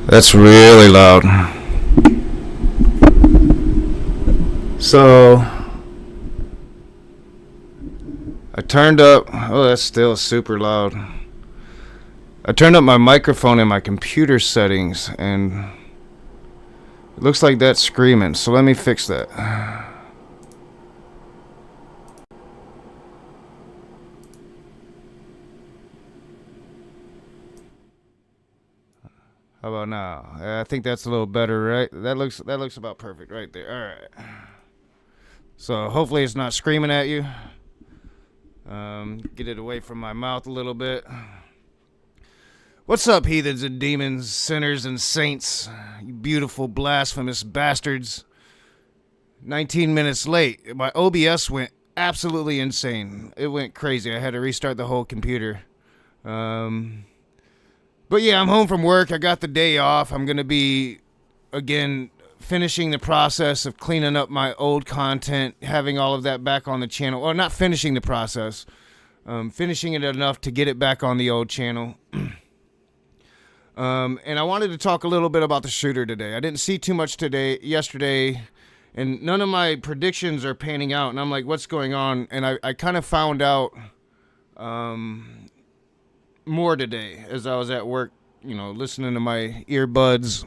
That's really loud. So I turned up. Oh, that's still super loud. I turned up my microphone in my computer settings, and it looks like that's screaming. So let me fix that. How about now? I think that's a little better, right? That looks about perfect right there. All right. So hopefully it's not screaming at you. Get it away from my mouth a little bit. What's up, heathens and demons, sinners and saints, you beautiful blasphemous bastards? 19 minutes late. My OBS went absolutely insane. It went crazy. I had to restart the whole computer. But yeah, I'm home from work. I got the day off. I'm going to be, again, finishing the process of cleaning up my old content, having all of that back on the channel. Or not finishing the process, finishing it enough to get it back on the old channel. And I wanted to talk a little bit about the shooter today. I didn't see too much yesterday, and none of my predictions are panning out. And I'm like, what's going on? And I kind of found out more today as I was at work, listening to my earbuds.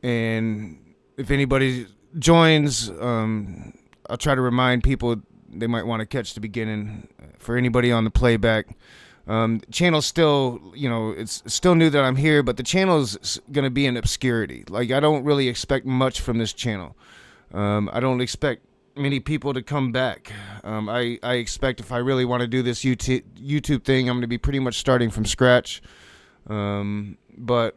And if anybody joins, I'll try to remind people they might want to catch the beginning. For anybody on the playback, channel's still, it's still new that I'm here, but the channel's going to be in obscurity. Like, I don't really expect much from this channel. I don't expect many people to come back. I expect if I really want to do this YouTube thing, I'm going to be pretty much starting from scratch. But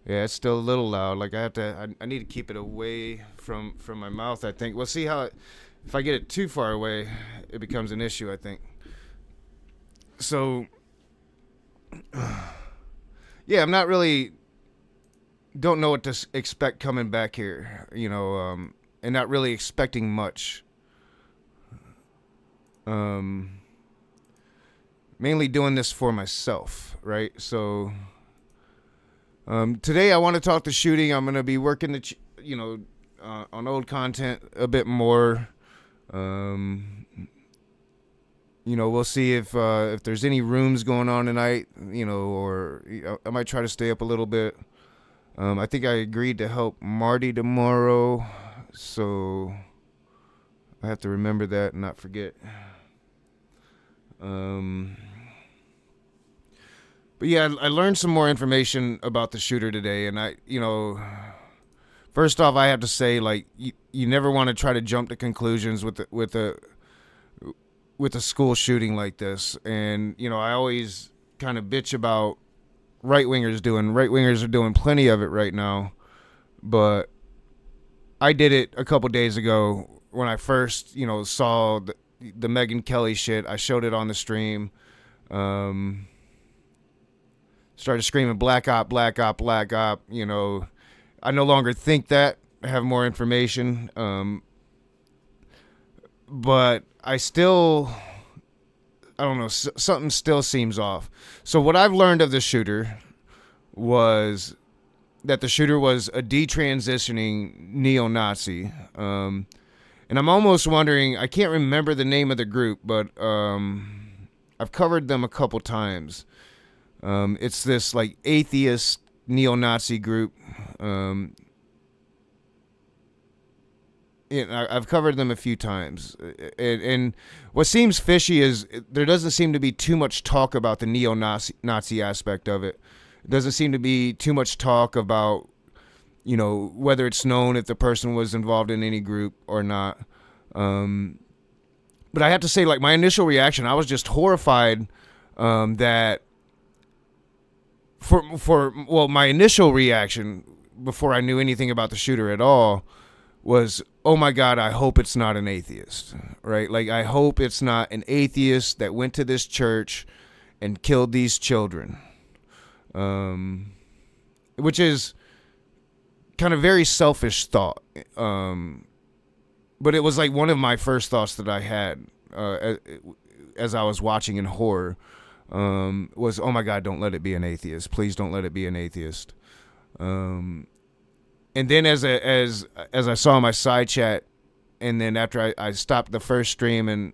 yeah, it's still a little loud. Like, I need to keep it away from my mouth, I think. We'll see how if I get it too far away, it becomes an issue, I think. So yeah, I'm not really, don't know what to expect coming back here, and not really expecting much. Mainly doing this for myself, right? So today I want to talk the shooting. I'm going to be working on old content a bit more. We'll see if there's any rooms going on tonight, or I might try to stay up a little bit. I think I agreed to help Marty tomorrow, so I have to remember that and not forget. But yeah, I learned some more information about the shooter today, and first off, I have to say, like, you never want to try to jump to conclusions with a school shooting like this. And I always kind of bitch about right-wingers are doing plenty of it right now, but I did it a couple days ago when I first saw the Megyn Kelly shit. I showed it on the stream, started screaming black op, black op, black op. I no longer think that. I have more information, but I don't know, something still seems off. So what I've learned of the shooter was that the shooter was a detransitioning neo-Nazi. And I'm almost wondering, I can't remember the name of the group, but I've covered them a couple times. It's this like atheist neo-Nazi group. I've covered them a few times, and what seems fishy is there doesn't seem to be too much talk about the neo-Nazi aspect of it. It doesn't seem to be too much talk about, whether it's known if the person was involved in any group or not. But I have to say, like, my initial reaction, I was just horrified that my initial reaction before I knew anything about the shooter at all was, oh my God, I hope it's not an atheist, right? Like, I hope it's not an atheist that went to this church and killed these children. Which is kind of very selfish thought. But it was like one of my first thoughts that I had as I was watching in horror. was, oh my God, don't let it be an atheist. Please don't let it be an atheist. And then as I saw my side chat, and then after I stopped the first stream and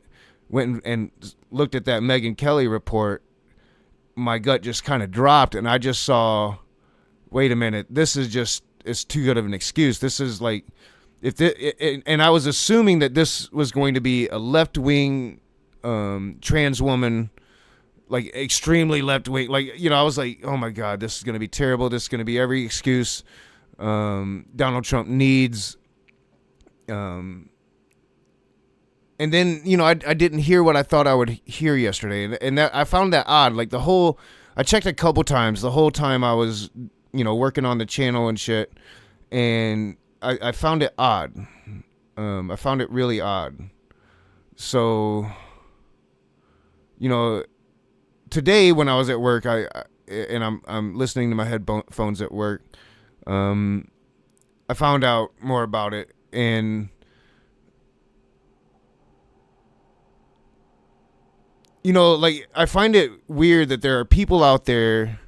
went and looked at that Megyn Kelly report, my gut just kind of dropped, and I just saw, wait a minute, this is just, it's too good of an excuse. This is like, and I was assuming that this was going to be a left-wing trans woman, like extremely left-wing, like, you know, I was like, oh my God, this is going to be terrible. This is going to be every excuse Donald Trump needs. And then, you know, I didn't hear what I thought I would hear yesterday. And that, I found that odd. Like I checked a couple times the whole time I was, you know, working on the channel and shit. And I found it odd. I found it really odd. So, you know, today when I was at work, I'm listening to my headphones at work. I found out more about it, and you know, like, I find it weird that there are people out there,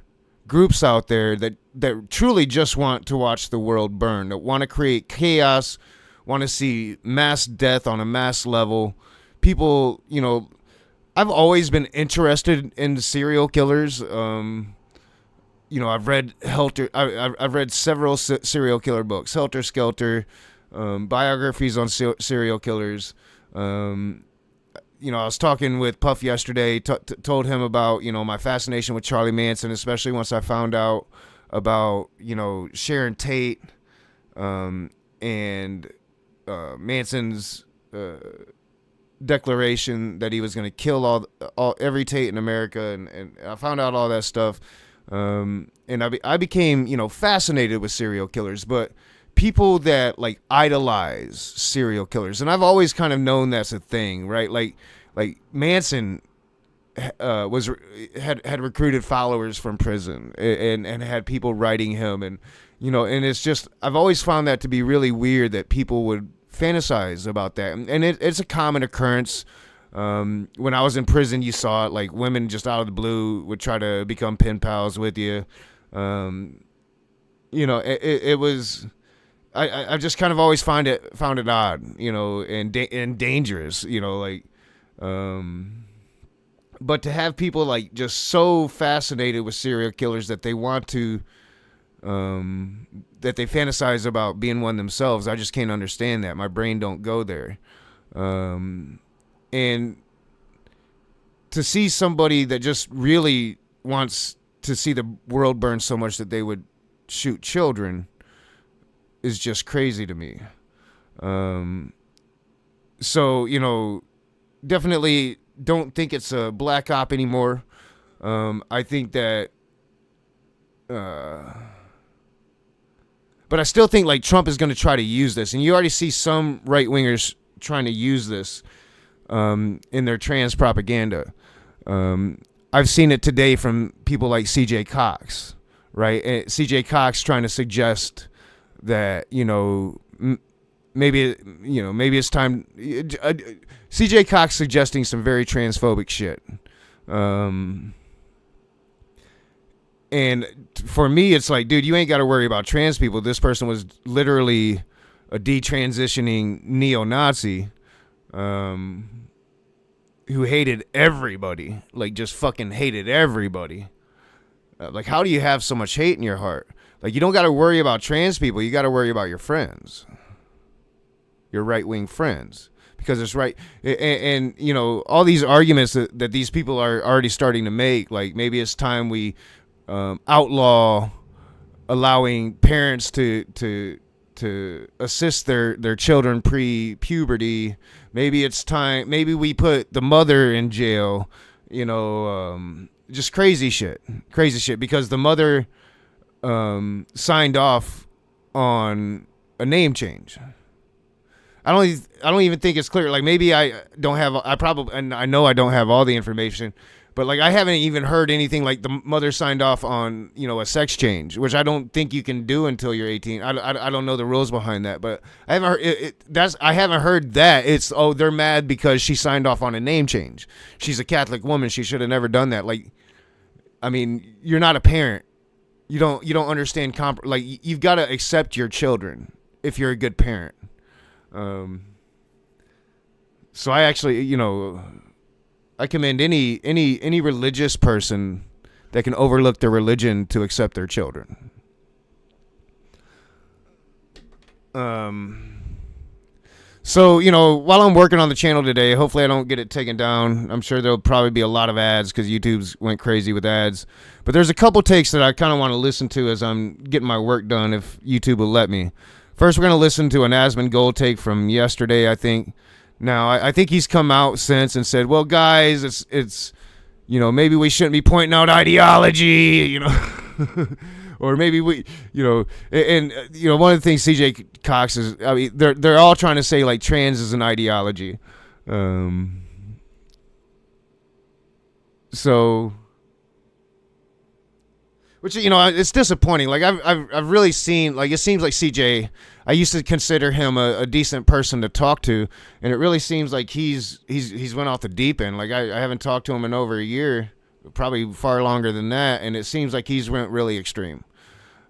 groups out there that truly just want to watch the world burn, that want to create chaos, want to see mass death on a mass level. People, you know, I've always been interested in serial killers. You know, I've read I've read several serial killer books, Helter Skelter, biographies on serial killers. You know, I was talking with Puff yesterday, told him about, you know, my fascination with Charlie Manson, especially once I found out about, you know, Sharon Tate, and Manson's declaration that he was going to kill every Tate in America, and I found out all that stuff. And I became, you know, fascinated with serial killers, but people that like idolize serial killers, and I've always kind of known that's a thing, right? Like Manson had recruited followers from prison, and had people writing him, and you know, and it's just, I've always found that to be really weird that people would fantasize about that, and it's a common occurrence. When I was in prison, you saw it, like women just out of the blue would try to become pen pals with you. You know, it was, I just kind of always found it odd, you know, and dangerous, you know, like, but to have people like just so fascinated with serial killers that they want to, that they fantasize about being one themselves, I just can't understand that. My brain don't go there. And to see somebody that just really wants to see the world burn so much that they would shoot children is just crazy to me. So, you know, definitely don't think it's a black op anymore. I think that, but I still think like Trump is going to try to use this, and you already see some right wingers trying to use this in their trans propaganda. I've seen it today from people like CJ Cox, right? And CJ Cox trying to suggest that, you know, maybe it's time. CJ Cox suggesting some very transphobic shit. And for me, it's like, dude, you ain't got to worry about trans people. This person was literally a detransitioning neo-Nazi, who hated everybody, like just fucking hated everybody. Like, how do you have so much hate in your heart? Like, you don't got to worry about trans people. You got to worry about your friends, your right-wing friends, because it's right. And you know, all these arguments that these people are already starting to make, like maybe it's time we outlaw allowing parents to assist their children pre-puberty. Maybe it's time. Maybe we put the mother in jail. You know, just crazy shit, because the mother signed off on a name change. I don't even think it's clear. Like, maybe I don't have. I know I don't have all the information, But like I haven't even heard anything like the mother signed off on, a sex change, which I don't think you can do until you're 18. I don't know the rules behind that, but I haven't heard I haven't heard that. It's they're mad because she signed off on a name change. She's a Catholic woman. She should have never done that. Like, I mean, you're not a parent. You don't understand like you've got to accept your children if you're a good parent. So I actually, I commend any religious person that can overlook their religion to accept their children. So, while I'm working on the channel today, hopefully I don't get it taken down. I'm sure there'll probably be a lot of ads because YouTube's went crazy with ads. But there's a couple takes that I kind of want to listen to as I'm getting my work done, if YouTube will let me. First, we're going to listen to an Asmond Gold take from yesterday, I think. Now, I think he's come out since and said, well, guys, it's maybe we shouldn't be pointing out ideology, or maybe we, and one of the things CJ Cox is, I mean, they're all trying to say like trans is an ideology. So, which, it's disappointing. Like I've really seen, like, it seems like CJ, I used to consider him a decent person to talk to, and it really seems like he's went off the deep end. Like I haven't talked to him in over a year, probably far longer than that, and it seems like he's went really extreme,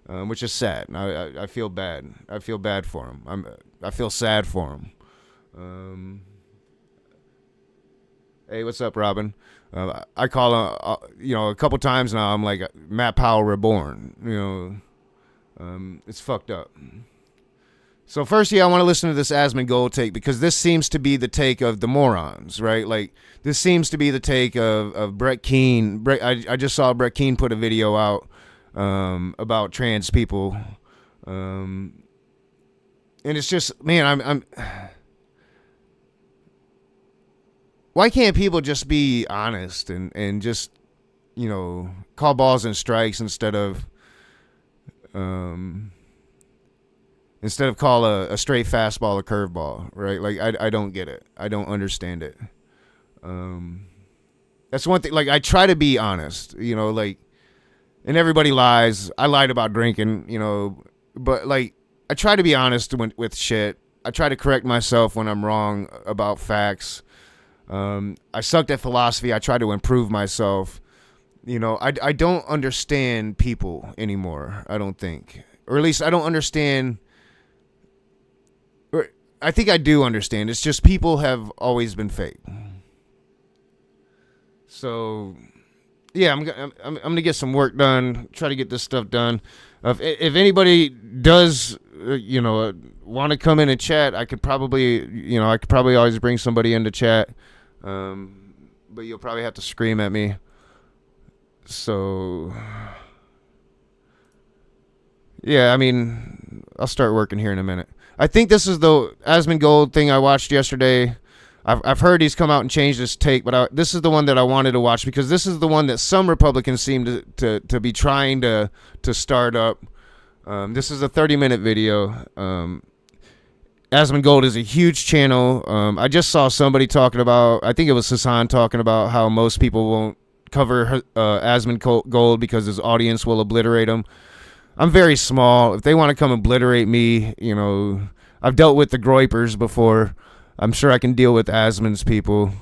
which is sad. I feel bad. I feel bad for him. I feel sad for him. Hey, what's up, Robin? I call him, a couple times now. I'm like, Matt Powell reborn. It's fucked up. So first, I want to listen to this Asmond Gold take because this seems to be the take of the morons, right? Like, this seems to be the take of Brett Keane. I just saw Brett Keane put a video out about trans people, and it's just, man, I'm why can't people just be honest and just, call balls and strikes instead of call a straight fastball a curveball, right? Like, I don't get it. I don't understand it. That's one thing. Like, I try to be honest, like, and everybody lies. I lied about drinking, but like, I try to be honest with shit. I try to correct myself when I'm wrong about facts. I sucked at philosophy. I try to improve myself. I don't understand people anymore, I don't think. Or at least I don't understand. Or I think I do understand. It's just people have always been fake. So, yeah, I'm going to get some work done, try to get this stuff done. If anybody does, want to come in and chat, I could probably always bring somebody in to chat. But you'll probably have to scream at me. So, yeah, I mean, I'll start working here in a minute. I think this is the Asmond Gold thing I watched yesterday. I've heard he's come out and changed his take, but this is the one that I wanted to watch because this is the one that some Republicans seem to be trying to start up. This is a 30-minute video. Asmond Gold is a huge channel. I just saw somebody talking about, I think it was Hassan talking about how most people won't cover Asmond Gold because his audience will obliterate him. I'm very small. If they want to come obliterate me, I've dealt with the Groypers before. I'm sure I can deal with Asmond's people.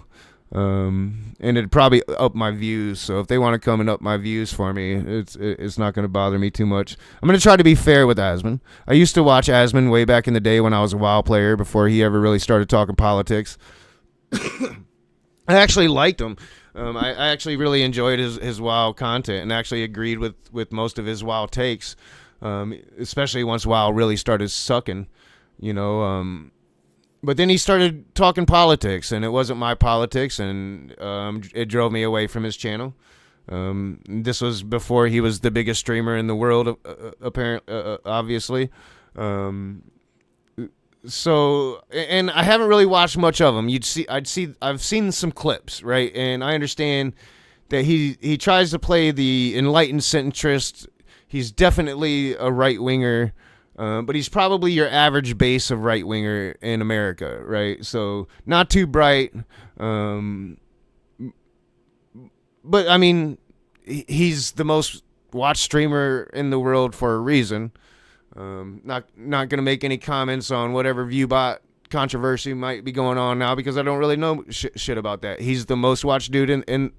And it'd probably up my views. So if they want to come and up my views for me, it's not going to bother me too much. I'm going to try to be fair with Asmond. I used to watch Asmond way back in the day when I was a WoW player before he ever really started talking politics. I actually liked him. I actually really enjoyed his WoW content and actually agreed with most of his WoW takes, especially once WoW really started sucking, But then he started talking politics, and it wasn't my politics, and it drove me away from his channel. This was before he was the biggest streamer in the world, obviously. So, and I haven't really watched much of him. I've seen some clips, right? And I understand that he tries to play the enlightened centrist. He's definitely a right winger. But he's probably your average base of right winger in America, right? So not too bright. but I mean, he's the most watched streamer in the world for a reason. Not gonna make any comments on whatever ViewBot controversy might be going on now because I don't really know shit about that. He's the most watched dude in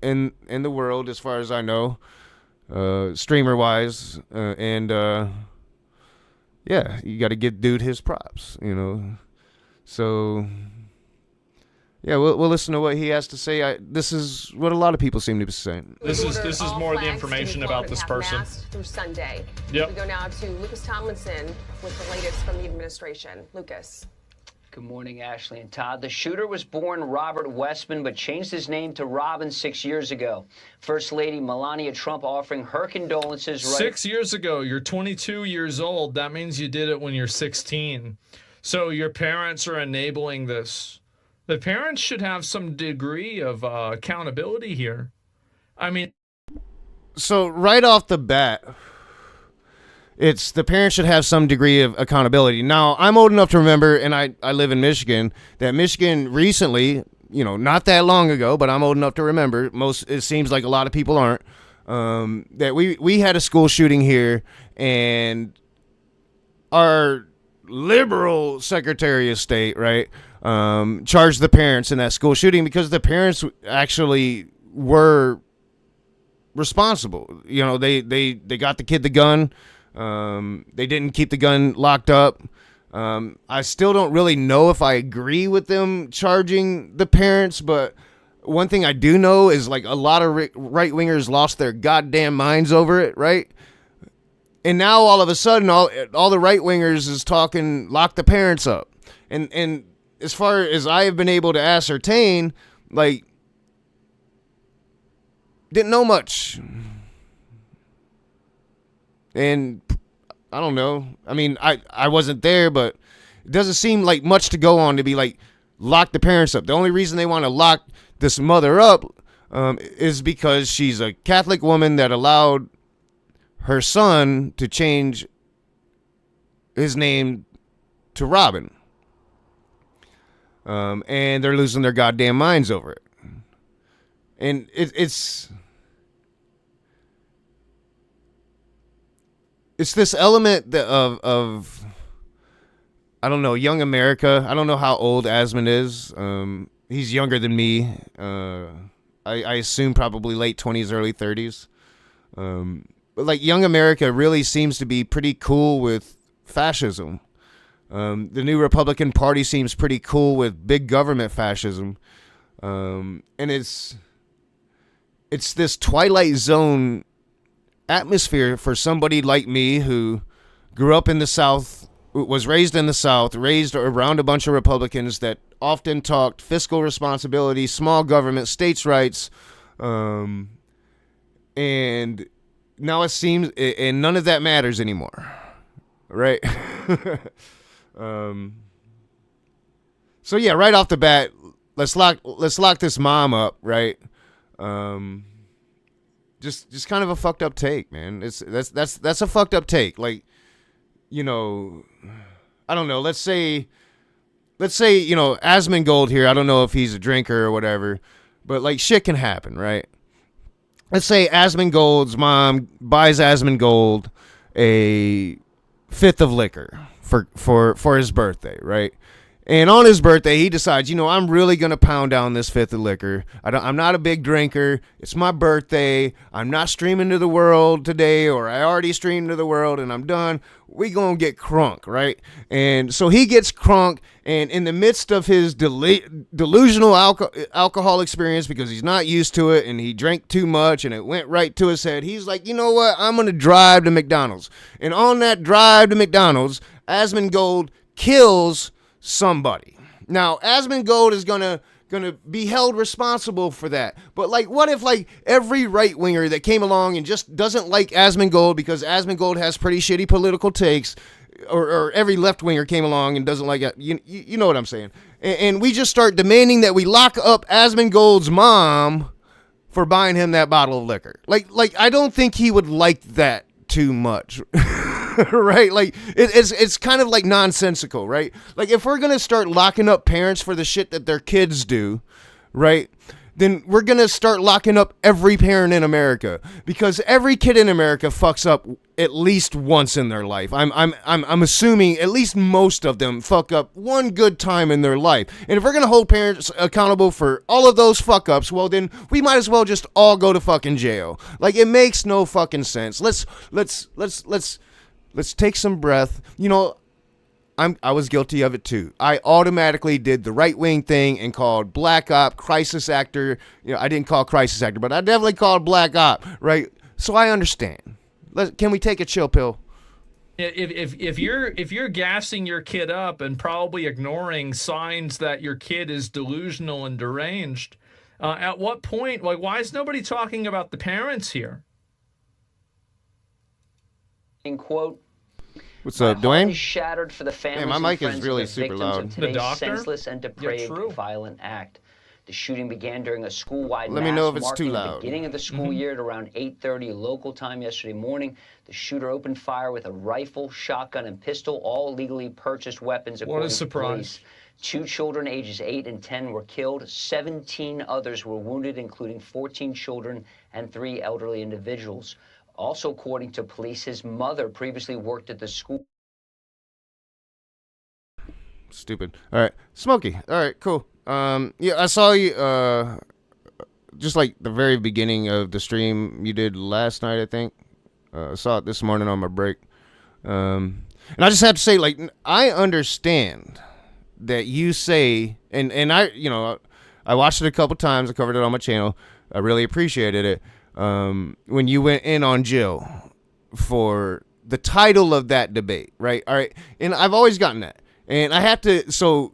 the world as far as I know, streamer wise, and yeah, you got to give dude his props, you know. So yeah, we'll listen to what he has to say. This is what a lot of people seem to be saying. This is more of the information about this person. Through Sunday. Yep. We go now to Lucas Tomlinson with the latest from the administration. Lucas. Good morning, Ashley and Todd. The shooter was born Robert Westman, but changed his name to Robin 6 years ago. First Lady Melania Trump offering her condolences. 6 years ago, you're 22 years old. That means you did it when you're 16. So your parents are enabling this. The parents should have some degree of accountability here. I mean, so right off the bat, it's the parents should have some degree of accountability. Now, I'm old enough to remember, and I live in Michigan, that Michigan recently, you know, not that long ago, but I'm old enough to remember, it seems like a lot of people aren't, that we had a school shooting here, and our liberal Secretary of State, right, charged the parents in that school shooting because the parents actually were responsible. You know, they got the kid the gun. They didn't keep the gun locked up. I still don't really know if I agree with them charging the parents, but one thing I do know is like a lot of right-wingers lost their goddamn minds over it, right? And now all of a sudden all the right-wingers is talking lock the parents up. And as far as I have been able to ascertain, like, didn't know much. And I don't know. I mean, I wasn't there, but it doesn't seem like much to go on to be like, lock the parents up. The only reason they want to lock this mother up is because she's a Catholic woman that allowed her son to change his name to Robin. And they're losing their goddamn minds over it. And it's this element of I don't know, young America. I don't know how old Asmond is. He's younger than me. I assume probably late 20s, early 30s. But like young America really seems to be pretty cool with fascism. The new Republican Party seems pretty cool with big government fascism. And it's this Twilight Zone atmosphere for somebody like me who grew up in the South, was raised in the South, raised around a bunch of Republicans that often talked fiscal responsibility, small government, states' rights, and now it seems, and none of that matters anymore, right? So yeah, right off the bat, let's lock this mom up, right? Just kind of a fucked up take, man. That's a fucked up take. Like, you know, I don't know. Let's say, you know, Asmongold here. I don't know if he's a drinker or whatever, but like shit can happen, right? Let's say Asmongold's mom buys Asmongold a fifth of liquor for his birthday, right? And on his birthday, he decides, you know, I'm really going to pound down this fifth of liquor. I'm not a big drinker. It's my birthday. I'm not streaming to the world today, or I already streamed to the world and I'm done. We going to get crunk, right? And so he gets crunk, and in the midst of his delusional alcohol experience, because he's not used to it and he drank too much and it went right to his head, he's like, you know what? I'm going to drive to McDonald's. And on that drive to McDonald's, Asmongold kills somebody. Now, Asmongold is gonna be held responsible for that. But like, what if like every right winger that came along and just doesn't like Asmongold because Asmongold has pretty shitty political takes, or every left winger came along and doesn't like it? You know what I'm saying? And we just start demanding that we lock up Asmongold's mom for buying him that bottle of liquor. Like I don't think he would like that too much. Right? Like it's kind of like nonsensical, right? Like if we're gonna start locking up parents for the shit that their kids do, right? then we're going to start locking up every parent in America, because every kid in America fucks up at least once in their life. I'm assuming at least most of them fuck up one good time in their life. And if we're going to hold parents accountable for all of those fuck ups, well, then we might as well just all go to fucking jail. Like, it makes no fucking sense. Let's take some breath. You know, I was guilty of it too. I automatically did the right-wing thing and called Black Op crisis actor. You know, I didn't call crisis actor, but I definitely called Black Op, right? So I understand. Can we take a chill pill? If you're gassing your kid up and probably ignoring signs that your kid is delusional and deranged, at what point, like, why is nobody talking about the parents here? In quote, what's up, Dwayne? Is shattered for the families my mic and is friends really of the super victims loud. of today's The doctor? senseless and depraved Yeah, true. violent act. The shooting began during a school-wide Let me mass know if it's marking too the loud. beginning of the school year at around 8:30 local time yesterday morning. The shooter opened fire with a rifle, shotgun, and pistol, all legally purchased weapons, What a according to surprise. police. 2 children ages 8 and 10 were killed. 17 others were wounded, including 14 children and 3 elderly individuals. Also, according to police, his mother previously worked at the school. Stupid. All right, Smokey. All right, cool. Yeah, I saw you. Just like the very beginning of the stream you did last night, I think. I saw it this morning on my break. And I just have to say, like, I understand that you say, and I, you know, I watched it a couple times. I covered it on my channel. I really appreciated it. When you went in on Jill for the title of that debate, right? All right, and I've always gotten that. And I have to, so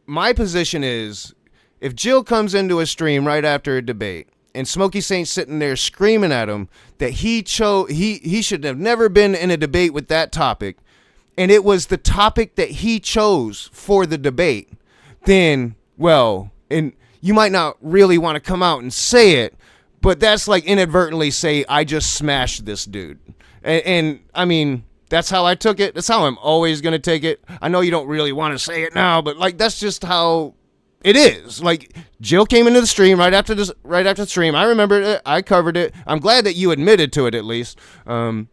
my position is, if Jill comes into a stream right after a debate and Smokey Saint's sitting there screaming at him that he should have never been in a debate with that topic, and it was the topic that he chose for the debate, then, well, and you might not really want to come out and say it, but that's like inadvertently say, I just smashed this dude. And I mean, that's how I took it. That's how I'm always going to take it. I know you don't really want to say it now, but like, that's just how it is. Like, Jill came into the stream right after the stream. I remember it. I covered it. I'm glad that you admitted to it at least. And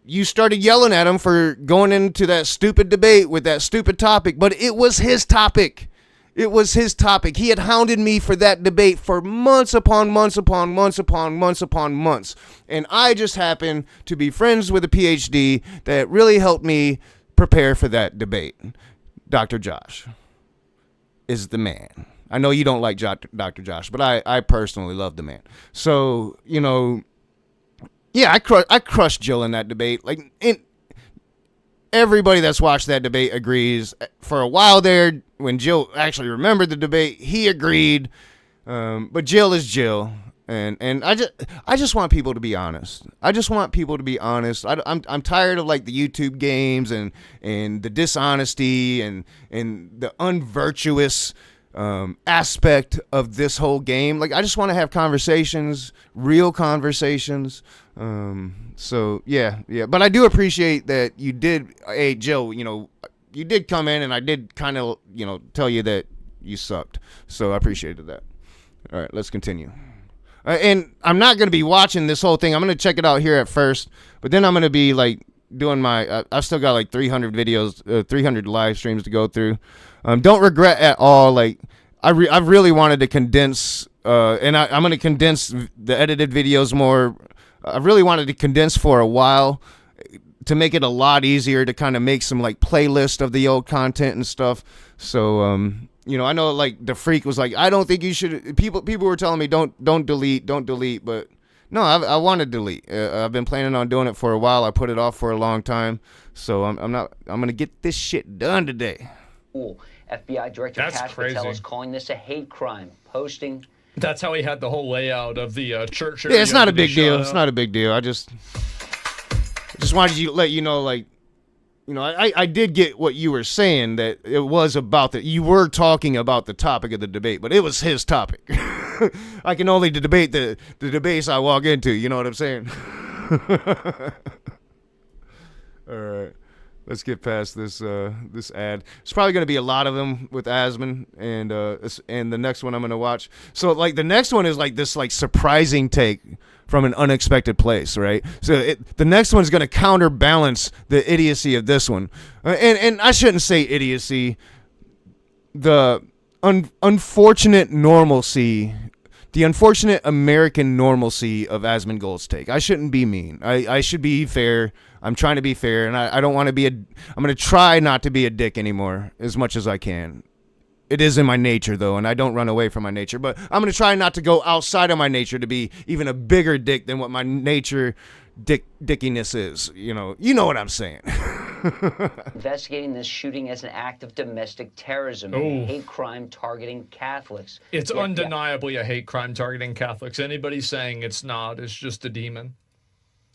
you started yelling at him for going into that stupid debate with that stupid topic, but it was his topic. It was his topic. He had hounded me for that debate for months upon months upon months upon months upon months. And I just happened to be friends with a PhD that really helped me prepare for that debate. Dr. Josh is the man. I know you don't like Dr. Josh, but I personally love the man. So, you know, yeah, I crushed Jill in that debate. Like, everybody that's watched that debate agrees. For a while there, when Jill actually remembered the debate, he agreed. But Jill is Jill, and I just want people to be honest. I just want people to be honest. I'm tired of like the YouTube games and the dishonesty and the unvirtuous aspect of this whole game. Like, I just want to have conversations, real conversations. So yeah. But I do appreciate that you did. Hey, Jill, you know, you did come in, and I did kind of, you know, tell you that you sucked. So I appreciated that. All right, let's continue. And I'm not going to be watching this whole thing. I'm going to check it out here at first, but then I'm going to be like doing my, I've still got like 300 videos, 300 live streams to go through. Don't regret at all. Like, I've really wanted to condense, and I'm going to condense the edited videos more. I really wanted to condense for a while to make it a lot easier to kind of make some like playlist of the old content and stuff. So, you know, I know like the Freak was like, I don't think you should. People were telling me don't delete, but no, I want to delete. I've been planning on doing it for a while. I put it off for a long time, so I'm gonna get this shit done today. Cool. FBI Director That's Cash crazy. Patel is calling this a hate crime, posting. That's how he had the whole layout of the church. Yeah, it's not a big deal. Shut It's up. not a big deal. I just wanted you to let you know, like, you know, I did get what you were saying, that it was about you were talking about the topic of the debate, but it was his topic. I can only debate the debates I walk into. You know what I'm saying? All right. Let's get past this this ad. It's probably going to be a lot of them with Asmond, and the next one I'm going to watch. So like the next one is like this like surprising take from an unexpected place, right? So the next one's going to counterbalance the idiocy of this one, and I shouldn't say idiocy. The unfortunate normalcy. The unfortunate American normalcy of Asmond Gold's take. I shouldn't be mean. I should be fair. I'm trying to be fair, and I don't want to be I'm going to try not to be a dick anymore as much as I can. It is in my nature, though, and I don't run away from my nature. But I'm going to try not to go outside of my nature to be even a bigger dick than what my nature dickiness is. You know what I'm saying. Investigating this shooting as an act of domestic terrorism, a hate crime targeting Catholics. It's undeniably a hate crime targeting Catholics. Anybody saying it's not is just a demon.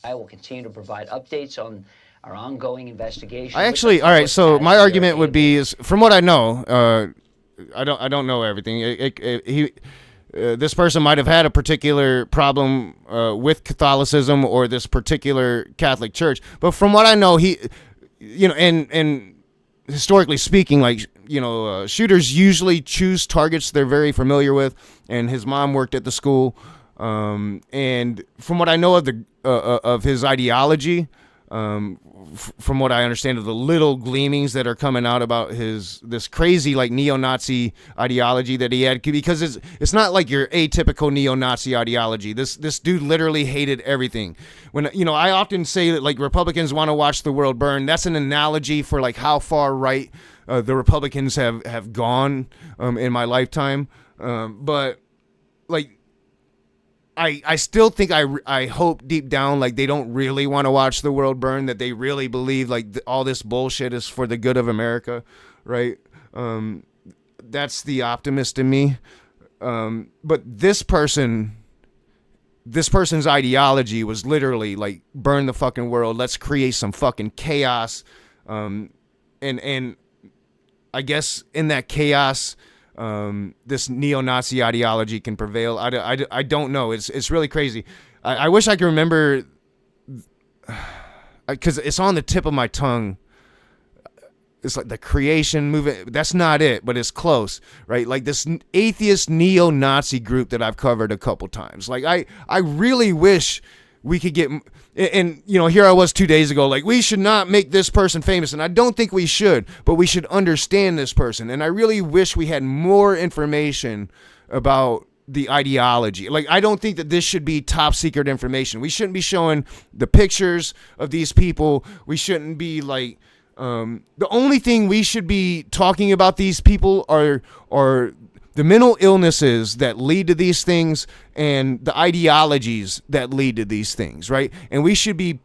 I will continue to provide updates on our ongoing investigation. All right. So my argument would be is from what I know, I don't know everything. This person might have had a particular problem with Catholicism or this particular Catholic church, but from what I know, and historically speaking, like, shooters usually choose targets they're very familiar with, and his mom worked at the school. And from what I know of of his ideology, from what I understand of the little gleamings that are coming out about this crazy like neo-Nazi ideology that he had, because it's not like your atypical neo-Nazi ideology. This dude literally hated everything. When I often say that like Republicans want to watch the world burn. That's an analogy for like how far right the Republicans have gone in my lifetime. But like. I still think I hope deep down like they don't really want to watch the world burn, that they really believe like all this bullshit is for the good of America, right? That's the optimist in me. But this person's ideology was literally like burn the fucking world, let's create some fucking chaos, and I guess in that chaos this neo-Nazi ideology can prevail. I don't know. It's really crazy. I wish I could remember, because it's on the tip of my tongue. It's like the creation movement. That's not it, but it's close, right? Like this atheist neo-Nazi group that I've covered a couple times. Like I really wish we could get, and here I was 2 days ago, like we should not make this person famous, and I don't think we should, but we should understand this person, and I really wish we had more information about the ideology. Like I don't think that this should be top secret information. We shouldn't be showing the pictures of these people. We shouldn't be like, the only thing we should be talking about these people are the mental illnesses that lead to these things and the ideologies that lead to these things, right? And we should be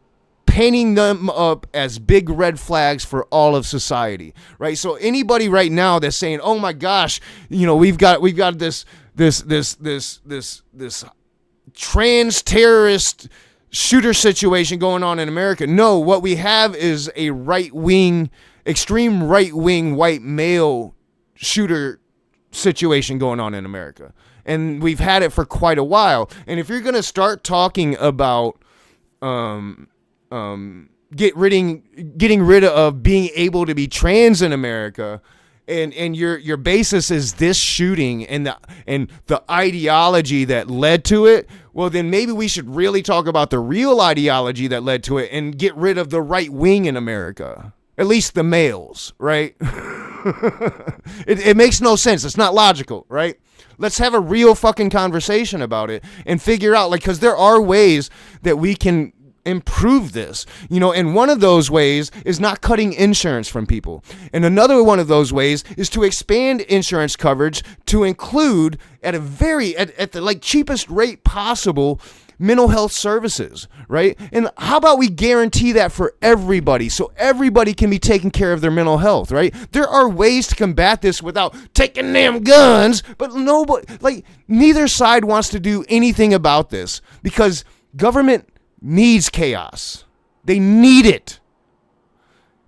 painting them up as big red flags for all of society, right? So anybody right now that's saying, "Oh my gosh, we've got this trans terrorist shooter situation going on in America." No, what we have is a extreme right-wing white male shooter situation going on in America, and we've had it for quite a while. And if you're going to start talking about getting rid of being able to be trans in America, and your basis is this shooting and the ideology that led to it, well then maybe we should really talk about the real ideology that led to it and get rid of the right wing in America. At least the males, right? It makes no sense. It's not logical, right? Let's have a real fucking conversation about it and figure out, like, because there are ways that we can improve this, and one of those ways is not cutting insurance from people. And another one of those ways is to expand insurance coverage to include at the like cheapest rate possible mental health services, right? And how about we guarantee that for everybody so everybody can be taking care of their mental health, right? There are ways to combat this without taking them guns, but neither side wants to do anything about this because government needs chaos. They need it.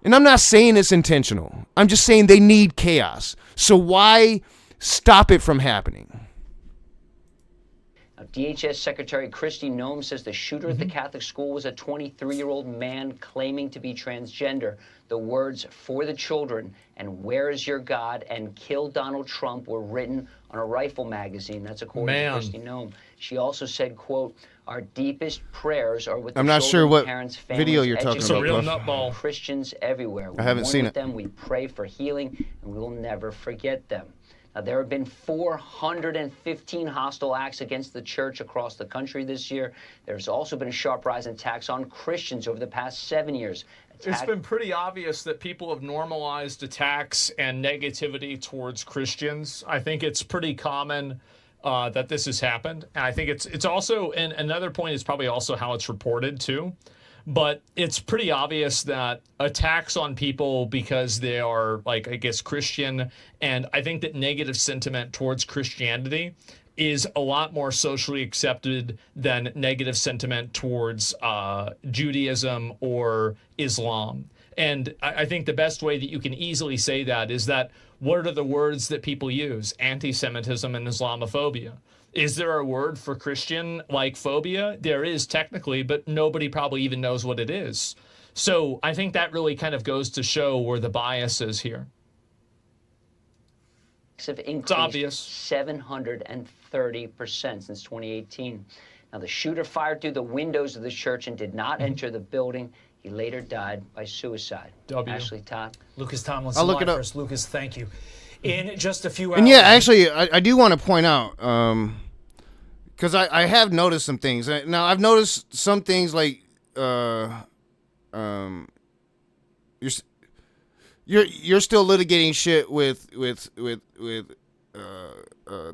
And I'm not saying it's intentional. I'm just saying they need chaos. So why stop it from happening? Now, DHS Secretary Kristi Noem says the shooter at the Catholic school was a 23-year-old man claiming to be transgender. The words "for the children" and "where is your God" and "kill Donald Trump" were written on a rifle magazine. That's according to Kristi Noem. She also said, quote, "Our deepest prayers are with the I'm not children, sure what parents, families, video you're talking It's a about. real Buff. nutball. Christians everywhere. We I haven't mourn seen with it. them. We pray for healing, and we will never forget them." Now, there have been 415 hostile acts against the church across the country this year. There's also been a sharp rise in attacks on Christians over the past 7 years. It's been pretty obvious that people have normalized attacks and negativity towards Christians. I think it's pretty common that this has happened. And I think it's also, and another point is probably also how it's reported too. But it's pretty obvious that attacks on people because they are, like, I guess, Christian, and I think that negative sentiment towards Christianity is a lot more socially accepted than negative sentiment towards Judaism or Islam. And I think the best way that you can easily say that is that what are the words that people use? Anti-Semitism and Islamophobia. Is there a word for Christian like phobia? There is technically, but nobody probably even knows what it is. So I think that really kind of goes to show where the bias is here. Have increased It's obvious. 730% since 2018. Now, the shooter fired through the windows of the church and did not enter the building. He later died by suicide. Ashley, Todd. Lucas Tomlinson. I'll look it up. First. Lucas, thank you. In just a few hours. And yeah, actually, I do want to point out, because I have noticed some things. Now, I've noticed some things like, you're still litigating shit with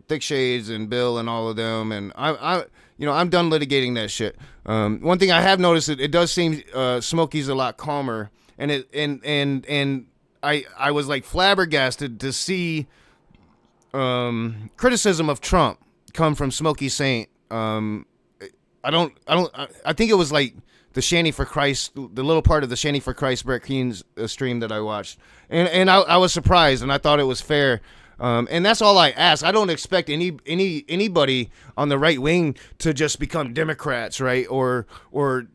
Thick Shades and Bill and all of them, and I'm done litigating that shit. One thing I have noticed, it does seem Smokey's a lot calmer, and I was like flabbergasted to see criticism of Trump come from Smokey Saint. I think it was like the Shanty for Christ, the little part of the Shanty for Christ Brett Keen's stream that I watched, and I was surprised, and I thought it was fair. And that's all I ask. I don't expect anybody on the right wing to just become Democrats, right? Or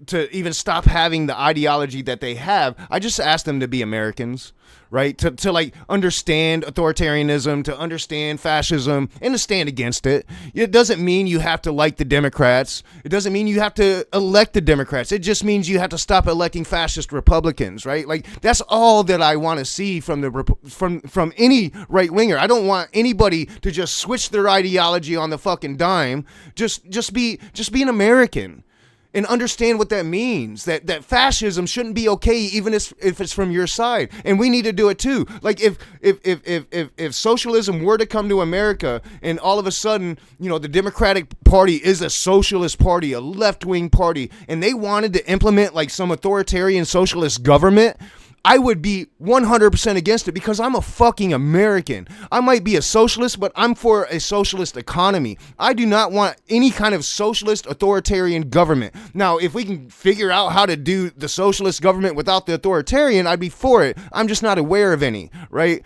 to even stop having the ideology that they have. I just ask them to be Americans, right? To like understand authoritarianism, to understand fascism, and to stand against it. It doesn't mean you have to like the Democrats. It doesn't mean you have to elect the Democrats. It just means you have to stop electing fascist Republicans, right? Like that's all that I want to see from from any right winger. I don't want anybody to just switch their ideology on the fucking dime. Just be an American. And understand what that means, that fascism shouldn't be okay even if it's from your side. And we need to do it too. Like if socialism were to come to America and all of a sudden, the Democratic Party is a socialist party, a left-wing party, and they wanted to implement like some authoritarian socialist government, I would be 100% against it because I'm a fucking American. I might be a socialist, but I'm for a socialist economy. I do not want any kind of socialist authoritarian government. Now, if we can figure out how to do the socialist government without the authoritarian, I'd be for it. I'm just not aware of any, right?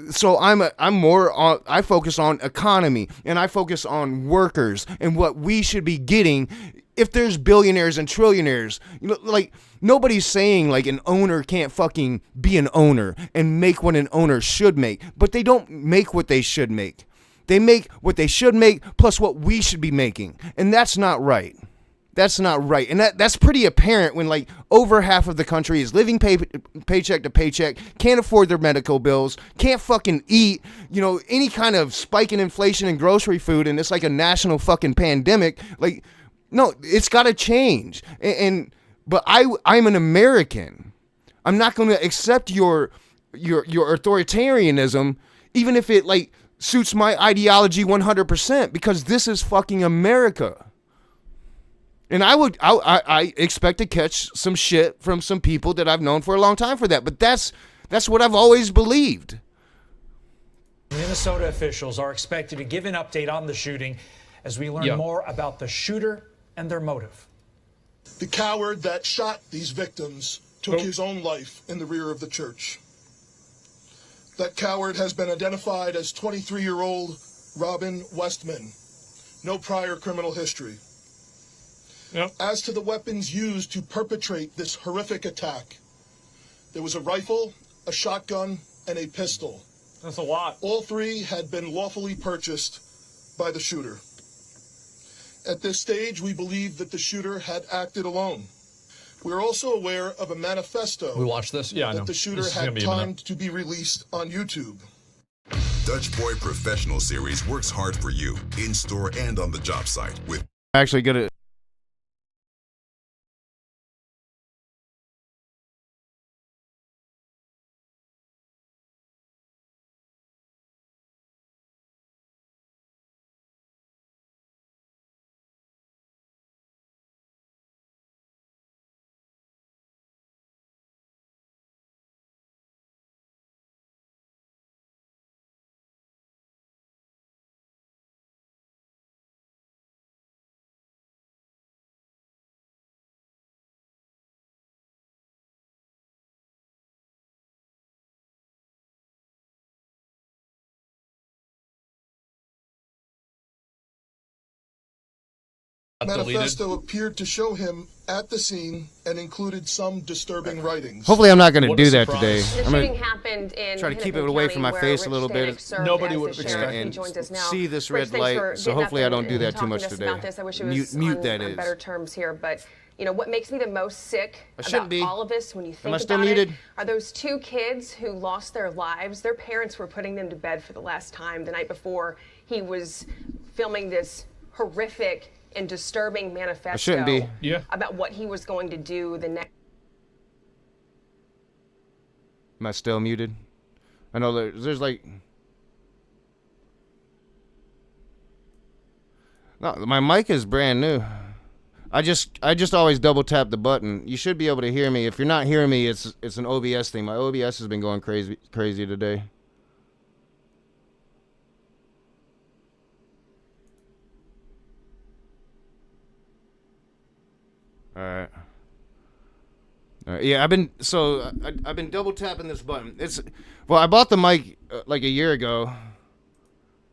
So I focus on economy, and I focus on workers and what we should be getting. If there's billionaires and trillionaires, like nobody's saying like an owner can't fucking be an owner and make what an owner should make, but they don't make what they should make. They make what they should make plus what we should be making, and that's not right. That's not right, and that's pretty apparent when like over half of the country is living paycheck to paycheck, can't afford their medical bills, can't fucking eat, any kind of spike in inflation in grocery food, and it's like a national fucking pandemic. Like, no, it's got to change. But I'm an American. I'm not going to accept your authoritarianism, even if it like suits my ideology 100%, because this is fucking America. And I expect to catch some shit from some people that I've known for a long time for that. But that's what I've always believed. Minnesota officials are expected to give an update on the shooting as we learn more about the shooter and their motive. The coward that shot these victims took his own life in the rear of the church. That coward has been identified as 23-year-old Robin Westman, no prior criminal history. Yep. As to the weapons used to perpetrate this horrific attack, there was a rifle, a shotgun, and a pistol. That's a lot. All three had been lawfully purchased by the shooter. At this stage, we believe that the shooter had acted alone. We're also aware of a manifesto We watched this? Yeah, I know. that the shooter This is gonna had be a minute. timed to be released on YouTube. Dutch Boy Professional Series works hard for you, in-store and on the job site with Actually good at Deleted. Manifesto appeared to show him at the scene and included some disturbing writings. Hopefully I'm not going to What a do that surprise. today. The I'm gonna shooting happened in try to keep Hennepin it away County, from my where face a Rich little bit. Stanek served Nobody as would the have sheriff. expected. He joins us now. see this Rich, red thanks light, for so getting hopefully up I don't and do that too talking much to us today. about this. I wish it was Mute that on is. better terms here, but you know what makes me the most sick I shouldn't about be. all of this when you think Am I still about muted? it are those two kids who lost their lives. Their parents were putting them to bed for the last time the night before he was filming this horrific and disturbing manifesto shouldn't be. Yeah. about what he was going to do the next. Am I still muted? I know there's like... No, my mic is brand new. I just always double tap the button. You should be able to hear me. If you're not hearing me, it's an OBS thing. My OBS has been going crazy today. All right. Yeah, I've been double tapping this button. I bought the mic like a year ago,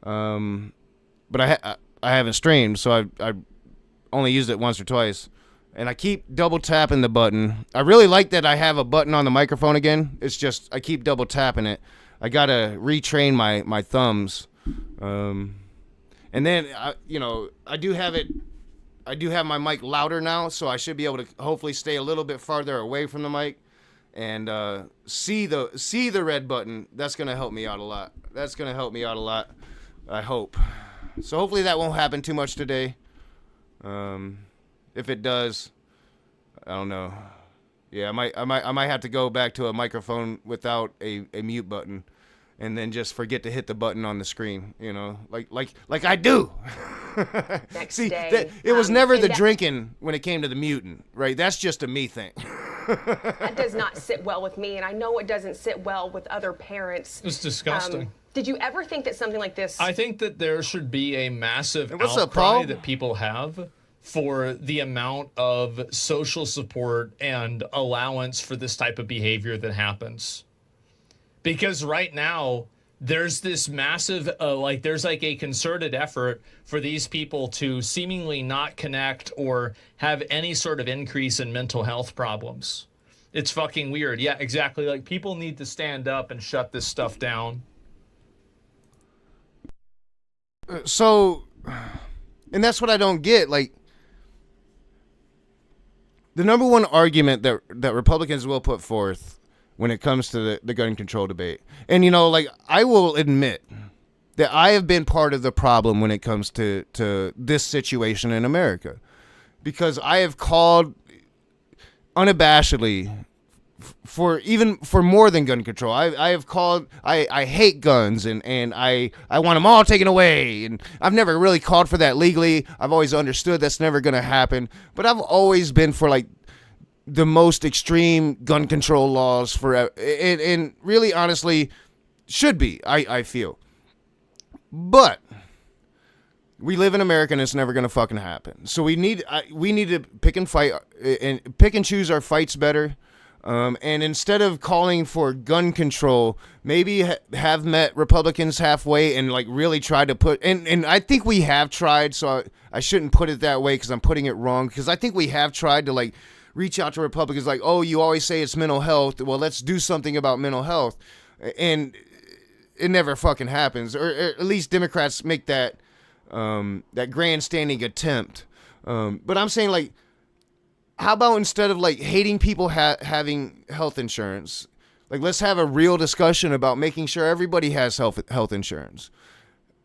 but I haven't streamed, so I only used it once or twice, and I keep double tapping the button. I really like that I have a button on the microphone again. It's just I keep double tapping it. I gotta retrain my thumbs, and then I do have it. I do have my mic louder now, so I should be able to hopefully stay a little bit farther away from the mic and see the red button. That's gonna help me out a lot. I hope. So hopefully that won't happen too much today. If it does, I don't know. Yeah, I might have to go back to a microphone without a mute button, and then just forget to hit the button on the screen. You know, like I do. Next See, day, it was never and the that- drinking when it came to the mutant, right? That's just a me thing. That does not sit well with me, and I know it doesn't sit well with other parents. It's disgusting. Did you ever think that something like this? I think that there should be a massive what's up, outcry Paul? that people have for the amount of social support and allowance for this type of behavior that happens. Because right now, there's this massive, there's like a concerted effort for these people to seemingly not connect or have any sort of increase in mental health problems. It's fucking weird. Yeah, exactly. Like, people need to stand up and shut this stuff down. So, and that's what I don't get. Like, the number one argument that Republicans will put forth when it comes to the gun control debate, and I will admit that I have been part of the problem when it comes to this situation in America, because I have called unabashedly for more than gun control. I have called, I hate guns and I want them all taken away, and I've never really called for that legally. I've always understood that's never going to happen, but I've always been for like the most extreme gun control laws forever, and really honestly should be, I feel. But we live in America and it's never going to fucking happen. So we need to pick and choose our fights better. And instead of calling for gun control, maybe have met Republicans halfway and like really tried to put, and I think we have tried, so I shouldn't put it that way because I'm putting it wrong, because I think we have tried to like reach out to Republicans like, oh, you always say it's mental health. Well, let's do something about mental health. And it never fucking happens. Or at least Democrats make that grandstanding attempt. But I'm saying, like, how about instead of like hating people having health insurance, like let's have a real discussion about making sure everybody has health insurance,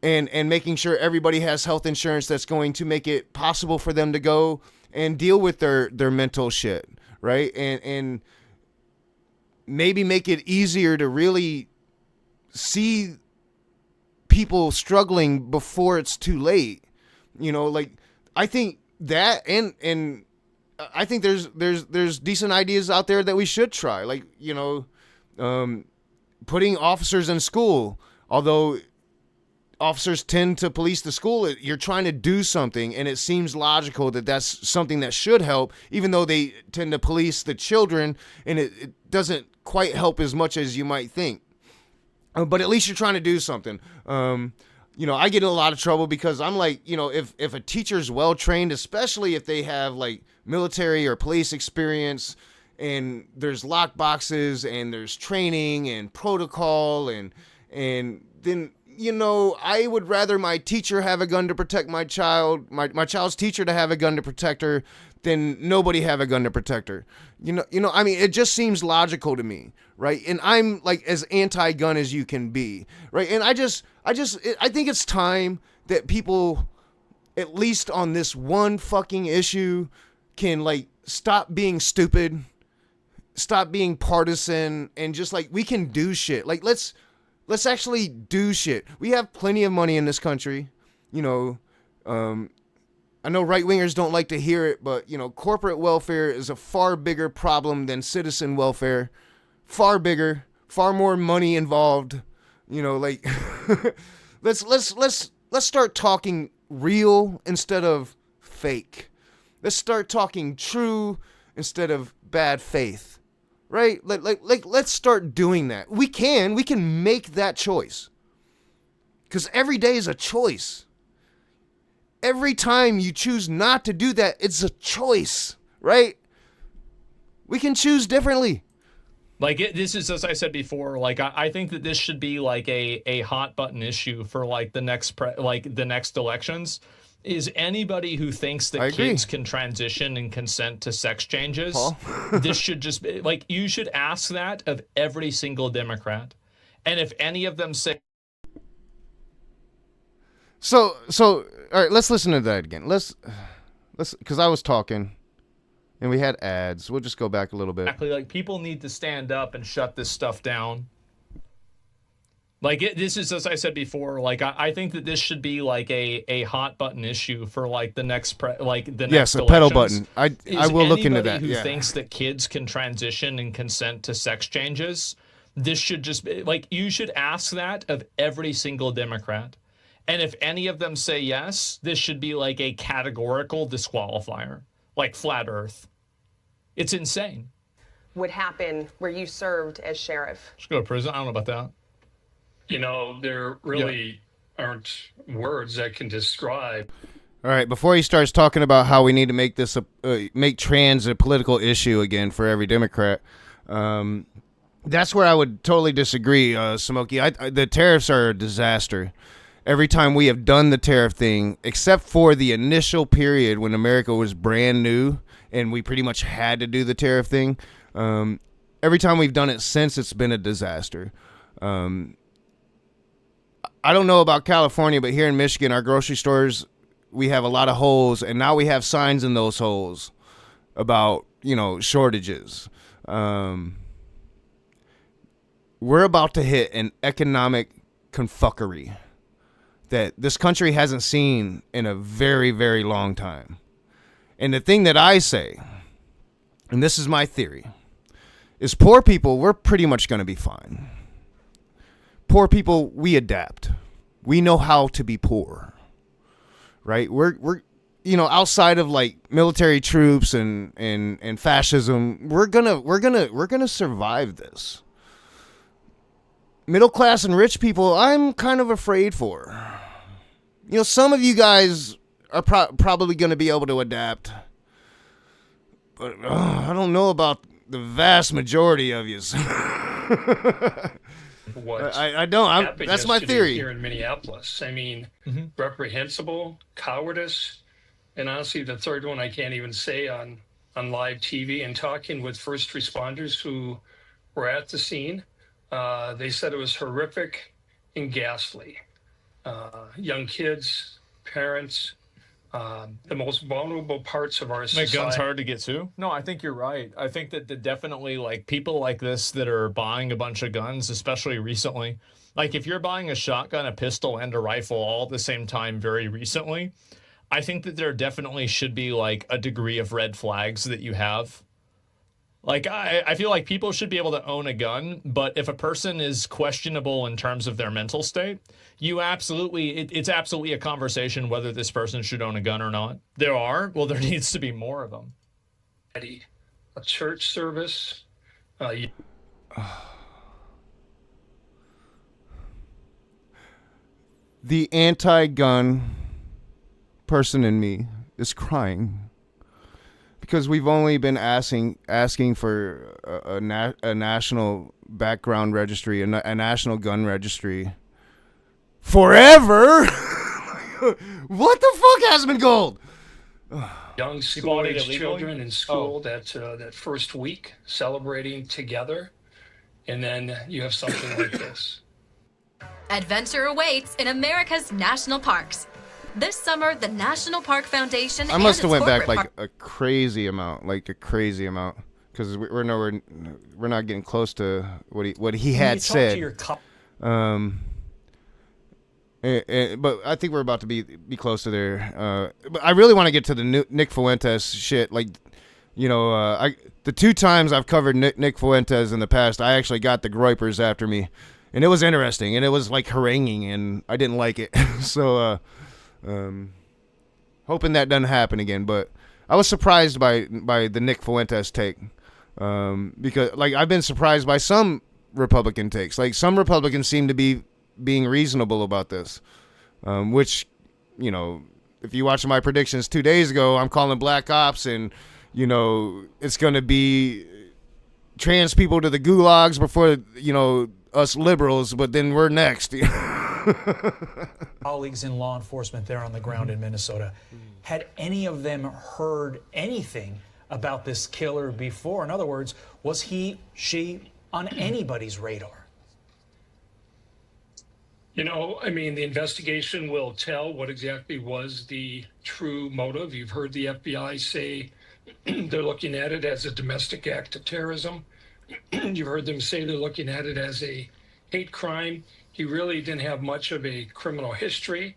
and making sure everybody has health insurance that's going to make it possible for them to go and deal with their mental shit, right? And maybe make it easier to really see people struggling before it's too late. You know, like I think that and I think there's decent ideas out there that we should try, like, you know, putting officers in school. Although officers tend to police the school, you're trying to do something, and it seems logical that that's something that should help, even though they tend to police the children, and it doesn't quite help as much as you might think. But at least you're trying to do something. You know, I get in a lot of trouble because I'm like, you know, if a teacher's well trained, especially if they have like military or police experience, and there's lock boxes and there's training and protocol, and then, you know, I would rather my teacher have a gun to protect my child, my child's teacher to have a gun to protect her, than nobody have a gun to protect her. You know, I mean, it just seems logical to me, right? And I'm like as anti-gun as you can be, right? And I think it's time that people, at least on this one fucking issue, can like stop being stupid, stop being partisan, and just like, we can do shit. Like, let's actually do shit. We have plenty of money in this country. You know, I know right-wingers don't like to hear it, but, you know, corporate welfare is a far bigger problem than citizen welfare. Far bigger, far more money involved. You know, like, let's start talking real instead of fake. Let's start talking true instead of bad faith. Right? Like let's start doing that. We can make that choice. 'Cause every day is a choice. Every time you choose not to do that, it's a choice, right? We can choose differently. Like, this is, as I said before, like, I think that this should be like a hot button issue for like the next elections. Is anybody who thinks that kids can transition and consent to sex changes, this should just be like, you should ask that of every single Democrat. And if any of them say, So all right, let's listen to that again. Let's because I was talking and we had ads. We'll just go back a little bit. Exactly, like, people need to stand up and shut this stuff down. Like, this is, as I said before, like, I think that this should be like a hot button issue for like the next yes, a pedal button. I will look into that. Who thinks that kids can transition and consent to sex changes, this should just be like, you should ask that of every single Democrat. And if any of them say yes, this should be like a categorical disqualifier, like flat Earth. It's insane. Would happen where you served as sheriff. Just go to prison. I don't know about that. You know, there really aren't words that can describe. All right, before he starts talking about how we need to make this make trans a political issue again for every Democrat, that's where I would totally disagree, Smokey. The tariffs are a disaster. Every time we have done the tariff thing, except for the initial period when America was brand new and we pretty much had to do the tariff thing, every time we've done it since, it's been a disaster. I don't know about California, but here in Michigan, our grocery stores, we have a lot of holes, and now we have signs in those holes about, you know, shortages. We're about to hit an economic confuckery that this country hasn't seen in a very, very long time. And the thing that I say, and this is my theory, is poor people, we're pretty much going to be fine. Poor people, we adapt. We know how to be poor, right? outside of like military troops and fascism, we're gonna survive this. Middle class and rich people, I'm kind of afraid for. Some of you guys are probably gonna be able to adapt, but I don't know about the vast majority of you. What I don't. happened That's my yesterday theory. here in Minneapolis. I mean, reprehensible, cowardice, and honestly, the third one I can't even say on live TV. And talking with first responders who were at the scene, they said it was horrific and ghastly. Young kids, parents, the most vulnerable parts of our Make society. guns hard to get to? No, I think you're right. I think that definitely like people like this that are buying a bunch of guns, especially recently. Like if you're buying a shotgun, a pistol, and a rifle all at the same time very recently, I think that there definitely should be like a degree of red flags that you have. Like I feel like people should be able to own a gun, but if a person is questionable in terms of their mental state, it's absolutely a conversation whether this person should own a gun or not. There needs to be more of them. A church service. The anti-gun person in me is crying. Because we've only been asking for a national background registry, a national gun registry, forever. What the fuck, Asmond Gold? Young school-age children in school that first week celebrating together, and then you have something like this. Adventure awaits in America's national parks. This summer, the National Park Foundation. I must have went back like a crazy amount, because we're not getting close to what he had said. But I think we're about to be close to there. But I really want to get to the Nick Fuentes shit. Like, the 2 times I've covered Nick Fuentes in the past, I actually got the groypers after me, and it was interesting, and it was like haranguing, and I didn't like it. So. Hoping that doesn't happen again, but I was surprised by the Nick Fuentes take, because like I've been surprised by some Republican takes. Like some Republicans seem to be being reasonable about this, which, if you watch my predictions 2 days ago, I'm calling black ops, and it's gonna be trans people to the gulags before us liberals, but then we're next. Colleagues in law enforcement there on the ground in Minnesota. Had any of them heard anything about this killer before? In other words, was she on anybody's radar? The investigation will tell what exactly was the true motive. You've heard the FBI say they're looking at it as a domestic act of terrorism. You've heard them say they're looking at it as a hate crime. He really didn't have much of a criminal history.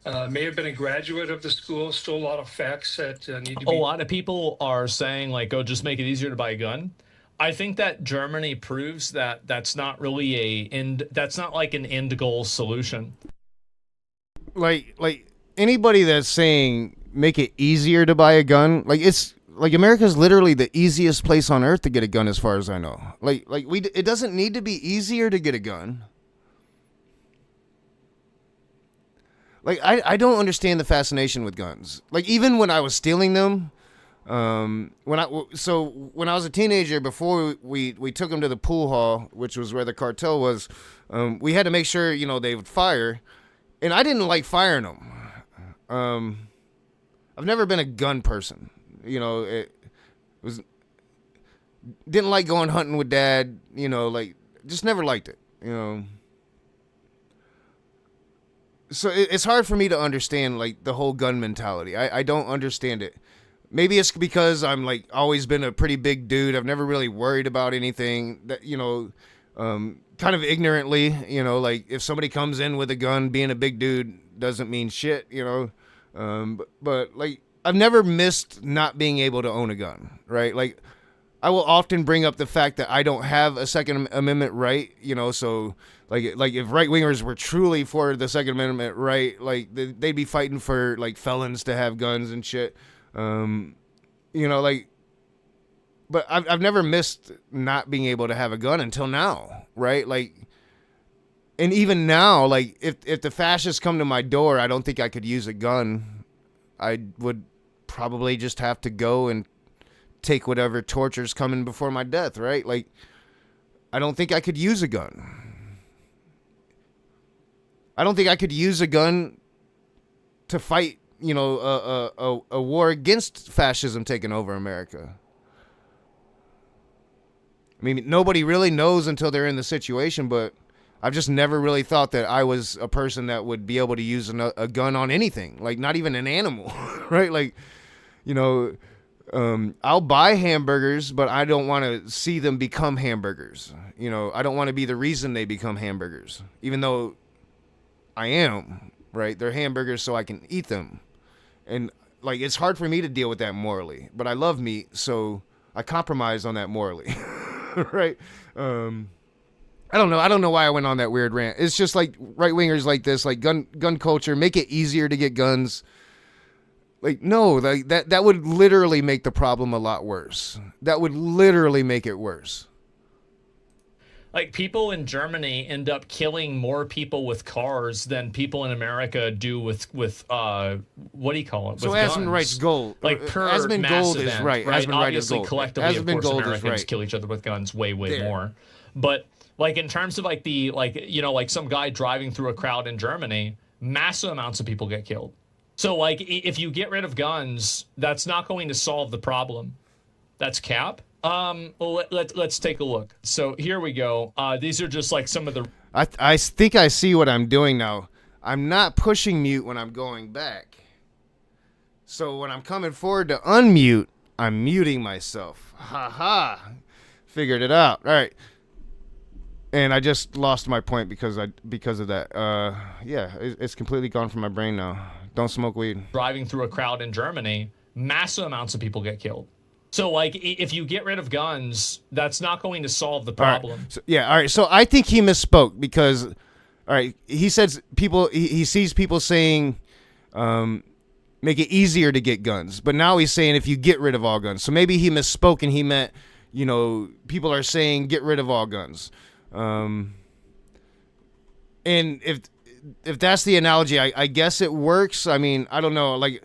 May have been a graduate of the school. Still a lot of facts that need to be. A lot of people are saying, like, oh, just make it easier to buy a gun. I think that Germany proves that that's not really that's not like an end goal solution. Like anybody that's saying make it easier to buy a gun, it's like America's literally the easiest place on earth to get a gun, as far as I know. It doesn't need to be easier to get a gun. Like, I don't understand the fascination with guns. Like, even when I was stealing them, when I was a teenager, before we took them to the pool hall, which was where the cartel was, we had to make sure, they would fire, and I didn't like firing them. I've never been a gun person. Didn't like going hunting with Dad, just never liked it, So it's hard for me to understand, like, the whole gun mentality. I don't understand it. Maybe it's because I'm, like, always been a pretty big dude. I've never really worried about anything that, kind of ignorantly, like, if somebody comes in with a gun, being a big dude doesn't mean shit, but like, I've never missed not being able to own a gun, right? Like, I will often bring up the fact that I don't have a Second Amendment right, so like if right-wingers were truly for the Second Amendment right, like they'd be fighting for like felons to have guns and shit. But I've never missed not being able to have a gun until now, right? Like, and even now, like if the fascists come to my door, I don't think I could use a gun. I would probably just have to go and take whatever torture's coming before my death, right? Like, I don't think I could use a gun. I don't think I could use a gun to fight, a war against fascism taking over America. I mean, nobody really knows until they're in the situation, but I've just never really thought that I was a person that would be able to use a gun on anything, like not even an animal, right? Like, I'll buy hamburgers, but I don't want to see them become hamburgers. I don't want to be the reason they become hamburgers, even though I am, right? They're hamburgers so I can eat them. And like, it's hard for me to deal with that morally, but I love meat, so I compromise on that morally, right? I don't know why I went on that weird rant. It's just like right-wingers like this, like gun culture, make it easier to get guns. Like, no, like that would literally make the problem a lot worse. That would literally make it worse. Like, people in Germany end up killing more people with cars than people in America do with what do you call it? So with Asmond Wright's gold. Like, per Asmond mass Gold event, is right. Asmond Wright is Obviously, gold. collectively, Asmond of course, Gold is Americans right. kill each other with guns way There. more. But like, in terms of like like some guy driving through a crowd in Germany, massive amounts of people get killed. So like, if you get rid of guns, that's not going to solve the problem. That's cap. Well, let's take a look. So here we go. These are just like some of the. I think I see what I'm doing now. I'm not pushing mute when I'm going back. So when I'm coming forward to unmute, I'm muting myself. Ha ha. Figured it out. All right. And I just lost my point because of that. Yeah, it's completely gone from my brain now. Don't smoke weed. Driving through a crowd in Germany, massive amounts of people get killed. So like, if you get rid of guns, that's not going to solve the problem. All right. So, yeah. All right. So I think he misspoke because, all right, he says people. He sees people saying, make it easier to get guns, but now he's saying if you get rid of all guns. So maybe he misspoke and he meant, people are saying get rid of all guns. And if that's the analogy, I guess it works. I mean, I don't know. Like,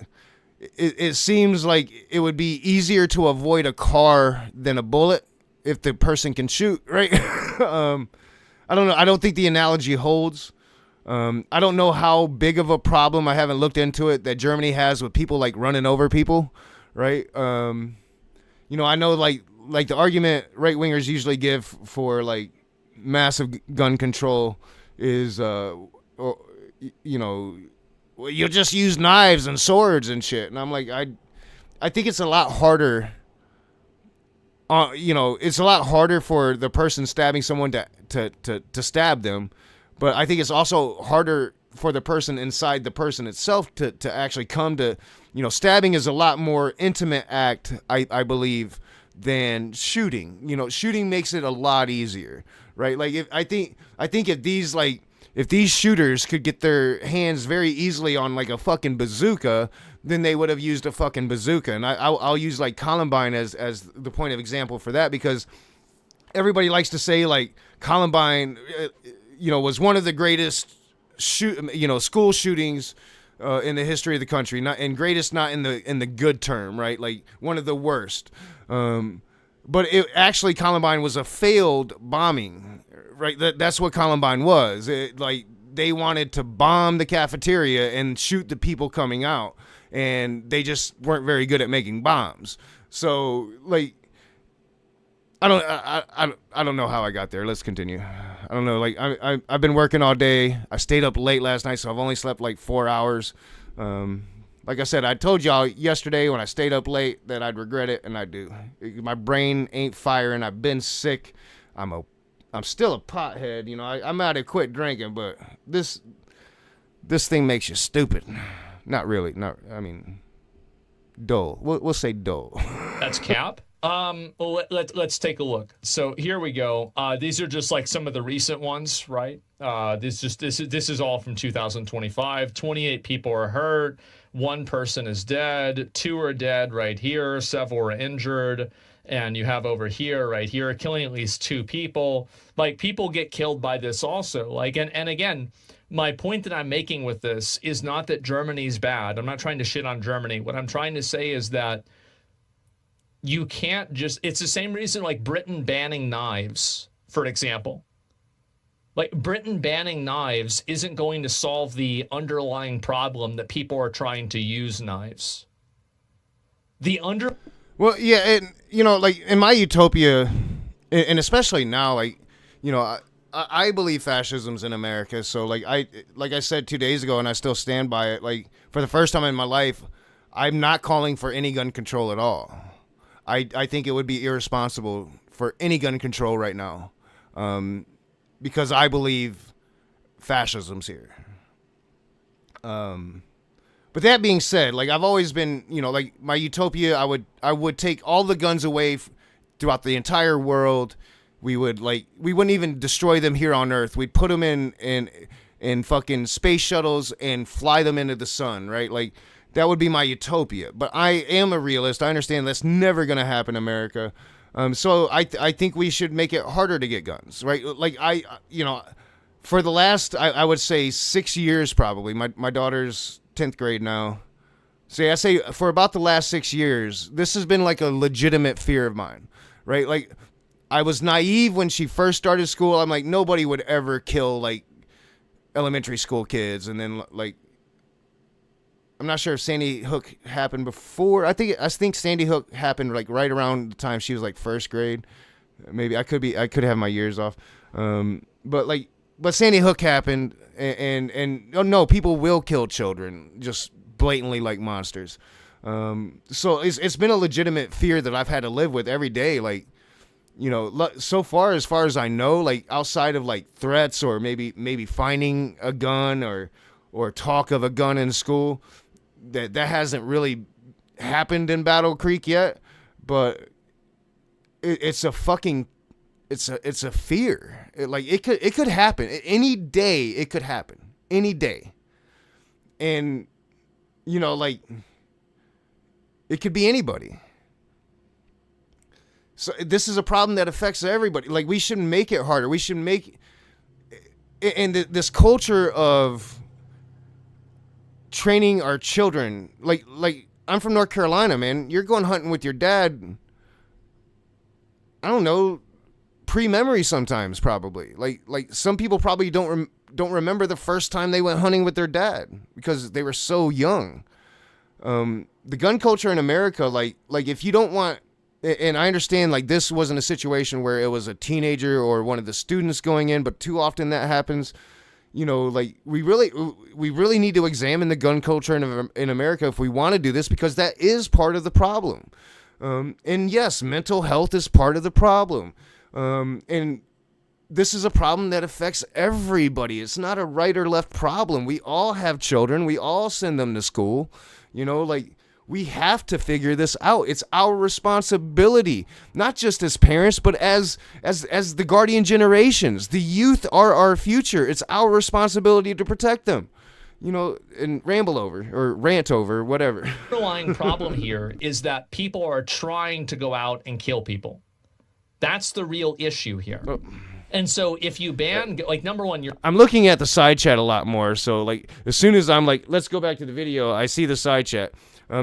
it seems like it would be easier to avoid a car than a bullet if the person can shoot, right? I don't know. I don't think the analogy holds. I don't know how big of a problem, I haven't looked into it, that Germany has with people like running over people, right? I know like the argument right wingers usually give for like massive gun control is, you'll just use knives and swords and shit. And I'm like, I think it's a lot harder. It's a lot harder for the person stabbing someone to stab them, but I think it's also harder for the person inside the person itself to actually come to, stabbing is a lot more intimate act, I believe, than shooting. Shooting makes it a lot easier, right? Like, I think if these shooters could get their hands very easily on like a fucking bazooka, then they would have used a fucking bazooka. And I'll use like Columbine as the point of example for that, because everybody likes to say like Columbine, was one of the greatest school shootings in the history of the country. Not in the good term, right? Like one of the worst. But actually Columbine was a failed bombing. Right, that's what Columbine was. They wanted to bomb the cafeteria and shoot the people coming out, and they just weren't very good at making bombs. So, like, I don't know how I got there. Let's continue. I don't know. Like, I've been working all day. I stayed up late last night, so I've only slept like 4 hours. Like I said, I told y'all yesterday when I stayed up late that I'd regret it, and I do. My brain ain't firing. I've been sick. I'm still a pothead, I'm out to quit drinking, but this thing makes you stupid. Not really. I mean, dull. We'll say dull. That's cap. Let's take a look. So here we go. These are just like some of the recent ones, right? This is all from 2025. 28 people are hurt. 1 person is dead. 2 are dead right here. Several are injured. And you have over here, right here, killing at least 2 people. Like, people get killed by this also. Like, and again, my point that I'm making with this is not that Germany's bad. I'm not trying to shit on Germany. What I'm trying to say is that you can't just, it's the same reason like Britain banning knives, for example. Like, Britain banning knives isn't going to solve the underlying problem that people are trying to use knives. Well, yeah, and, like, in my utopia, and especially now, like, I believe fascism's in America, so, like I said 2 days ago, and I still stand by it, like, for the first time in my life, I'm not calling for any gun control at all. I think it would be irresponsible for any gun control right now, because I believe fascism's here. But that being said, like, I've always been, like, my utopia, I would take all the guns away throughout the entire world. We wouldn't even destroy them here on Earth. We'd put them in fucking space shuttles and fly them into the sun, right? Like, that would be my utopia. But I am a realist. I understand that's never going to happen in America. So I think we should make it harder to get guns, right? Like, for the last, I would say 6 years probably, my daughter's 10th grade now. So I say for about the last 6 years, this has been like a legitimate fear of mine, right? Like, I was naive when she first started school. I'm like, nobody would ever kill like elementary school kids. And then, like, I'm not sure if Sandy Hook happened before. I think Sandy Hook happened like right around the time she was like first grade. Maybe I could have my years off. But Sandy Hook happened, and oh no, people will kill children just blatantly like monsters. So it's been a legitimate fear that I've had to live with every day. Like, so far as I know, like, outside of like threats or maybe finding a gun or talk of a gun in school, that hasn't really happened in Battle Creek yet. But it's a fucking, it's a fear. It could happen any day. It could happen any day, and like, it could be anybody. So this is a problem that affects everybody. Like, we shouldn't make it harder. We should make, and this culture of training our children. Like I'm from North Carolina, man. You're going hunting with your dad. I don't know, pre-memory sometimes, probably. Like some people probably don't remember the first time they went hunting with their dad because they were so young. The gun culture in America, like if you don't want, and I understand, like, this wasn't a situation where it was a teenager or one of the students going in, but too often that happens. Like, we really need to examine the gun culture in America if we want to do this, because that is part of the problem. And yes, mental health is part of the problem. And this is a problem that affects everybody. It's not a right or left problem. We all have children. We all send them to school. Like, we have to figure this out. It's our responsibility, not just as parents, but as the guardian generations. The youth are our future. It's our responsibility to protect them. And ramble over or rant over, whatever. The underlying problem here is that people are trying to go out and kill people. That's the real issue here. And so if you ban, like, number one, I'm looking at the side chat a lot more. So, like, as soon as I'm like, let's go back to the video, I see the side chat.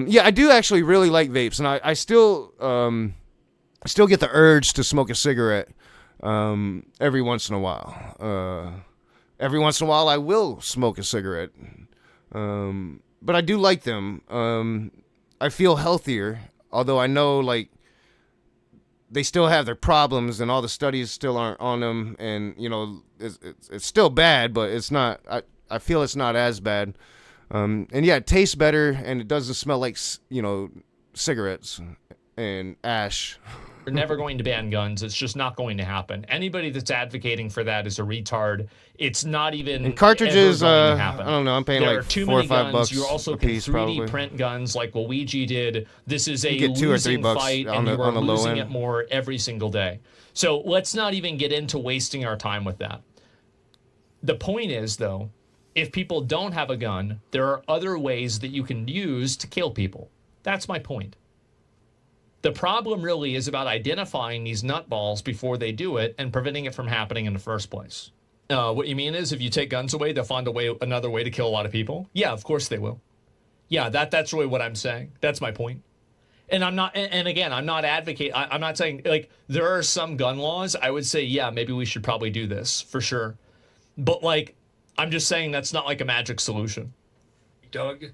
Yeah, I do actually really like vapes, and I still get the urge to smoke a cigarette every once in a while. Every once in a while, I will smoke a cigarette, but I do like them. I feel healthier, although I know, like, they still have their problems, and all the studies still aren't on them, and it's still bad, but it's not. I feel it's not as bad. And yeah, it tastes better, and it doesn't smell like cigarettes and ash. We're never going to ban guns. It's just not going to happen. Anybody that's advocating for that is a retard. It's not even And cartridges, ever going to happen. I don't know. I'm paying there like are too $4 many or $5 guns. bucks You also a can piece, 3D probably. print guns like Luigi did. This is a You get $2 or $3 losing bucks fight, on and the- you are on the low losing end. it more every single day. So let's not even get into wasting our time with that. The point is, though, if people don't have a gun, there are other ways that you can use to kill people. That's my point. The problem really is about identifying these nutballs before they do it and preventing it from happening in the first place. What you mean is if you take guns away, they'll find another way to kill a lot of people? Yeah, of course they will. Yeah, that's really what I'm saying. That's my point. And I'm not, and again, I'm not advocating, I'm not saying, like, there are some gun laws, I would say, yeah, maybe we should probably do this, for sure. But, like, I'm just saying that's not like a magic solution. Dug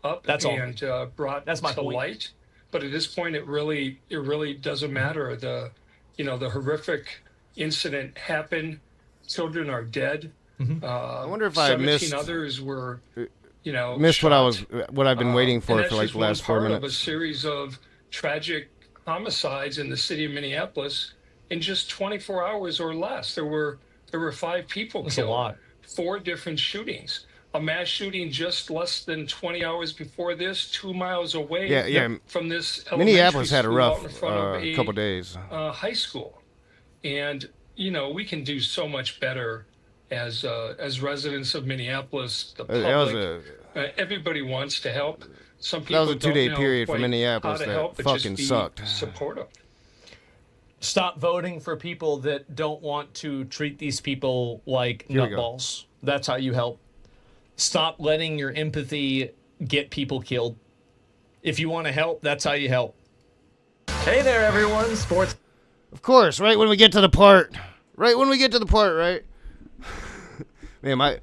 up That's all. and brought That's my to point. light. But at this point, it really doesn't matter. The horrific incident happened. Children are dead. I wonder if I 17 missed others were, missed shot. what I've been waiting for And that's like just the last one 4 part minutes. of a series of tragic homicides in the city of Minneapolis in just 24 hours or less. There were 5 people That's killed. a lot. 4 different shootings. A mass shooting just less than 20 hours before this, 2 miles away Yeah. from this Minneapolis had a elementary school out rough in front of couple days. high school. And, we can do so much better as residents of Minneapolis, the That was public. Everybody wants to help. Some That people was a 2-day don't know period for quite Minneapolis how to that help, but just fucking be sucked. supportive. Stop voting for people that don't want to treat these people like Here we go. nutballs. That's how you help. Stop letting your empathy get people killed. If you want to help, that's how you help. Hey there, everyone. Sports. Of course, right when we get to the part. Right? Man, I'm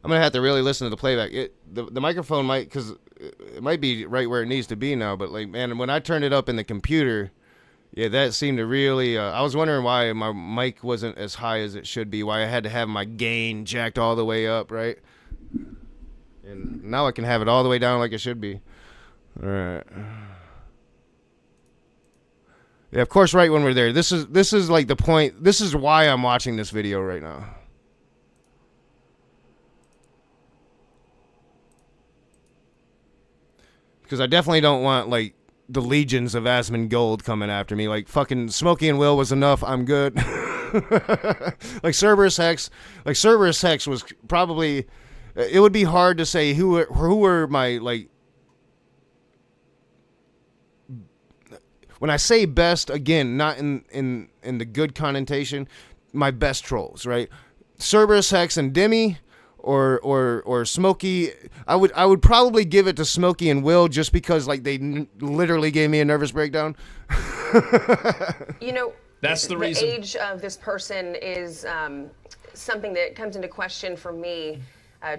gonna have to really listen to the playback. The microphone might, because it might be right where it needs to be now. But like, man, when I turned it up in the computer, yeah, that seemed to really. I was wondering why my mic wasn't as high as it should be. Why I had to have my gain jacked all the way up, right? And now I can have it all the way down like it should be. All right. Yeah, of course. Right when we're there, this is like the point. This is why I'm watching this video right now. Because I definitely don't want, like, the legions of Asmond Gold coming after me. Like, fucking Smokey and Will was enough. I'm good. Like, Cerberus Hex was probably... It would be hard to say who were my, like... When I say best, again, not in the good connotation, my best trolls, right? Cerberus Hex and Demi... Or Smokey, I would probably give it to Smokey and Will just because like they literally gave me a nervous breakdown. That's the reason. The age of this person is something that comes into question for me.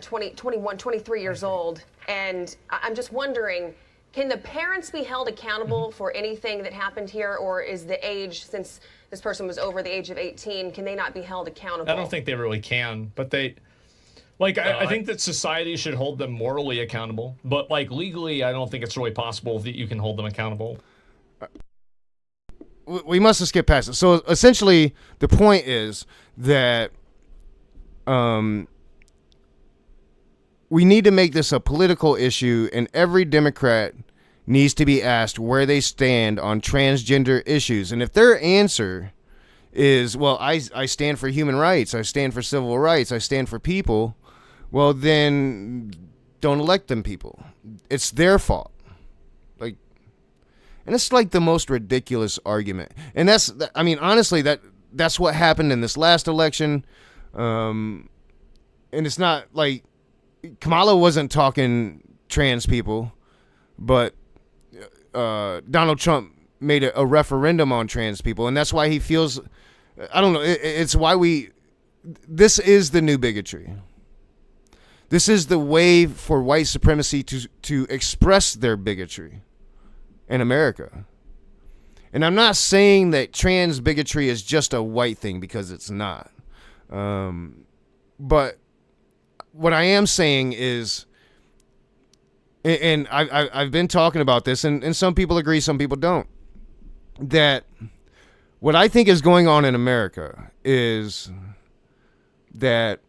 21, 23 years old, and I'm just wondering, can the parents be held accountable for anything that happened here, or is the age, since this person was over the age of 18, can they not be held accountable? I don't think they really can, but they... Like, I think that society should hold them morally accountable, but, like, legally, I don't think it's really possible that you can hold them accountable. We must have skipped past it. So, essentially, the point is that we need to make this a political issue, and every Democrat needs to be asked where they stand on transgender issues. And if their answer is, well, I stand for human rights, I stand for civil rights, I stand for people, well, then don't elect them people. It's their fault. Like, and it's like the most ridiculous argument. And honestly, that's what happened in this last election. And it's not like Kamala wasn't talking trans people, but Donald Trump made a referendum on trans people, and that's why he feels, I don't know, it's why this is the new bigotry. This is the way for white supremacy to express their bigotry in America. And I'm not saying that trans bigotry is just a white thing, because it's not. But what I am saying is, and I've been talking about this, and some people agree, some people don't. that what I think is going on in America is that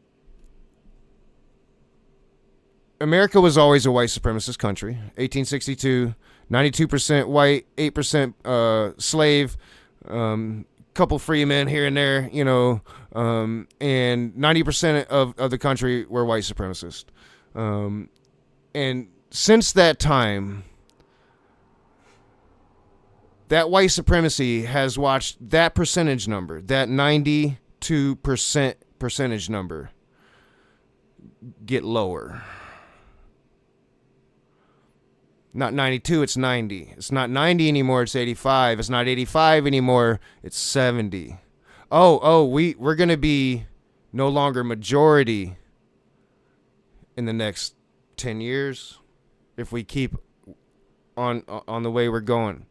America was always a white supremacist country. 1862, 92% white, 8% slave, couple free men here and there, and 90% of the country were white supremacists. And since that time, that white supremacy has watched that percentage number, that 92% percentage number, get lower. Not 92, it's 90. It's not 90 anymore, it's 85. It's not 85 anymore, it's 70. We're going to be no longer majority in the next 10 years if we keep on the way we're going.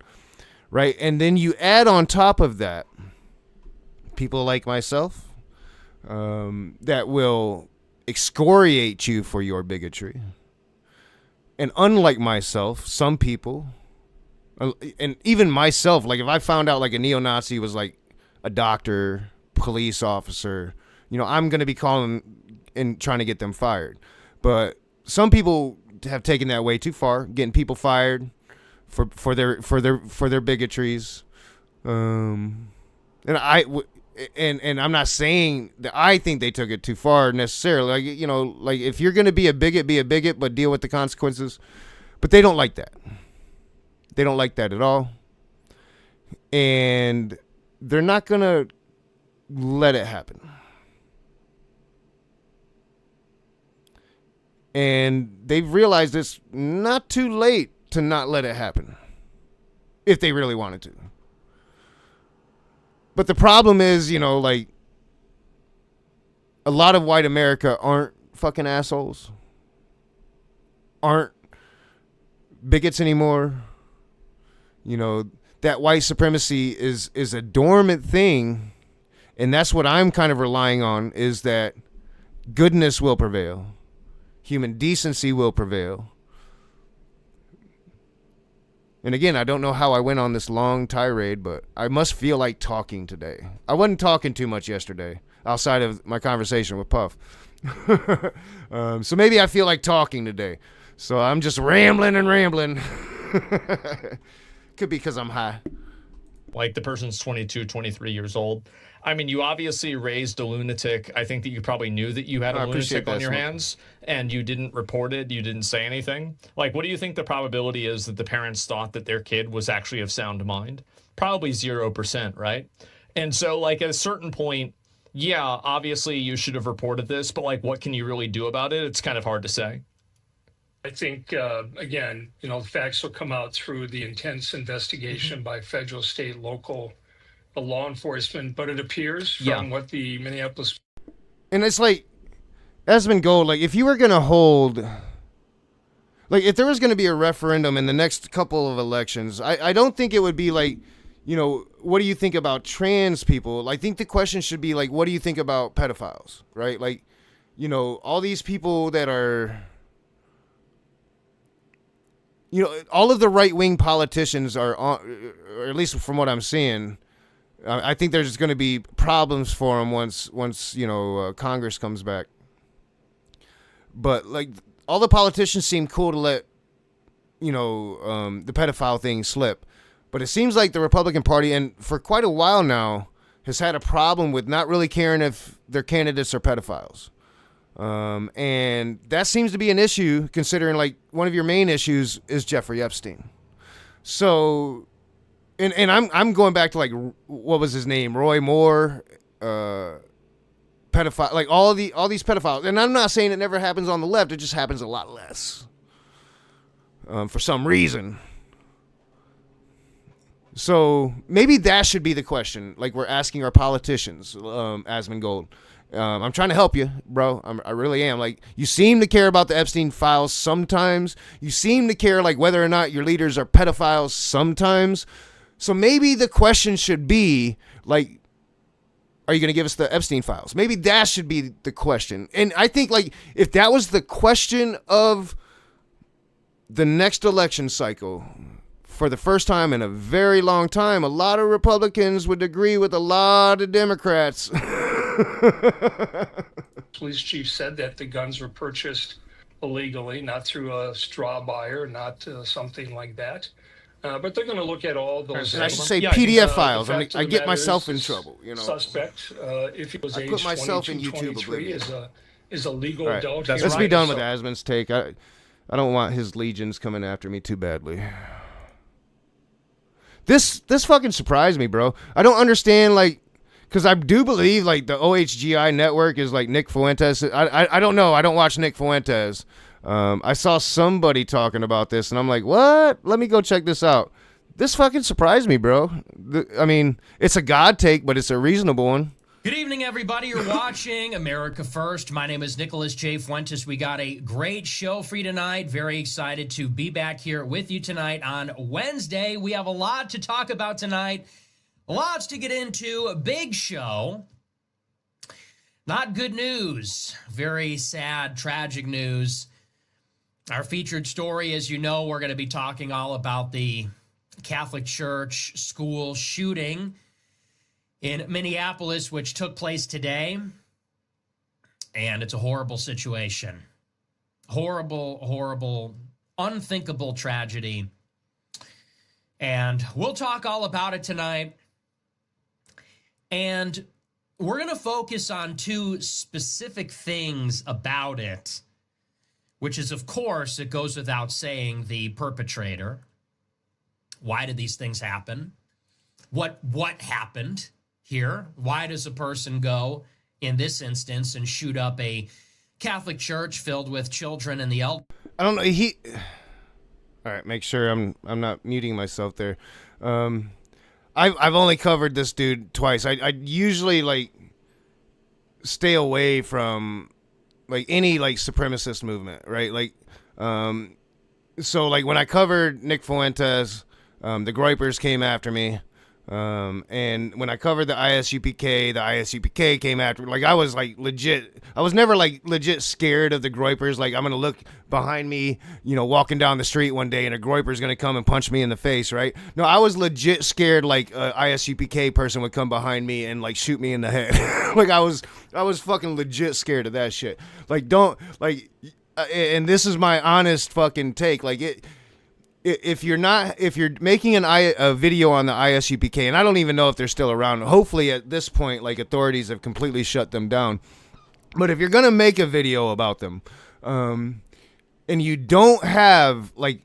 Right? And then you add on top of that people like myself that will excoriate you for your bigotry. And unlike myself, some people, and even myself, like if I found out like a neo-Nazi was like a doctor, police officer, I'm going to be calling and trying to get them fired. But some people have taken that way too far, getting people fired for their bigotries. And I'm not saying that I think they took it too far necessarily. Like if you're going to be a bigot, but deal with the consequences. But they don't like that. They don't like that at all. And they're not going to let it happen. And they've realized it's not too late to not let it happen if they really wanted to. But the problem is, like, a lot of white America aren't fucking assholes, aren't bigots anymore. That white supremacy is a dormant thing, and that's what I'm kind of relying on, is that goodness will prevail. Human decency will prevail. And again, I don't know how I went on this long tirade, but I must feel like talking today. I wasn't talking too much yesterday, outside of my conversation with Puff. So maybe I feel like talking today. So I'm just rambling and rambling. Could be because I'm high. Like the person's 22, 23 years old. I mean, you obviously raised a lunatic. I think that you probably knew that you had a lunatic on your hands and you didn't report it. You didn't say anything. Like, what do you think the probability is that the parents thought that their kid was actually of sound mind? Probably 0%, right? And so, like, at a certain point, yeah, obviously you should have reported this, but, like, what can you really do about it? It's kind of hard to say. I think, again, the facts will come out through the intense investigation by federal, state, local law enforcement, but it appears from what the Minneapolis... And it's like, Asmond Gold, like, if you were going to hold... Like, if there was going to be a referendum in the next couple of elections, I don't think it would be like, what do you think about trans people? I think the question should be, like, what do you think about pedophiles, right? Like, all these people that are... all of the right-wing politicians are, or at least from what I'm seeing... I think there's going to be problems for them once Congress comes back. But like all the politicians seem cool to let the pedophile thing slip. But it seems like the Republican Party, and for quite a while now, has had a problem with not really caring if their candidates are pedophiles. And that seems to be an issue, considering like one of your main issues is Jeffrey Epstein. So. And I'm going back to like what was his name, Roy Moore, pedophile, like all these pedophiles. And I'm not saying it never happens on the left; it just happens a lot less for some reason. So maybe that should be the question, like we're asking our politicians, Asmond Gold. I'm trying to help you, bro. I really am. Like, you seem to care about the Epstein files sometimes. You seem to care like whether or not your leaders are pedophiles sometimes. So maybe the question should be, like, are you going to give us the Epstein files? Maybe that should be the question. And I think, like, if that was the question of the next election cycle for the first time in a very long time, a lot of Republicans would agree with a lot of Democrats. Police chief said that the guns were purchased illegally, not through a straw buyer, not something like that. But they're going to look at all those. And I should say Yeah, PDF files. the I mean, fact of I the get matter myself is in this trouble, you know. Suspect, if he was I age put myself 22, in YouTube 23, oblivion. is a legal All right, adult. That's here. let's be done with So- Asmond's take. I don't want his legions coming after me too badly. This fucking surprised me, bro. I don't understand, like, because I do believe, like, the OHGI network is, like, Nick Fuentes. I don't know. I don't watch Nick Fuentes. I saw somebody talking about this, and I'm like, what? Let me go check this out. This fucking surprised me, bro. I mean, it's a God take, but it's a reasonable one. Good evening, everybody. You're watching America First. My name is Nicholas J. Fuentes. We got a great show for you tonight. Very excited to be back here with you tonight on Wednesday. We have a lot to talk about tonight. Lots to get into. A big show. Not good news. Very sad, tragic news. Our featured story, as you know, we're going to be talking all about the Catholic Church school shooting in Minneapolis, which took place today. And it's a horrible situation. Horrible, horrible, unthinkable tragedy. And we'll talk all about it tonight. And we're going to focus on two specific things about it, which is, of course, it goes without saying, the perpetrator. Why did these things happen? What happened here? Why does a person go, in this instance, and shoot up a Catholic church filled with children and the elderly? I don't know. All right, make sure I'm not muting myself there. I've only covered this dude twice. I usually, like, stay away from, like, any, like, supremacist movement, right? Like, so, like, when I covered Nick Fuentes, the Groypers came after me. And when I covered the ISUPK came after. Like, I was, like, legit. I was never, like, legit scared of the Groypers. Like, I'm gonna look behind me, you know, walking down the street one day, and a Groyper's gonna come and punch me in the face, right? No, I was legit scared. Like, a ISUPK person would come behind me and, like, shoot me in the head. Like, I was fucking legit scared of that shit. Like, don't, like, and this is my honest fucking take. Like, if you're making a video on the ISUPK, and I don't even know if they're still around. Hopefully at this point, like, authorities have completely shut them down. But if you're gonna make a video about them, and you don't have, like,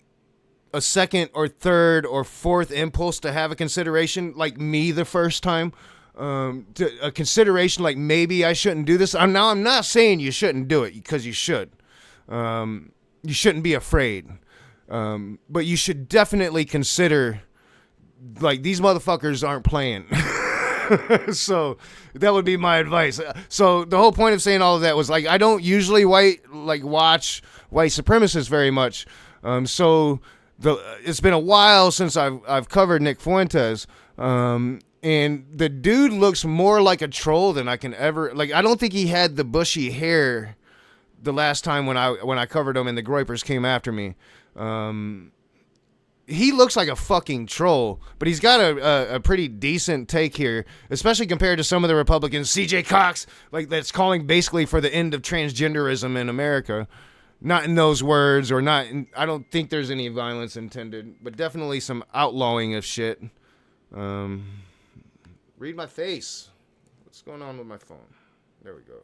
a second or third or fourth impulse to have a consideration, like me the first time, a consideration like maybe I shouldn't do this. I'm not saying you shouldn't do it, because you should. You shouldn't be afraid. But you should definitely consider, like, these motherfuckers aren't playing. So that would be my advice. So the whole point of saying all of that was, like, I don't usually watch white supremacists very much. So it's been a while since I've covered Nick Fuentes. And the dude looks more like a troll than I can ever, like, I don't think he had the bushy hair the last time when I covered him and the Groypers came after me. He looks like a fucking troll, but he's got a pretty decent take here, especially compared to some of the Republicans. CJ Cox, like, that's calling basically for the end of transgenderism in America. Not in those words, or not in, I don't think there's any violence intended, but definitely some outlawing of shit. Read my face. What's going on with my phone? There we go.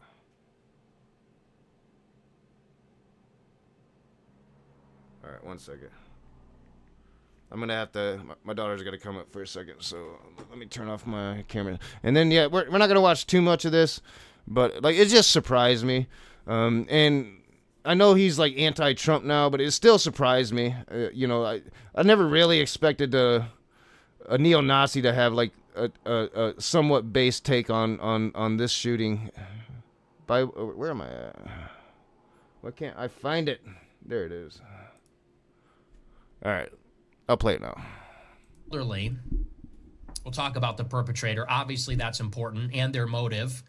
All right, 1 second. I'm going to have to, my daughter's going to come up for a second, so let me turn off my camera. And then, yeah, we're not going to watch too much of this, but, like, it just surprised me. And I know he's, like, anti-Trump now, but it still surprised me. You know, I never really expected a neo-Nazi to have, like, a somewhat based take on this shooting. Where am I at? Why can't I find it? There it is. All right, I'll play it now. We'll talk about the perpetrator. Obviously, that's important, and their motive.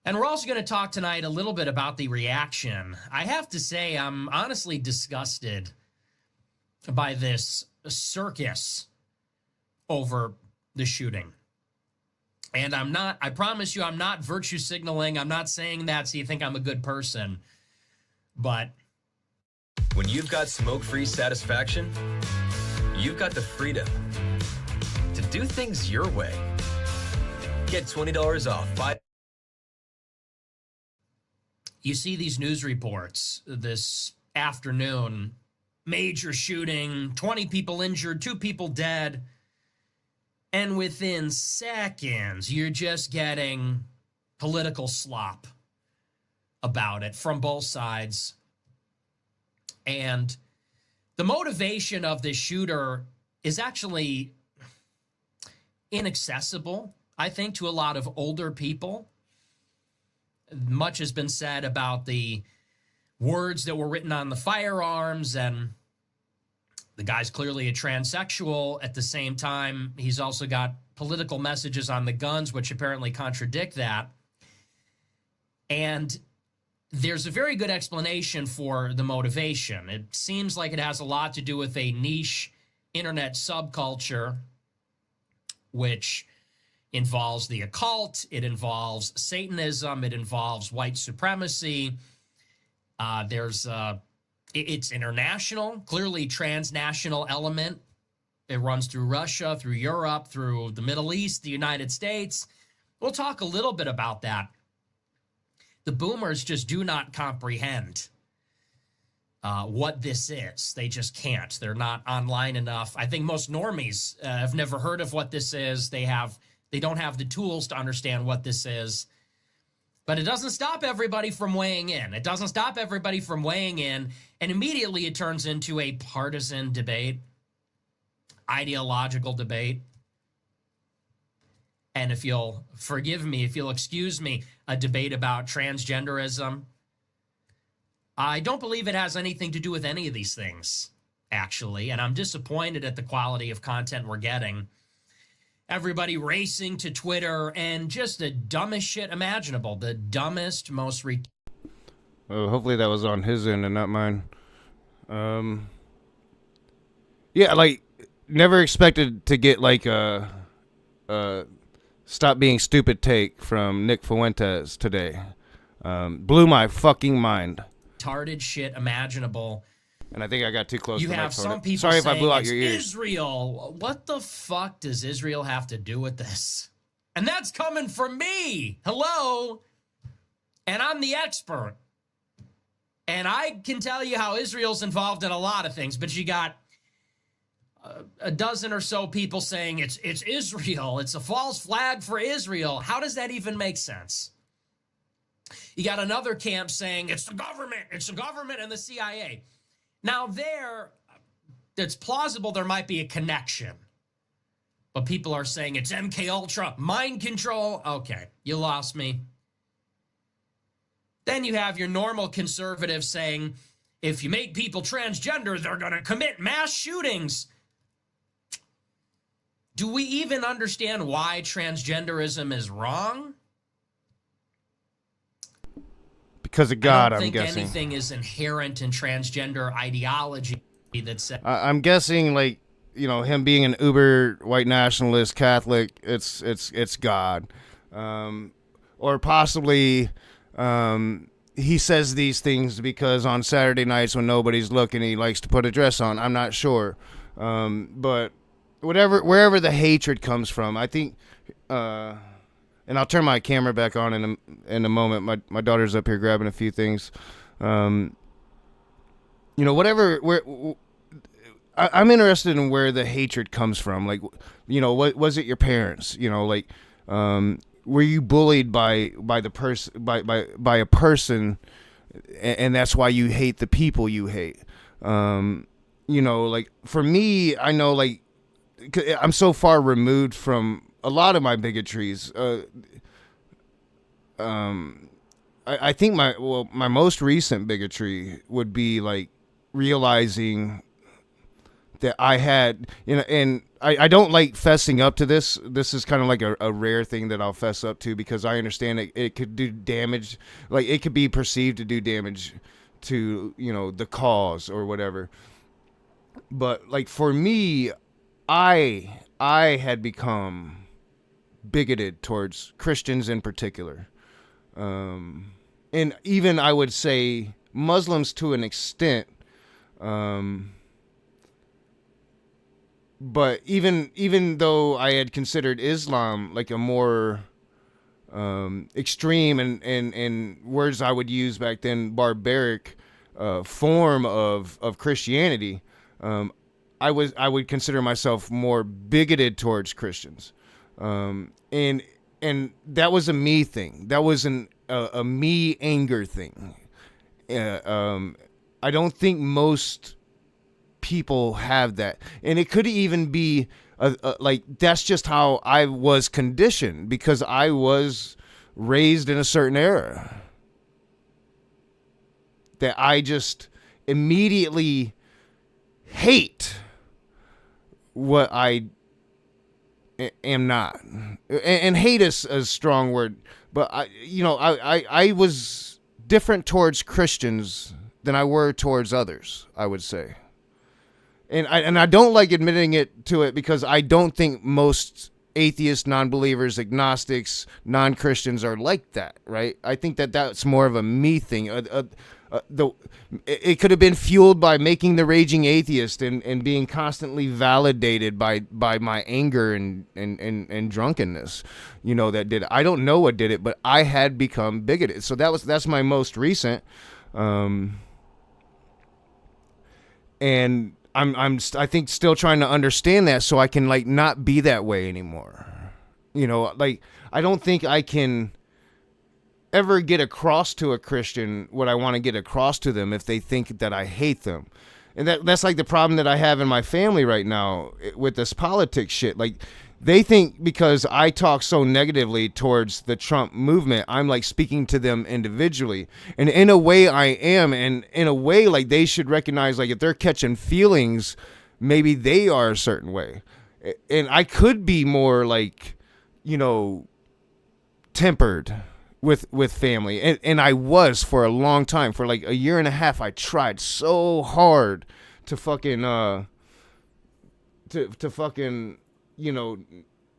And we're also going to talk tonight a little bit about the reaction. I have to say, I'm honestly disgusted by this circus over the shooting. And I promise you, I'm not virtue signaling. I'm not saying that so you think I'm a good person. But when you've got smoke-free satisfaction, you've got the freedom to do things your way. Get $20 off. You see these news reports this afternoon, major shooting, 20 people injured, 2 people dead. And within seconds, you're just getting political slop about it from both sides. And the motivation of this shooter is actually inaccessible, I think, to a lot of older people. Much has been said about the words that were written on the firearms, and the guy's clearly a transsexual. At the same time, he's also got political messages on the guns, which apparently contradict that. And there's a very good explanation for the motivation. It seems like it has a lot to do with a niche internet subculture, which involves the occult, it involves Satanism, it involves white supremacy. It's international, clearly transnational element. It runs through Russia, through Europe, through the Middle East, the United States. We'll talk a little bit about that. The boomers just do not comprehend what this is. They just can't. They're not online enough. I think most normies have never heard of what this is. They don't have the tools to understand what this is. But it doesn't stop everybody from weighing in. It doesn't stop everybody from weighing in. And immediately it turns into a partisan debate, ideological debate. And if you'll forgive me, if you'll excuse me, a debate about transgenderism. I don't believe it has anything to do with any of these things, actually. And I'm disappointed at the quality of content we're getting. Everybody racing to Twitter and just the dumbest shit imaginable. The dumbest, most... hopefully that was on his end and not mine. Yeah, like, never expected to get, like, a stop being stupid take from Nick Fuentes today. Blew my fucking mind. Retarded shit imaginable. And I think I got too close to the have some microphone. people Sorry if I saying blew out it's your ears. Israel. What the fuck does Israel have to do with this? And that's coming from me. Hello? And I'm the expert. And I can tell you how Israel's involved in a lot of things, but you got a dozen or so people saying it's Israel. It's a false flag for Israel. How does that even make sense? You got another camp saying it's the government and the CIA. Now it's plausible there might be a connection. But people are saying it's MK Ultra, mind control. Okay, you lost me. Then you have your normal conservatives saying if you make people transgender, they're going to commit mass shootings. Do we even understand why transgenderism is wrong? Because of God, I'm guessing. I don't think anything is inherent in transgender ideology that says... I'm guessing, like, you know, him being an uber white nationalist Catholic, it's God. Or possibly he says these things because on Saturday nights when nobody's looking, he likes to put a dress on. I'm not sure. But wherever the hatred comes from, I think... and I'll turn my camera back on in a moment. My daughter's up here grabbing a few things. You know, I'm interested in where the hatred comes from. Like, you know, what was it your parents? You know, like, were you bullied by the person by a person, and that's why you hate the people you hate? You know, like for me, I know, like, I'm so far removed from a lot of my bigotries. I think my most recent bigotry would be like realizing that I had, you know, and I don't like fessing up to this. This is kind of like a rare thing that I'll fess up to because I understand it could do damage. Like it could be perceived to do damage to, you know, the cause or whatever. But like for me, I had become bigoted towards Christians in particular. And even I would say Muslims to an extent. But even though I had considered Islam like a more extreme and words I would use back then, barbaric form of Christianity, I would consider myself more bigoted towards Christians, and that was a me thing. That was a me anger thing. I don't think most people have that, and it could even be like that's just how I was conditioned because I was raised in a certain era that I just immediately hate what I am not, and hate is a strong word, but I was different towards Christians than I were towards others, I would say. And I don't like admitting it to it because I don't think most atheists, non-believers, agnostics, non-Christians are like that, right? I think that's more of a me thing. It could have been fueled by making the raging atheist and being constantly validated by my anger and drunkenness, that did it. I don't know what did it, but I had become bigoted. So that's my most recent, and I think still trying to understand that so I can like not be that way anymore. Like I don't think I can ever get across to a Christian what I want to get across to them if they think that I hate them. And that's like the problem that I have in my family right now with this politics shit. Like they think because I talk so negatively towards the Trump movement, I'm like speaking to them individually. And in a way I am. And in a way, like they should recognize, like if they're catching feelings, maybe they are a certain way. And I could be more like, tempered with family. And I was for a long time. For like a year and a half, I tried so hard to fucking, to fucking,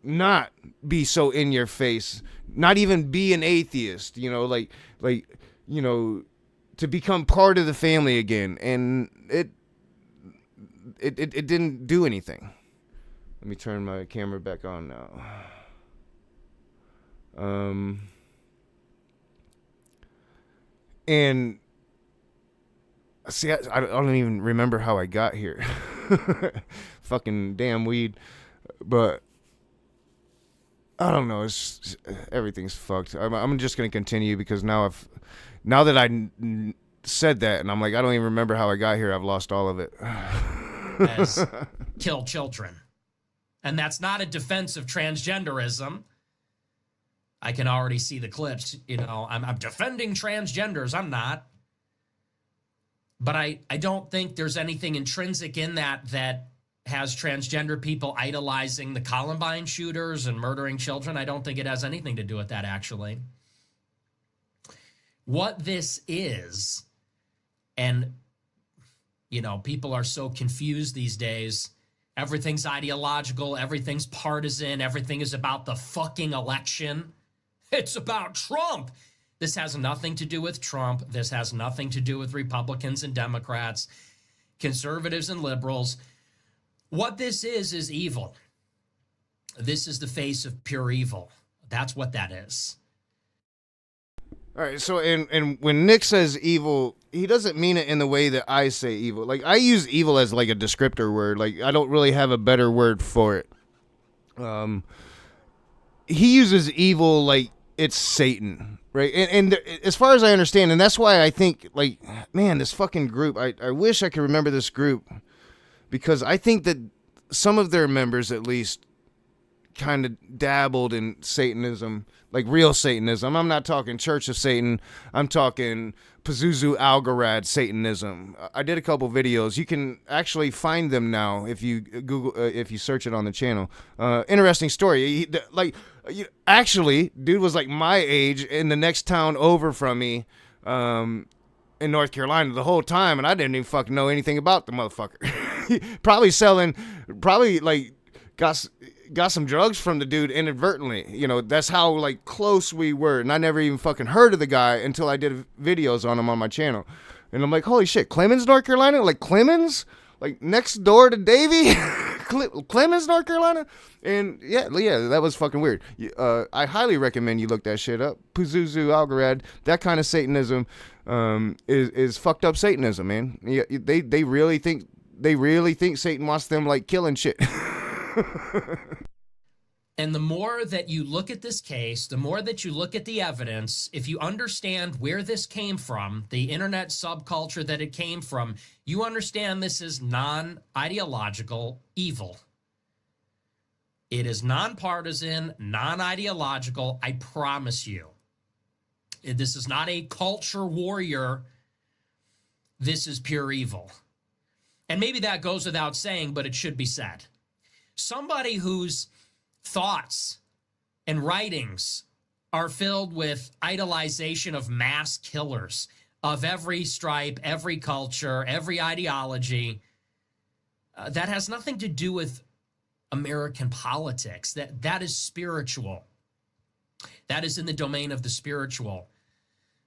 not be so in your face, not even be an atheist, to become part of the family again. And it didn't do anything. Let me turn my camera back on now. And see, I don't even remember how I got here. Fucking damn weed. But I don't know. Everything's fucked. I'm just gonna continue because now that I said that, and I'm like, I don't even remember how I got here. I've lost all of it. As kill children, and that's not a defense of transgenderism. I can already see the clips. I'm defending transgenders. I'm not. But I don't think there's anything intrinsic in that has transgender people idolizing the Columbine shooters and murdering children. I don't think it has anything to do with that, actually. What this is, and, people are so confused these days. Everything's ideological. Everything's partisan. Everything is about the fucking election. It's about Trump. This has nothing to do with Trump. This has nothing to do with Republicans and Democrats, conservatives and liberals. What this is evil. This is the face of pure evil. That's what that is. All right, so and when Nick says evil, he doesn't mean it in the way that I say evil. Like I use evil as like a descriptor word. Like I don't really have a better word for it. He uses evil like it's Satan, right? And as far as I understand, and that's why I think, like, man, this fucking group, I wish I could remember this group, because I think that some of their members, at least, kind of dabbled in Satanism, like real Satanism. I'm not talking Church of Satan. I'm talking Pazuzu Algarad Satanism. I did a couple videos. You can actually find them now if you Google, if you search it on the channel. Interesting story. Actually, dude was like my age in the next town over from me, in North Carolina the whole time, and I didn't even fucking know anything about the motherfucker. probably like got some drugs from the dude inadvertently. You know, that's how like close we were. And I never even fucking heard of the guy until I did videos on him on my channel. And I'm like, holy shit, Clemens, North Carolina? Like Clemens? Like next door to Davie? Clemens, North Carolina? And yeah, that was fucking weird. I highly recommend you look that shit up. Pazuzu, Algorand, that kind of Satanism is fucked up Satanism, man. Yeah, they really think Satan wants them like killing shit. And the more that you look at this case, the more that you look at the evidence, if you understand where this came from, the internet subculture that it came from, you understand this is non-ideological evil. It is nonpartisan, non-ideological, I promise you. This is not a culture warrior. This is pure evil. And maybe that goes without saying, but it should be said. Somebody whose thoughts and writings are filled with idolization of mass killers of every stripe, every culture, every ideology, that has nothing to do with American politics. That is spiritual. That is in the domain of the spiritual.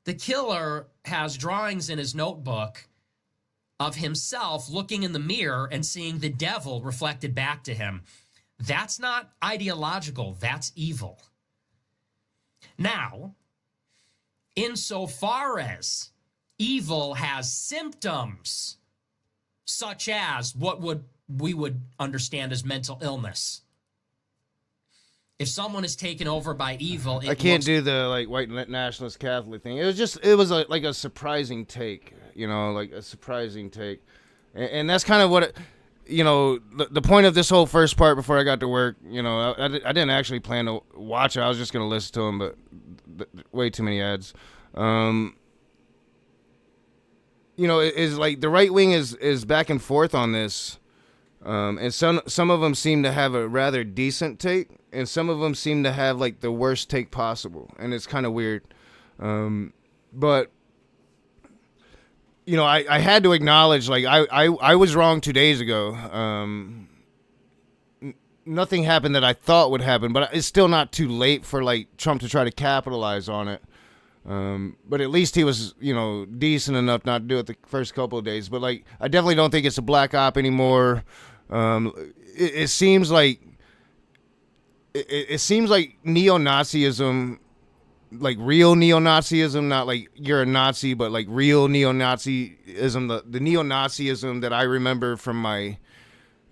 The killer has drawings in his notebook of himself looking in the mirror and seeing the devil reflected back to him. That's not ideological. That's evil. Now, insofar as evil has symptoms, such as what we would understand as mental illness. If someone is taken over by evil, I can't do the like white nationalist Catholic thing. It was like a surprising take, you know, like a surprising take, and that's kind of what it, you know. The point of this whole first part before I got to work, you know, I didn't actually plan to watch it. I was just gonna listen to him, but way too many ads. You know, is like the right wing is back and forth on this. And some of them seem to have a rather decent take, and some of them seem to have like the worst take possible, and it's kind of weird. But you know, I had to acknowledge, like I was wrong 2 days ago. Nothing happened that I thought would happen, but it's still not too late for like Trump to try to capitalize on it. But at least he was, you know, decent enough not to do it the first couple of days. But like, I definitely don't think it's a black op anymore. It seems like it seems like neo-Nazism, like real neo-Nazism, not like you're a Nazi, but like real neo-Nazism, the neo-Nazism that I remember from my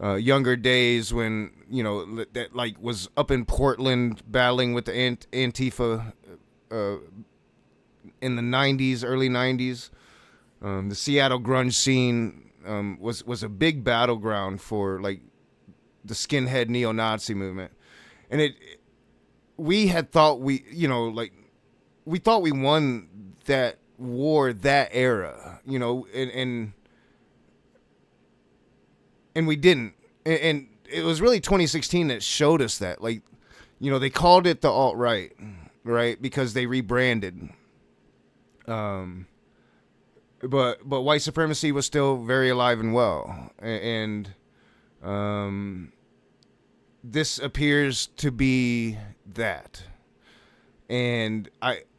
younger days when, you know, that like was up in Portland battling with the Antifa in the 90s, early 90s. The Seattle grunge scene was a big battleground for like the skinhead neo-Nazi movement. And we had thought we thought we won that war, that era, you know, and we didn't. And it was really 2016 that showed us that, like, you know, they called it the alt-right, right? Because they rebranded. But white supremacy was still very alive and well, and this appears to be that. And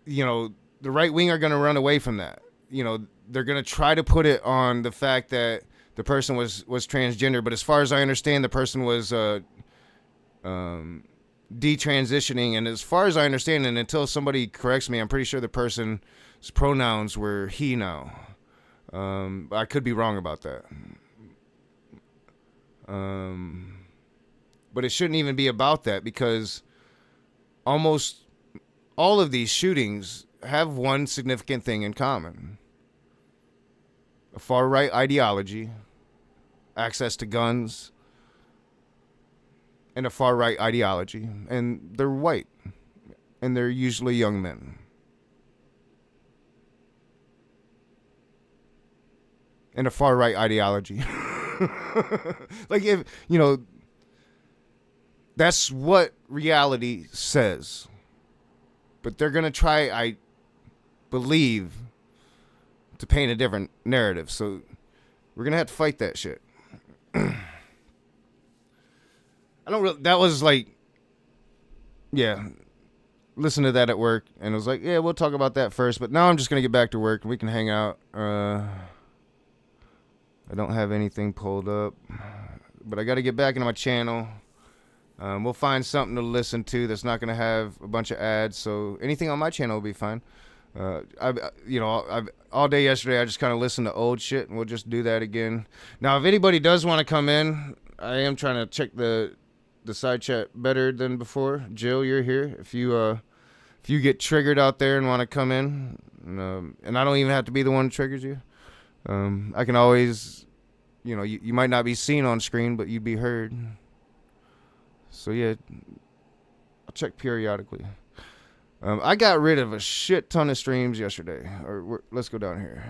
you know, the right wing are going to run away from that. You know, they're going to try to put it on the fact that the person was transgender, but as far as I understand, the person was detransitioning, and as far as I understand, and until somebody corrects me, I'm pretty sure the person's pronouns were he now. I could be wrong about that. But it shouldn't even be about that, because almost all of these shootings have one significant thing in common: a far-right ideology, access to guns, and a far-right ideology. And they're white, and they're usually young men. And a far-right ideology. Like, if, you know, that's what reality says. But they're going to try, I believe, to paint a different narrative. So we're going to have to fight that shit. I don't really, that was like, yeah, listen to that at work, and it was like, yeah, we'll talk about that first, but now I'm just going to get back to work, and we can hang out. I don't have anything pulled up, but I got to get back into my channel. We'll find something to listen to that's not going to have a bunch of ads, so anything on my channel will be fine. All day yesterday I just kind of listened to old shit, and we'll just do that again. Now, if anybody does want to come in, I am trying to check the side chat better than before. Jill, you're here. If you get triggered out there and want to come in, and I don't even have to be the one that triggers you. I can always, you might not be seen on screen, but you'd be heard. So yeah, I'll check periodically. I got rid of a shit ton of streams yesterday. Let's go down here.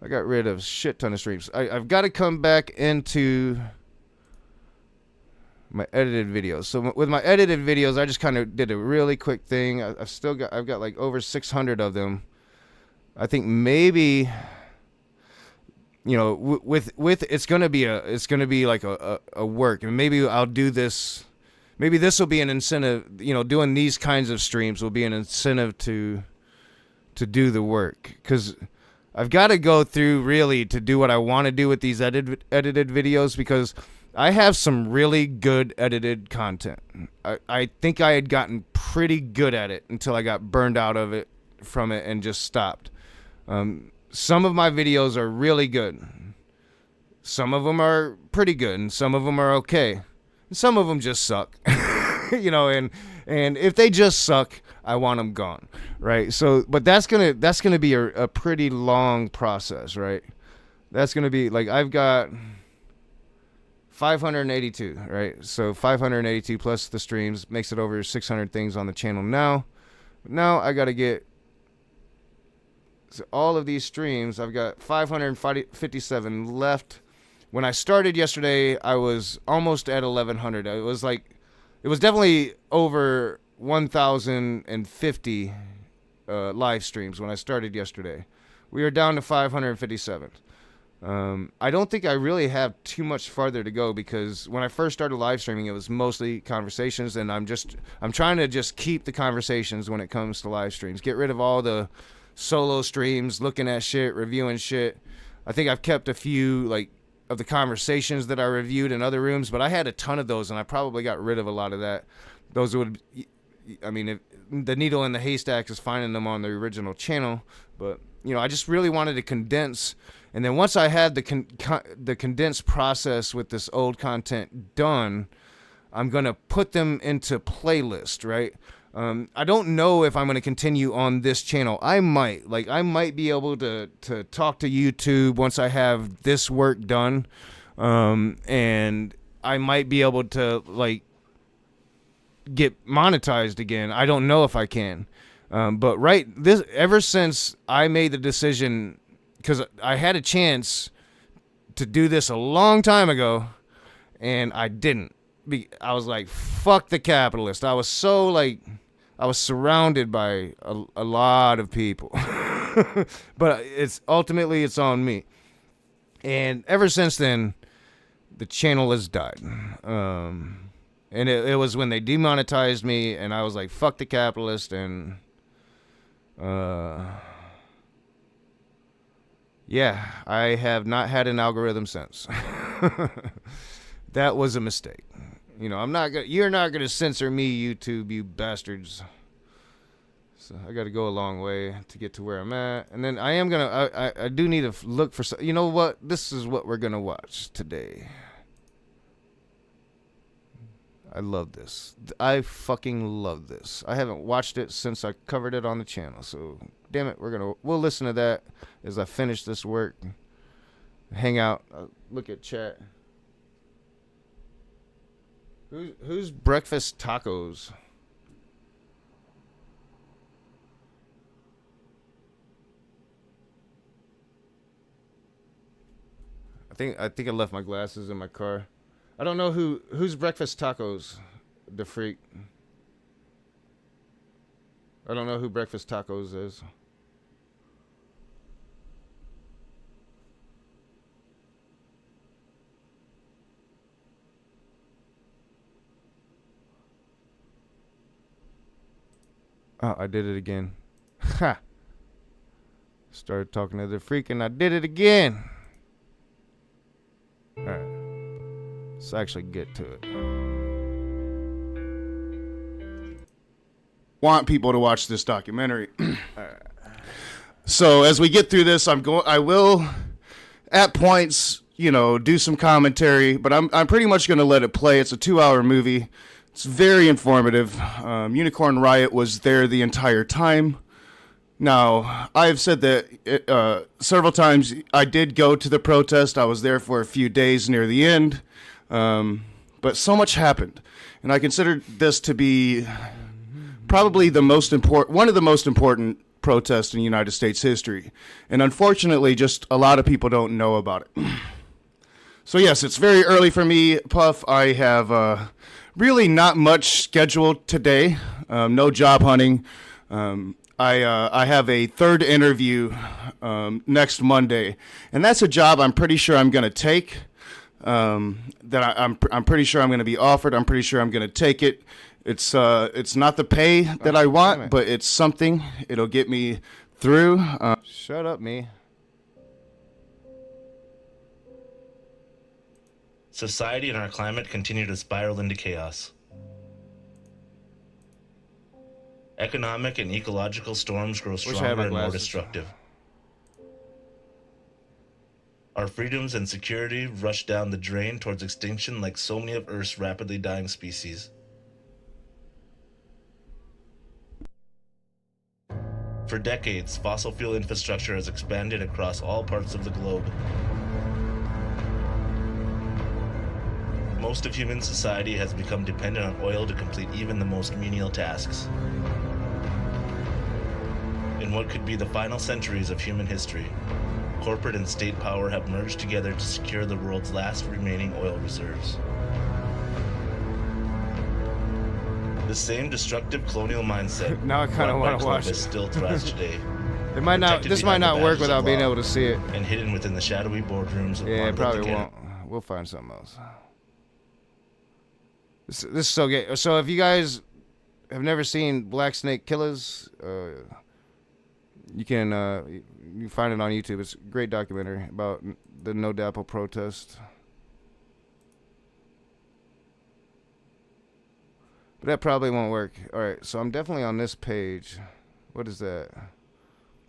I got rid of a shit ton of streams. I've got to come back into my edited videos. So with my edited videos, I just kind of did a really quick thing. I've got like over 600 of them. I think maybe, with it's gonna be like a work, and maybe I'll do this. Maybe this will be an incentive. Doing these kinds of streams will be an incentive to do the work, because I've got to go through really to do what I want to do with these edited videos, because I have some really good edited content. I think I had gotten pretty good at it until I got burned out of it from it and just stopped. Some of my videos are really good. Some of them are pretty good, and some of them are okay. Some of them just suck, and if they just suck, I want them gone, right? So, but that's gonna be a pretty long process, right? That's gonna be like, I've got 582, right? So 582 plus the streams makes it over 600 things on the channel now. Now I got to get all of these streams. I've got 557 left. When I started yesterday, I was almost at 1,100. It was definitely over 1,050 live streams when I started yesterday. We are down to 557. I don't think I really have too much farther to go, because when I first started live streaming, it was mostly conversations, and I'm trying to just keep the conversations when it comes to live streams. Get rid of all the solo streams, looking at shit, reviewing shit. I think I've kept a few of the conversations that I reviewed in other rooms, but I had a ton of those, and I probably got rid of a lot of that. Those would, if the needle in the haystack is finding them on the original channel, but I just really wanted to condense. And then once I had the condensed process with this old content done, I'm going to put them into playlist, right? I don't know if I'm going to continue on this channel. I might be able to talk to YouTube once I have this work done. And I might be able to get monetized again. I don't know if I can. But ever since I made the decision, because I had a chance to do this a long time ago, and I didn't. I was like, fuck the capitalist. I was surrounded by a lot of people. But it's on me. And ever since then, the channel has died. And it was when they demonetized me, and I was like, fuck the capitalist, and yeah, I have not had an algorithm since. That was a mistake. You're not gonna censor me, YouTube, you bastards. So I got to go a long way to get to where I'm at, and then I do need to look for. You know what? This is what we're gonna watch today. I love this. I fucking love this. I haven't watched it since I covered it on the channel. So, damn it, we'll listen to that as I finish this work. Hang out, look at chat. Who's breakfast tacos? I think I left my glasses in my car. I don't know who's breakfast tacos, the freak. I don't know who breakfast tacos is. Oh, I did it again. Ha! Started talking to the freak and I did it again. Alright. Let's actually get to it. Want people to watch this documentary. So as we get through this, I will at points, do some commentary, but I'm pretty much going to let it play. It's a 2-hour movie. It's very informative. Unicorn Riot was there the entire time. Now, I've said that several times. I did go to the protest. I was there for a few days near the end. But so much happened. And I consider this to be probably one of the most important protests in United States history. And unfortunately, just a lot of people don't know about it. So yes, it's very early for me, Puff. I have really not much scheduled today. No job hunting. I have a third interview next Monday, and that's a job I'm pretty sure I'm going to take. I'm pretty sure I'm going to be offered. I'm pretty sure I'm going to take it. It's not the pay that I want, but it's something. It'll get me through. Shut up, me. Society and our climate continue to spiral into chaos. Economic and ecological storms grow stronger and more destructive. Our freedoms and security rush down the drain towards extinction like so many of Earth's rapidly dying species. For decades, fossil fuel infrastructure has expanded across all parts of the globe. Most of human society has become dependent on oil to complete even the most menial tasks. In what could be the final centuries of human history, corporate and state power have merged together to secure the world's last remaining oil reserves. The same destructive colonial mindset now I kind of want to watch it. Still thrives today. This might not work without being able to see it. And hidden within the shadowy boardrooms of it probably won't. We'll find something else. This is so gay. So if you guys have never seen Black Snake Killers, you can find it on YouTube. It's a great documentary about the No Dapple protest. But that probably won't work. All right, so I'm definitely on this page. What is that?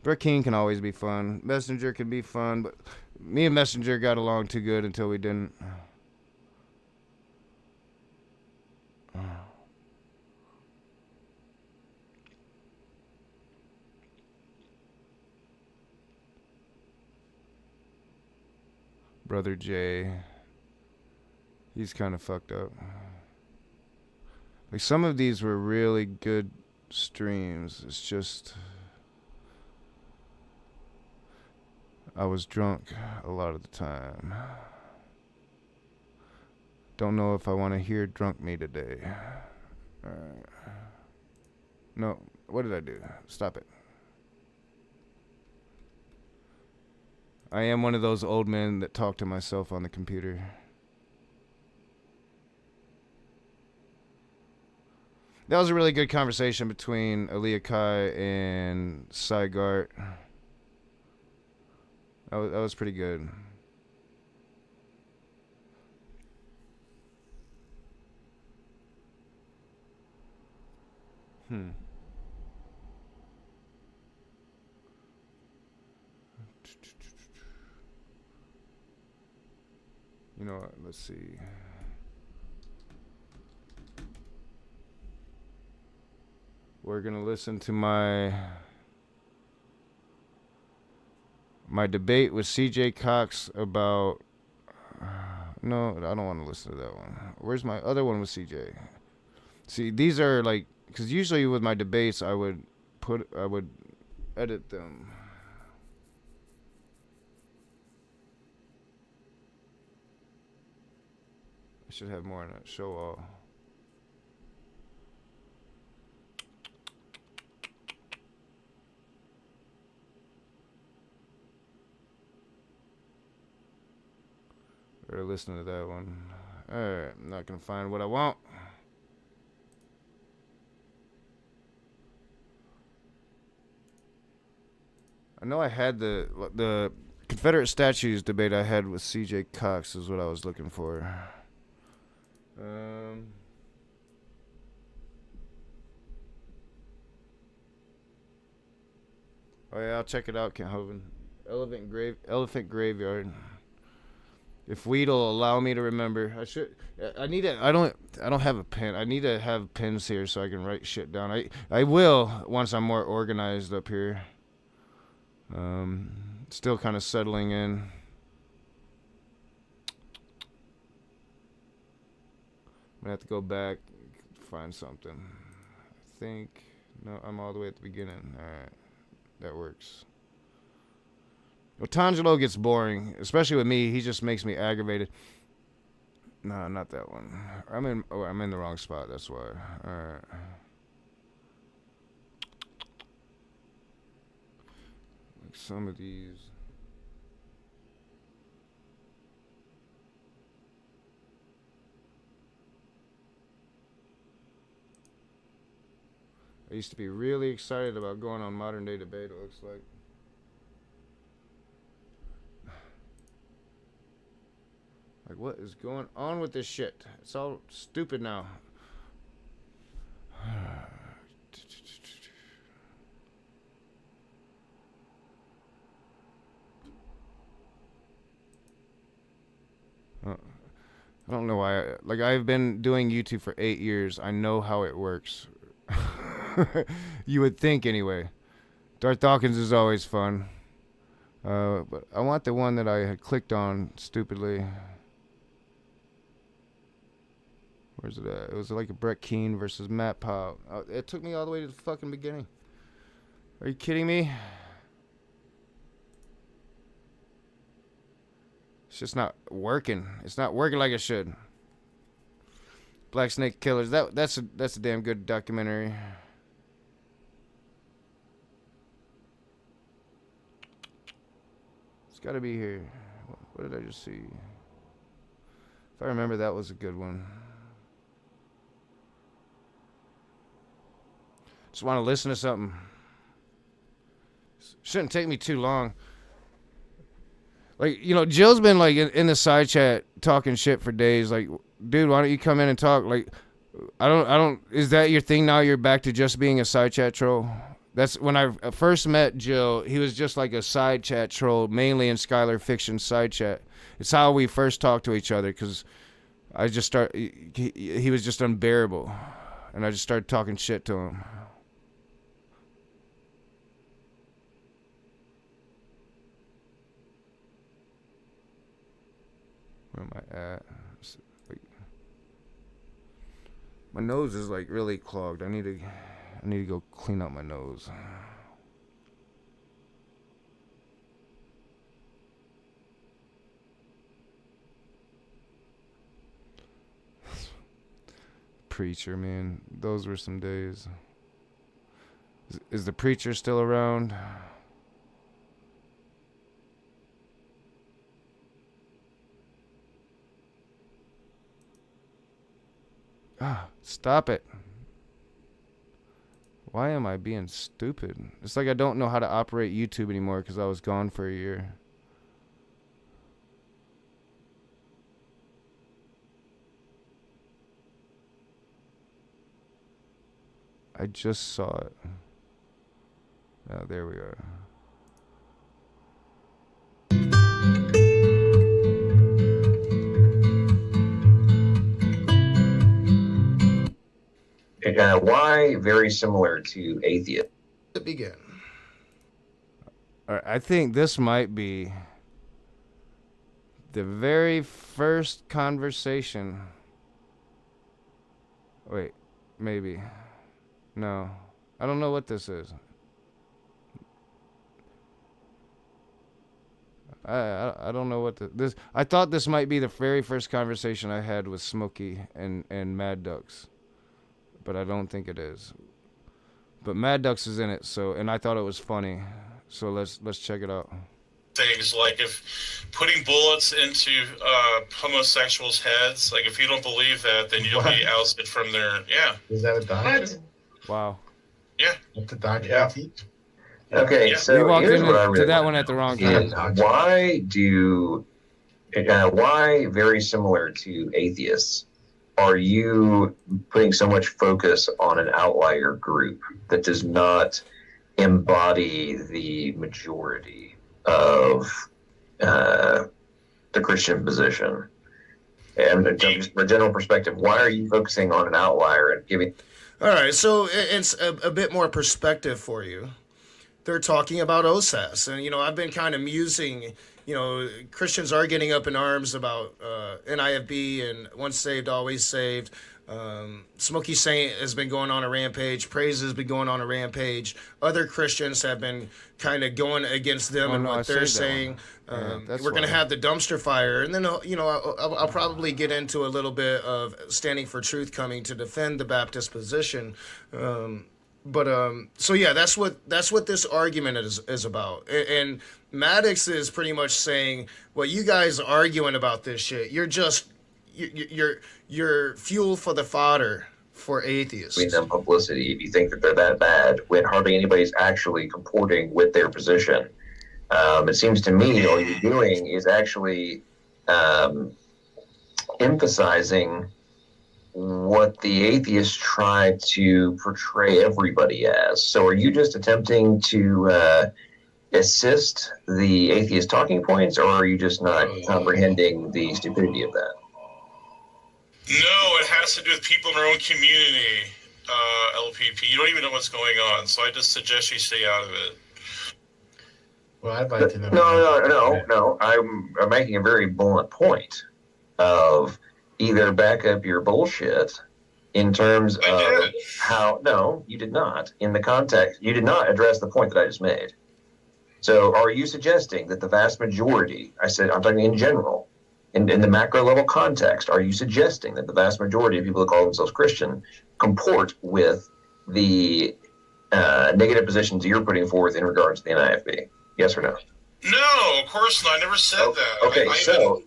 Brett King can always be fun. Messenger can be fun, but me and Messenger got along too good until we didn't. Brother Jay. He's kind of fucked up. Like, some of these were really good streams. It's just I was drunk a lot of the time. Don't know if I want to hear drunk me today. No, what did I do? Stop it. I am one of those old men that talk to myself on the computer. That was a really good conversation between Aaliyah Kai and Sygart. That was pretty good. You know what? Let's see. We're gonna listen to my debate with CJ Cox about. No, I don't want to listen to that one. Where's my other one with CJ? See, these are like, because usually with my debates, I would edit them. I should have more in a show all. Better listen to that one. Alright, I'm not gonna find what I want. I know I had the Confederate statues debate I had with C.J. Cox is what I was looking for. Oh yeah, I'll check it out, Kent Hovind. Elephant Graveyard. If Weed'll allow me to remember, I don't have a pen. I need to have pens here so I can write shit down. I will once I'm more organized up here. Still kind of settling in. I'm gonna have to go back, find something. I think, no, I'm all the way at the beginning. All right, that works. Well, Tangelo gets boring, especially with me. He just makes me aggravated. No, not that one. I'm in the wrong spot. That's why. All right. Like some of these. I used to be really excited about going on Modern Day Debate, it looks like. Like, what is going on with this shit? It's all stupid now. I don't know why. Like, I've been doing YouTube for 8 years. I know how it works. You would think, anyway. Darth Dawkins is always fun. But I want the one that I had clicked on stupidly. Where's it at? It was like a Brett Keane versus Matt Powell. It took me all the way to the fucking beginning. Are you kidding me? It's just not working. It's not working like it should. Black Snake Killers. That's a damn good documentary. It's got to be here. What did I just see? If I remember, that was a good one. Just want to listen to something. Shouldn't take me too long. Like, you know, Jill's been like in the side chat talking shit for days. Like, dude, why don't you come in and talk? Like, I don't. Is that your thing now? You're back to just being a side chat troll. That's when I first met Jill. He was just like a side chat troll, mainly in Skylar Fiction side chat. It's how we first talked to each other because I just he was just unbearable, and I just started talking shit to him. Where am I at? My nose is like really clogged. I need to go clean out my nose. Preacher, man, those were some days. Is the preacher still around? Stop it. Why am I being stupid? It's like I don't know how to operate YouTube anymore because I was gone for a year. I just saw it. Oh, there we are. Why very similar to atheist? To begin. All right, I think this might be the very first conversation. Wait, maybe. No, I don't know what this is. I don't know what this. I thought this might be the very first conversation I had with Smokey and Mad Ducks. But I don't think it is. But Mad Ducks is in it, so, and I thought it was funny. So let's check it out. Things like if putting bullets into homosexuals' heads, like if you don't believe that, then you'll be ousted from their. Yeah. Is that a doctor? Wow. Yeah. What the doctor teach? Okay, Yeah. so We walked here's what I into really that want one to at the wrong know time. is why, very similar to atheists, are you putting so much focus on an outlier group that does not embody the majority of the Christian position? And just from a general perspective, why are you focusing on an outlier and giving? All right, so it's a bit more perspective for you. They're talking about OSAS, and I've been kind of musing. Christians are getting up in arms about NIFB and once saved, always saved. Smokey Saint has been going on a rampage. Praise has been going on a rampage. Other Christians have been kind of going against them and what they're saying. We're going to have the dumpster fire, and then I'll probably get into a little bit of standing for truth coming to defend the Baptist position. So yeah, that's what this argument is about. And Maddox is pretty much saying, well, you guys arguing about this shit. You're just you're fuel for the fodder for atheists. Giving them publicity if you think that they're that bad when hardly anybody's actually comporting with their position. It seems to me all you're doing is actually emphasizing what the atheists try to portray everybody as. So are you just attempting to assist the atheist talking points, or are you just not comprehending the stupidity of that? No, it has to do with people in our own community, LPP. You don't even know what's going on, so I just suggest you stay out of it. Well, I'd like to know. No. I'm making a very blunt point of either back up your bullshit in terms of how. No, you did not. In the context, you did not address the point that I just made. So, are you suggesting that the vast majority? I'm talking in general. In the macro level context, are you suggesting that the vast majority of people that call themselves Christian comport with the negative positions you're putting forth in regards to the NIFB? Yes or no? No, of course not. I never said that. Okay, so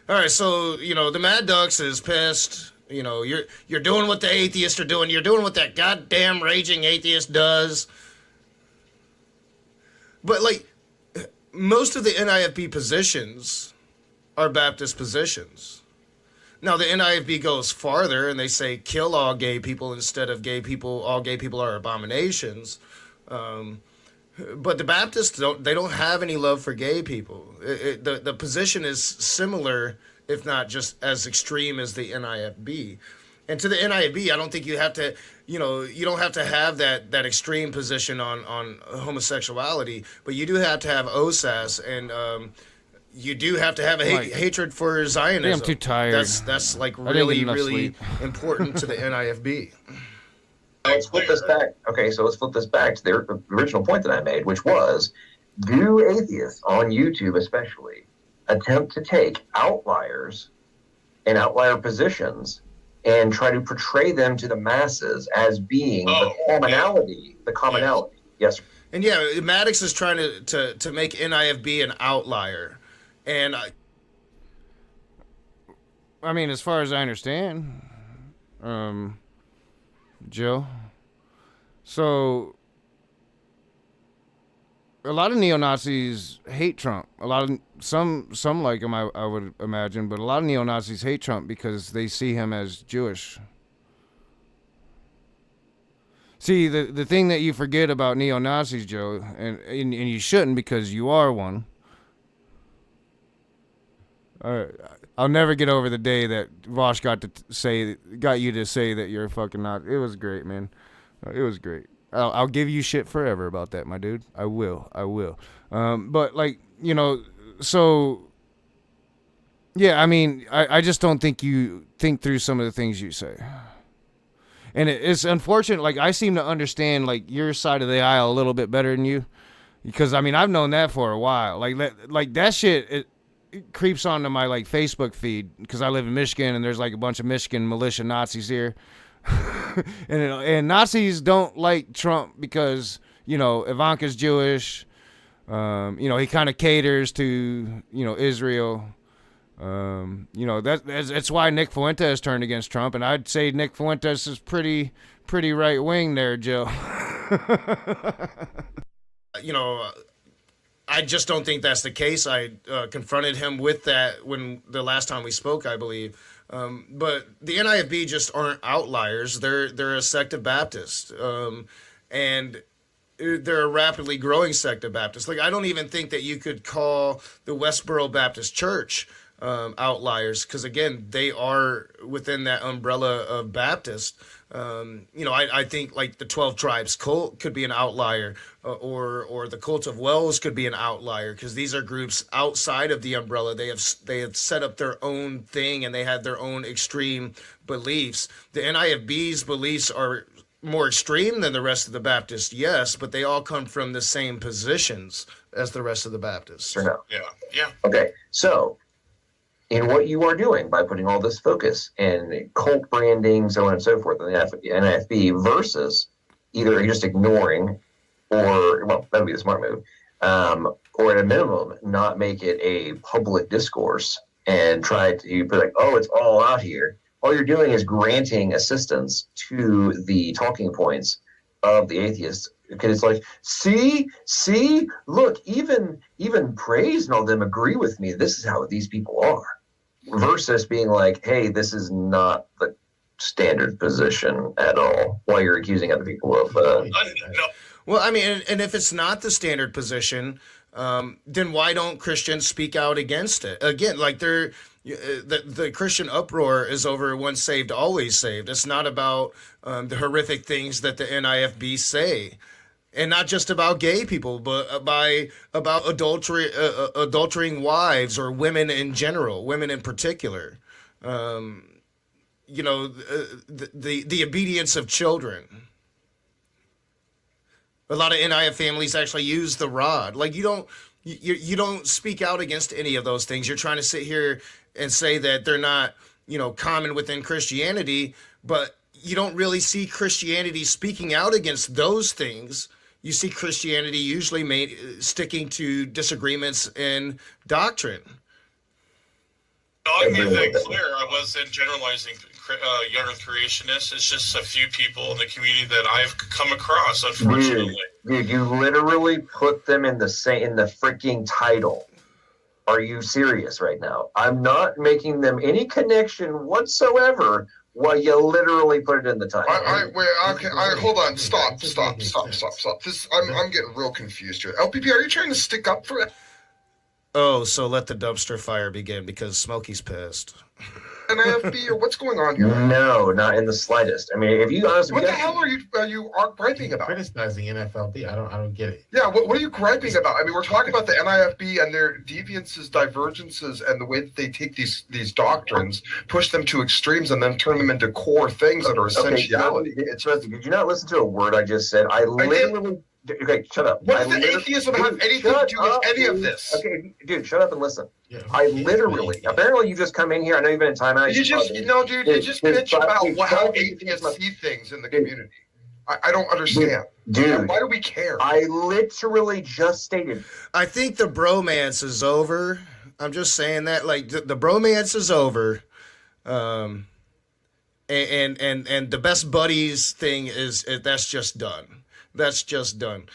all right, so the Mad Ducks is pissed. You're doing what the atheists are doing. You're doing what that goddamn raging atheist does. But most of the NIFB positions are Baptist positions. Now the NIFB goes farther and they say kill all gay people instead of gay people. All gay people are abominations. But the Baptists don't have any love for gay people. The position is similar, if not just as extreme as the NIFB. And to the NIFB, I don't think you have to, you don't have to have that extreme position on homosexuality, but you do have to have OSAS, and you do have to have a hatred for Zionism. I'm too tired. That's really sleep. important to the NIFB. Let's flip this back. Okay, so let's flip this back to the original point that I made, which was, do atheists on YouTube especially attempt to take outliers and outlier positions and try to portray them to the masses as being the commonality? The commonality. Yes. And yeah, Maddox is trying to make NIFB an outlier. And I mean, as far as I understand, Joe, so a lot of neo-Nazis hate Trump. Some like him, I would imagine, but a lot of neo-Nazis hate Trump because they see him as Jewish. See, the thing that you forget about neo-Nazis, Joe, and you shouldn't because you are one. I'll never get over the day that Vosh got you to say that you're a fucking Nazi. It was great, man. It was great. I'll give you shit forever about that, my dude. I will. But so yeah, I mean, I just don't think you think through some of the things you say. And it's unfortunate. I seem to understand your side of the aisle a little bit better than you, because I mean I've known that for a while. That shit. It creeps onto my Facebook feed because I live in Michigan and there's a bunch of Michigan militia Nazis here, and Nazis don't like Trump because Ivanka's Jewish. He kind of caters to Israel. That's why Nick Fuentes turned against Trump, and I'd say Nick Fuentes is pretty right wing there, Joe. You know, I just don't think that's the case. I confronted him with that when the last time we spoke, I believe. But the NIFB just aren't outliers. They're a sect of Baptists, and they're a rapidly growing sect of Baptists. Like, I don't even think that you could call the Westboro Baptist Church outliers, because again, they are within that umbrella of Baptist. You know, I think like the 12 Tribes cult could be an outlier, or the Cult of Wells could be an outlier, because these are groups outside of the umbrella. They have set up their own thing, and they have their own extreme beliefs. The NIFB's beliefs are more extreme than the rest of the Baptists, yes, but they all come from the same positions as the rest of the Baptists. Sure enough. Yeah. Okay, so in what you are doing by putting all this focus and cult branding, so on and so forth, on the NIFB versus either you're just ignoring, or, well, that would be the smart move, or at a minimum, not make it a public discourse and try to be like, oh, it's all out here. All you're doing is granting assistance to the talking points of the atheists. Because it's like, see, look, even Praise and all them agree with me. This is how these people are. Versus being like, hey, this is not the standard position at all. While you're accusing other people of. Well, I mean, and if it's not the standard position, then why don't Christians speak out against it? Again, like the Christian uproar is over once saved, always saved. It's not about the horrific things that the NIFB say. And not just about gay people, but about adultering wives or women in general, women in particular. You know, the obedience of children. A lot of NIF families actually use the rod. Like, you don't speak out against any of those things. You're trying to sit here and say that they're not, you know, common within Christianity, but you don't really see Christianity speaking out against those things. You see Christianity usually sticking to disagreements in doctrine. I'll make that clear. I wasn't generalizing young earth creationists. It's just a few people in the community that I've come across, unfortunately. Dude, you literally put them in the freaking title. Are you serious right now? I'm not making them any connection whatsoever. Well, you literally put it in the title. Hold on. Stop. This, I'm getting real confused here. LPP, are you trying to stick up for it? Oh, so let the dumpster fire begin because Smokey's pissed. NIFB, or what's going on here? No, not in the slightest. I mean, if you honestly, what the hell are you griping about? Criticizing NFLB. I don't get it. Yeah, what are you griping about? I mean, we're talking about the NIFB and their deviances, divergences, and the way that they take these doctrines, push them to extremes, and then turn them into core things that are essentiality. Did you not listen to a word I just said? I literally. Okay, shut up. What does the atheism have anything to do with any of this? Okay, dude, shut up and listen. Yeah, apparently you just come in here. I know you've been in timeout. You just bitch about how atheists see things in the community. I don't understand. Dude, why do we care? I literally just stated. I think the bromance is over. I'm just saying that, like, the bromance is over. And the best buddies thing that's just done. That's just done.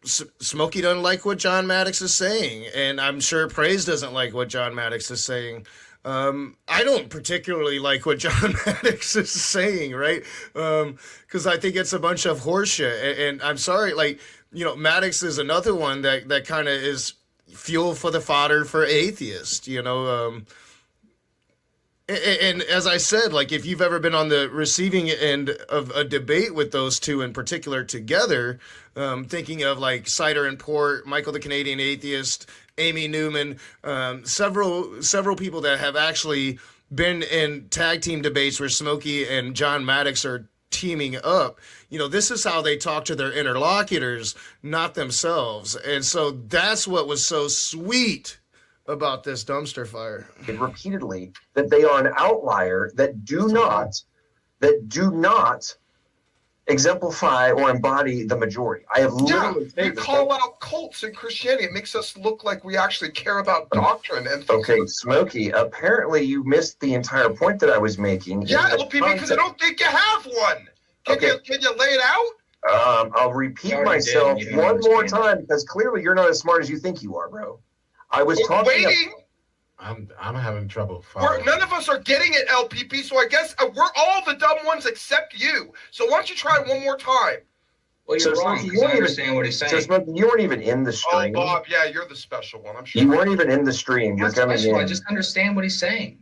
Smokey doesn't like what John Maddox is saying, and I'm sure Praise doesn't like what John Maddox is saying. I don't particularly like what John Maddox is saying, right? Because I think it's a bunch of horseshit, and I'm sorry, like, you know, Maddox is another one that kind of is fuel for the fodder for atheists, you know. And as I said, like, if you've ever been on the receiving end of a debate with those two in particular together, thinking of like Cider and Port, Michael the Canadian Atheist, Amy Newman, several people that have actually been in tag team debates where Smokey and John Maddox are teaming up, you know, this is how they talk to their interlocutors, not themselves. And so that's what was so sweet about this dumpster fire. Repeatedly that they are an outlier that do not exemplify or embody the majority. I have literally we call out cults in Christianity. It makes us look like we actually care about doctrine and things. Okay, Smokey, apparently you missed the entire point that I was making. Yeah, LPP, because I don't think you have one. Can you lay it out? I'll repeat myself one more time because clearly you're not as smart as you think you are, bro. I was talking. Waiting. I'm having trouble None of us are getting it, LPP. So I guess we're all the dumb ones except you. So why don't you try one more time? Well, you're wrong. You I understand what he's saying. So Smokey, you weren't even in the stream. Oh, Bob, yeah, you're the special one. I'm sure. You weren't even in the stream. You're coming in. I just understand what he's saying.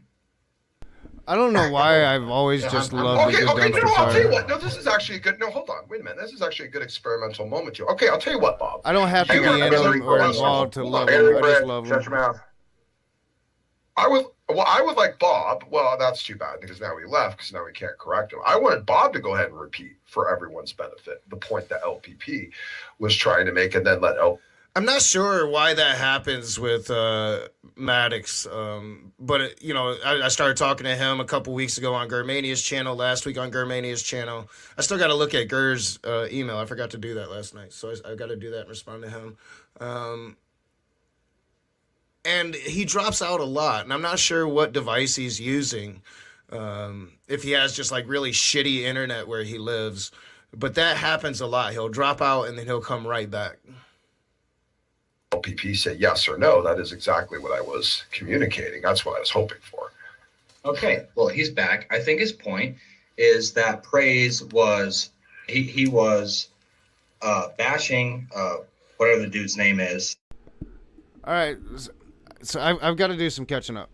I don't know why I've always just loved the good dumpster I'll tell fire. you what. No, this is actually a good. No, hold on. Wait a minute. This is actually a good experimental moment here. Okay, I'll tell you what, Bob. I don't have to be in them or involved to love them. I just love them. Shut your mouth. I would like Bob. Well, that's too bad because now he left because now we can't correct him. I wanted Bob to go ahead and repeat for everyone's benefit the point that LPP was trying to make, and then let I'm not sure why that happens with Maddox, but I started talking to him a couple weeks ago on Germania's channel, last week on Germania's channel. I still got to look at Ger's email. I forgot to do that last night, so I got to do that and respond to him. And he drops out a lot, and I'm not sure what device he's using. If he has just like really shitty internet where he lives, but that happens a lot. He'll drop out and then he'll come right back. LPP say yes or no. That is exactly what I was communicating. That's what I was hoping for. Okay, well, he's back. I think his point is that Praise was he was bashing whatever the dude's name is. All right, so I've got to do some catching up.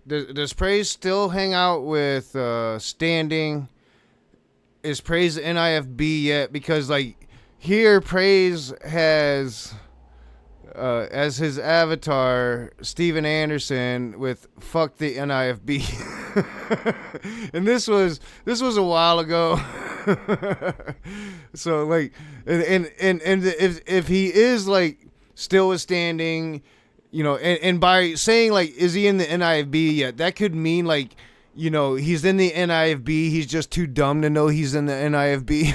Does Praise still hang out with Standing? Is Praise NIFB yet? Because like here, Praise has as his avatar Steven Anderson with "fuck the NIFB," and this was a while ago. So like, and if he is like still withstanding, and by saying like, is he in the NIFB yet? That could mean like, he's in the NIFB. He's just too dumb to know he's in the NIFB.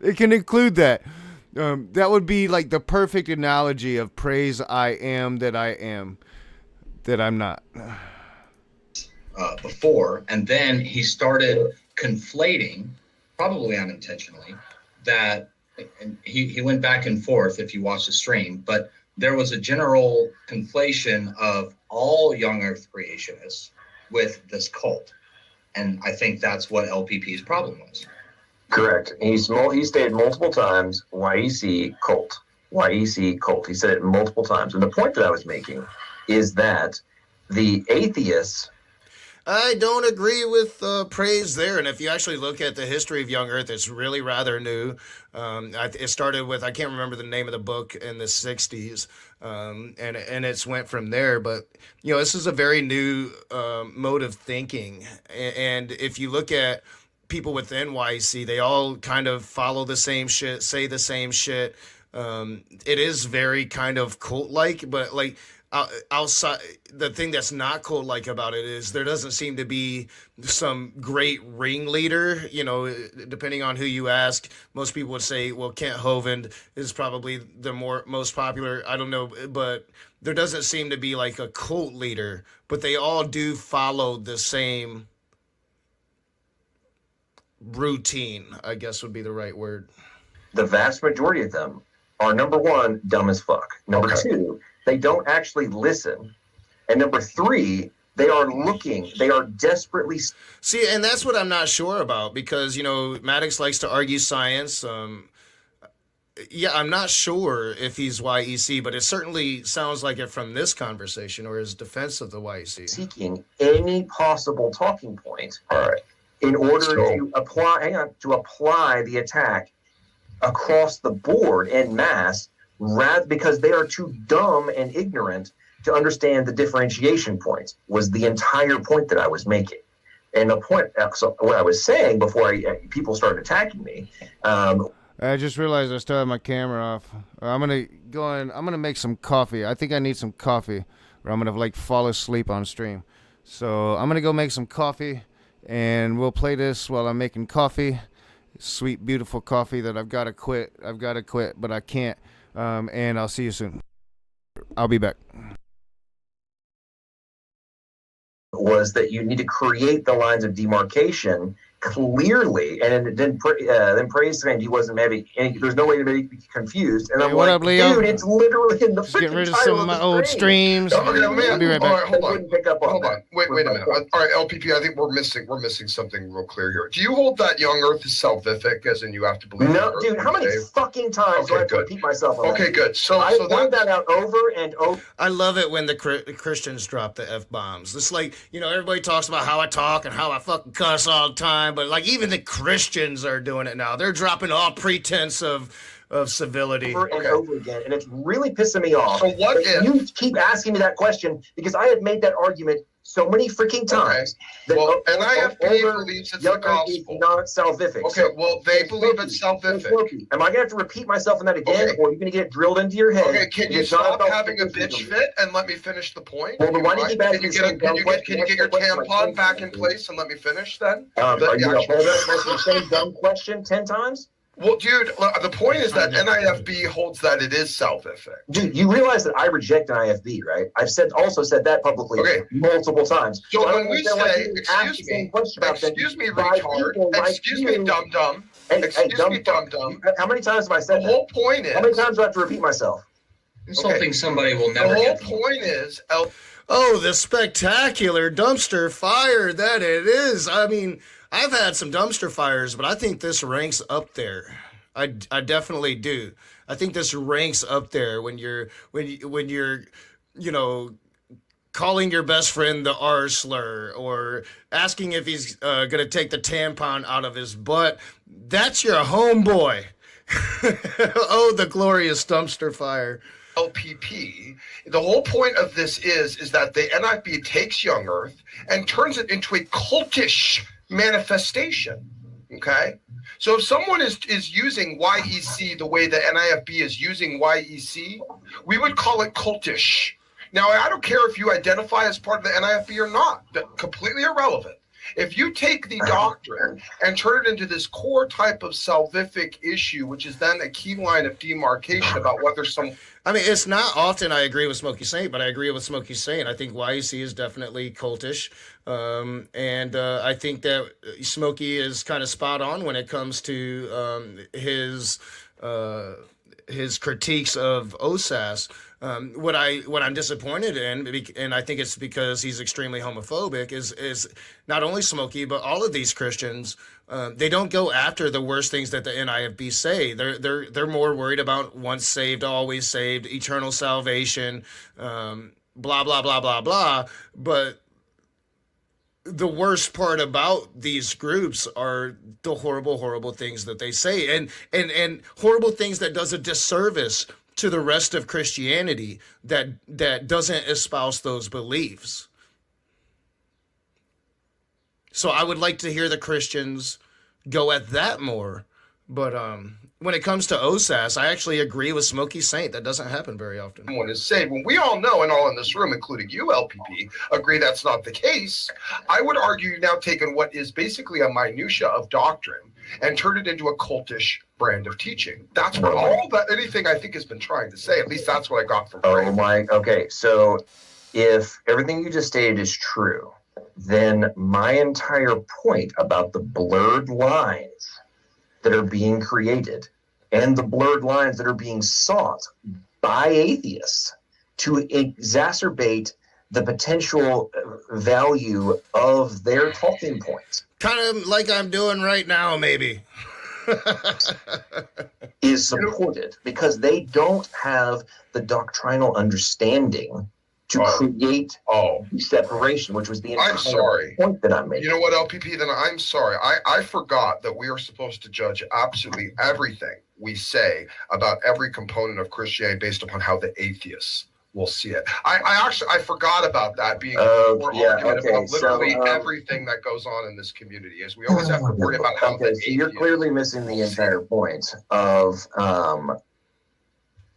It can include that. That would be like the perfect analogy of praise. I am that I am, that I'm not. Before, and then he started conflating, probably unintentionally, that. And he went back and forth if you watch the stream, but there was a general conflation of all young earth creationists with this cult. And I think that's what LPP's problem was. Correct. He stated multiple times, YEC cult. YEC cult. He said it multiple times. And the point that I was making is that the atheists... I don't agree with praise there. And if you actually look at the history of Young Earth, it's really rather new. It started with, I can't remember the name of the book, in the 60s. And it's went from there. But, this is a very new mode of thinking. And if you look at people within YEC, they all kind of follow the same shit, say the same shit. It is very kind of cult-like, but like... outside, the thing that's not cool like about it is there doesn't seem to be some great ringleader. Depending on who you ask, most people would say, well, Kent Hovind is probably the most popular. I don't know, but there doesn't seem to be like a cult leader, but they all do follow the same routine, I guess would be the right word. The vast majority of them are, number one, dumb as fuck. Number two, they don't actually listen. And number three, they are desperately... See, and that's what I'm not sure about because, Maddox likes to argue science. I'm not sure if he's YEC, but it certainly sounds like it from this conversation or his defense of the YEC. Seeking any possible talking point in order to apply the attack across the board en masse, because they are too dumb and ignorant to understand the differentiation points, was the entire point that I was making. And the point, so what I was saying before people started attacking me. I just realized I still have my camera off. I'm going to go in. I'm going to make some coffee. I think I need some coffee or I'm going to fall asleep on stream. So I'm going to go make some coffee and we'll play this while I'm making coffee. Sweet, beautiful coffee that I've got to quit. But I can't. And I'll see you soon. I'll be back. was that you need to create the lines of demarcation clearly, and then praise saying he wasn't maybe there's no way to make me confused. And Hey, I'm what like, up, Leo? dude, it's literally in the Just getting freaking rid of title some of my the old stream. streams. Okay, I'll be right all back. right, hold on. Wouldn't pick up on Hold that. on. Wait a minute. All right, LPP, I think we're missing something real clear here. Do you hold that young Earth is salvific, as in you have to believe? No, in dude, Earth how many saved? fucking times do I have to repeat myself on that? Okay, good. So I so pointed that that out over and over. I love it when the Christians drop the F-bombs. It's like, everybody talks about how I talk and how I fucking cuss all the time, but like even the Christians are doing it now. They're dropping all pretense of civility. Over and over again, and it's really pissing me off. So what if you keep asking me that question because I have made that argument so many freaking times. Well, NIFB believes it's the gospel. Not salvific. Okay, well, they believe it's salvific. Am I going to have to repeat myself on that again, or are you going to get it drilled into your head? Okay, can you stop having a bitch fit and let me finish the point? Well, then why do you keep asking Can you get your tampon back in place and let me finish then? Are you going to hold us for the same dumb question 10 times? Well, dude, the point is that NIFB holds that it is salvific. Dude, you realize that I reject NIFB, right? I've also said that publicly multiple times. So when we say, excuse me, retard, excuse me, dum-dum, excuse me, dum-dum. How many times have I said that? The whole point is... How many times do I have to repeat myself? Insulting somebody will never get... The whole point is... Oh, the spectacular dumpster fire that it is. I mean... I've had some dumpster fires, but I think this ranks up there. I definitely do. I think this ranks up there when you're calling your best friend the R slur or asking if he's gonna take the tampon out of his butt. That's your homeboy. Oh, the glorious dumpster fire. LPP. The whole point of this is that the NIFB takes young Earth and turns it into a cultish manifestation. Okay, so if someone is using YEC the way the NIFB is using YEC, we would call it cultish. Now, I don't care if you identify as part of the NIFB or not. That's completely irrelevant. If you take the doctrine and turn it into this core type of salvific issue, which is then a key line of demarcation about whether some... I mean, it's not often I agree with Smokey Saint, but I agree with Smokey Saint. I think YEC is definitely cultish. And I think that Smokey is kind of spot on when it comes to his critiques of OSAS. What I'm disappointed in, and I think it's because he's extremely homophobic, is not only Smokey but all of these Christians. They don't go after the worst things that the NIFB say. They're more worried about once saved, always saved, eternal salvation, blah blah blah blah blah. But the worst part about these groups are the horrible things that they say, and horrible things that does a disservice to the rest of Christianity that doesn't espouse those beliefs. So I would like to hear the Christians go at that more. But when it comes to OSAS, I actually agree with Smokey Saint. That doesn't happen very often. Someone is saved. When we all know, and all in this room, including you, LPP, agree that's not the case, I would argue you've now taken what is basically a minutia of doctrine and turned it into a cultish brand of teaching. That's what anything I think has been trying to say. At least that's what I got from Oh my, okay. So if everything you just stated is true, then my entire point about the blurred lines that are being created and the blurred lines that are being sought by atheists to exacerbate the potential value of their talking points. Kind of like I'm doing right now, maybe. Is supported because they don't have the doctrinal understanding to create separation, which was the entire point that I made. You know what, LPP? Then I'm sorry. I forgot that we are supposed to judge absolutely everything we say about every component of Christianity based upon how the atheists will see it. I forgot about that being more argument about literally everything that goes on in this community. Is we always have to worry about how the so you're clearly missing the entire point of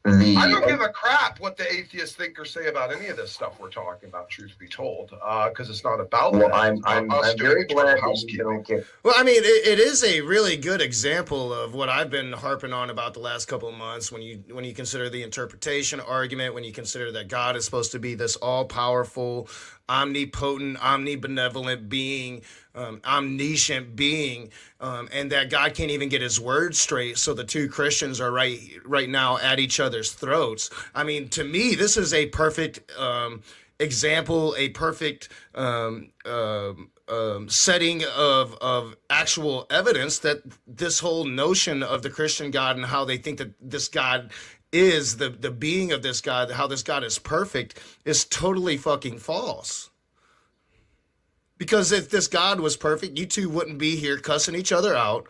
I don't give a crap what the atheists think or say about any of this stuff we're talking about, truth be told, because it's not about Well, that. I'm very glad that you don't get. Well, I mean, it is a really good example of what I've been harping on about the last couple of months. When you consider the interpretation argument, when you consider that God is supposed to be this all-powerful, omnipotent, omnibenevolent being, omniscient being, and that God can't even get his words straight. So the two Christians are right now at each other's throats. I mean, to me, this is a perfect example, a perfect setting of actual evidence that this whole notion of the Christian God and how they think that this God is the being of this God, how this God is perfect, is totally fucking false. Because if this God was perfect, you two wouldn't be here cussing each other out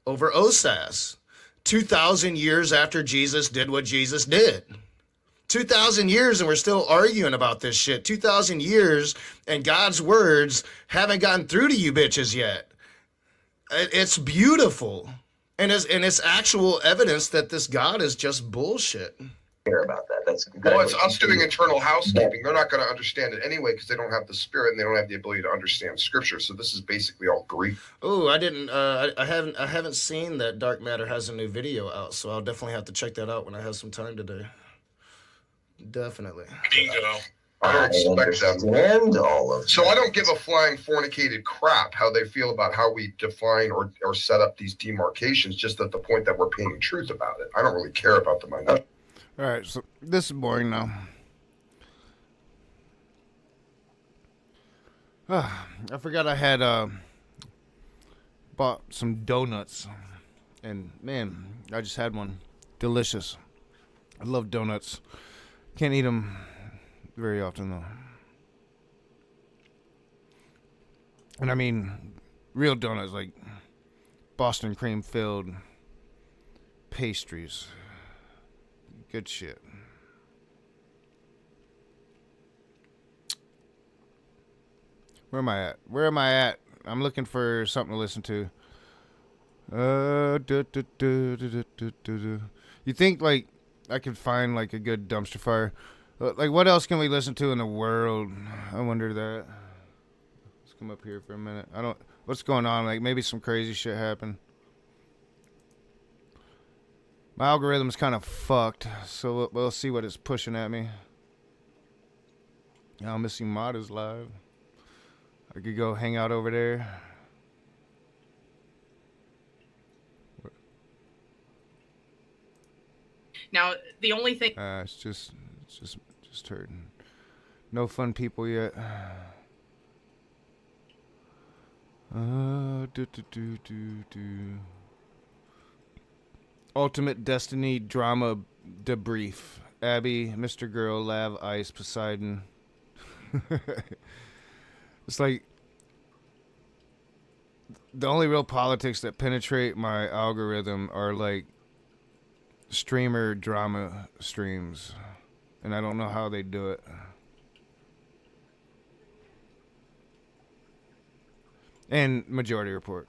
over OSAS. 2,000 years after Jesus did what Jesus did. 2,000 years and we're still arguing about this shit. 2,000 years and God's words haven't gotten through to you bitches yet. It's beautiful. And it's actual evidence that this God is just bullshit. Care about that. That's well, it's us doing internal housekeeping. They're not going to understand it anyway because they don't have the spirit and they don't have the ability to understand scripture. So this is basically all Greek. Oh, I didn't. I haven't seen that Dark Matter has a new video out, so I'll definitely have to check that out when I have some time today. Definitely. Bingo. I don't expect them. All of so I don't give a flying fornicated crap how they feel about how we define or set up these demarcations. Just at the point that we're painting truth about it. I don't really care about the minority. All right, so this is boring now. I forgot I had bought some donuts, and man, I just had one. Delicious. I love donuts. Can't eat them very often though. And I mean, real donuts like Boston cream filled pastries. Good shit. Where am I at? I'm looking for something to listen to. You think like I could find like a good dumpster fire? Like what else can we listen to in the world? I wonder that. Let's come up here for a minute. What's going on? Like maybe some crazy shit happened. My algorithm's kind of fucked, so we'll see what it's pushing at me. Now Missing Mod is live. I could go hang out over there. Now, the only thing... It's just hurting. No fun people yet. Ultimate Destiny drama debrief. Abby, Mr. Girl, Lav, Ice, Poseidon. It's like the only real politics that penetrate my algorithm are like streamer drama streams, and I don't know how they do it. And Majority Report.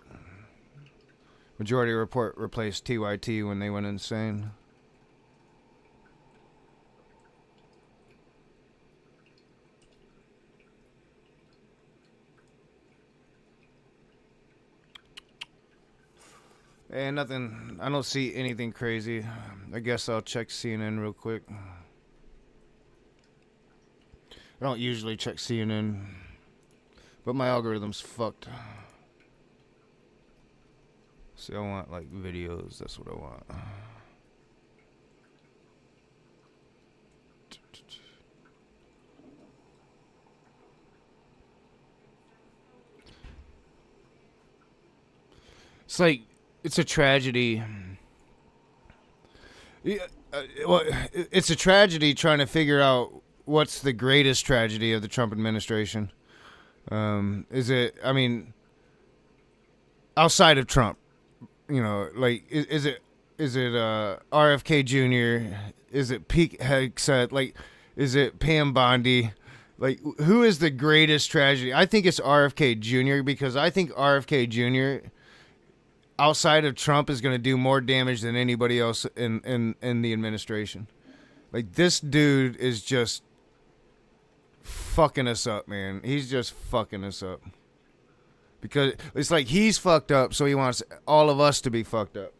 Majority Report replaced TYT when they went insane. And nothing, I don't see anything crazy. I guess I'll check CNN real quick. I don't usually check CNN, but my algorithm's fucked. See, I want like videos, that's what I want. It's like, it's a tragedy. Well, it's a tragedy trying to figure out what's the greatest tragedy of the Trump administration. Is it, I mean, outside of Trump, you know, like, is it RFK Jr.? Is it Pete Hegseth? Like, is it Pam Bondi? Like, who is the greatest tragedy? I think it's RFK Jr. because I think RFK Jr. outside of Trump is going to do more damage than anybody else in the administration. Like, this dude is just fucking us up, man. He's just fucking us up. Because it's like he's fucked up, so he wants all of us to be fucked up.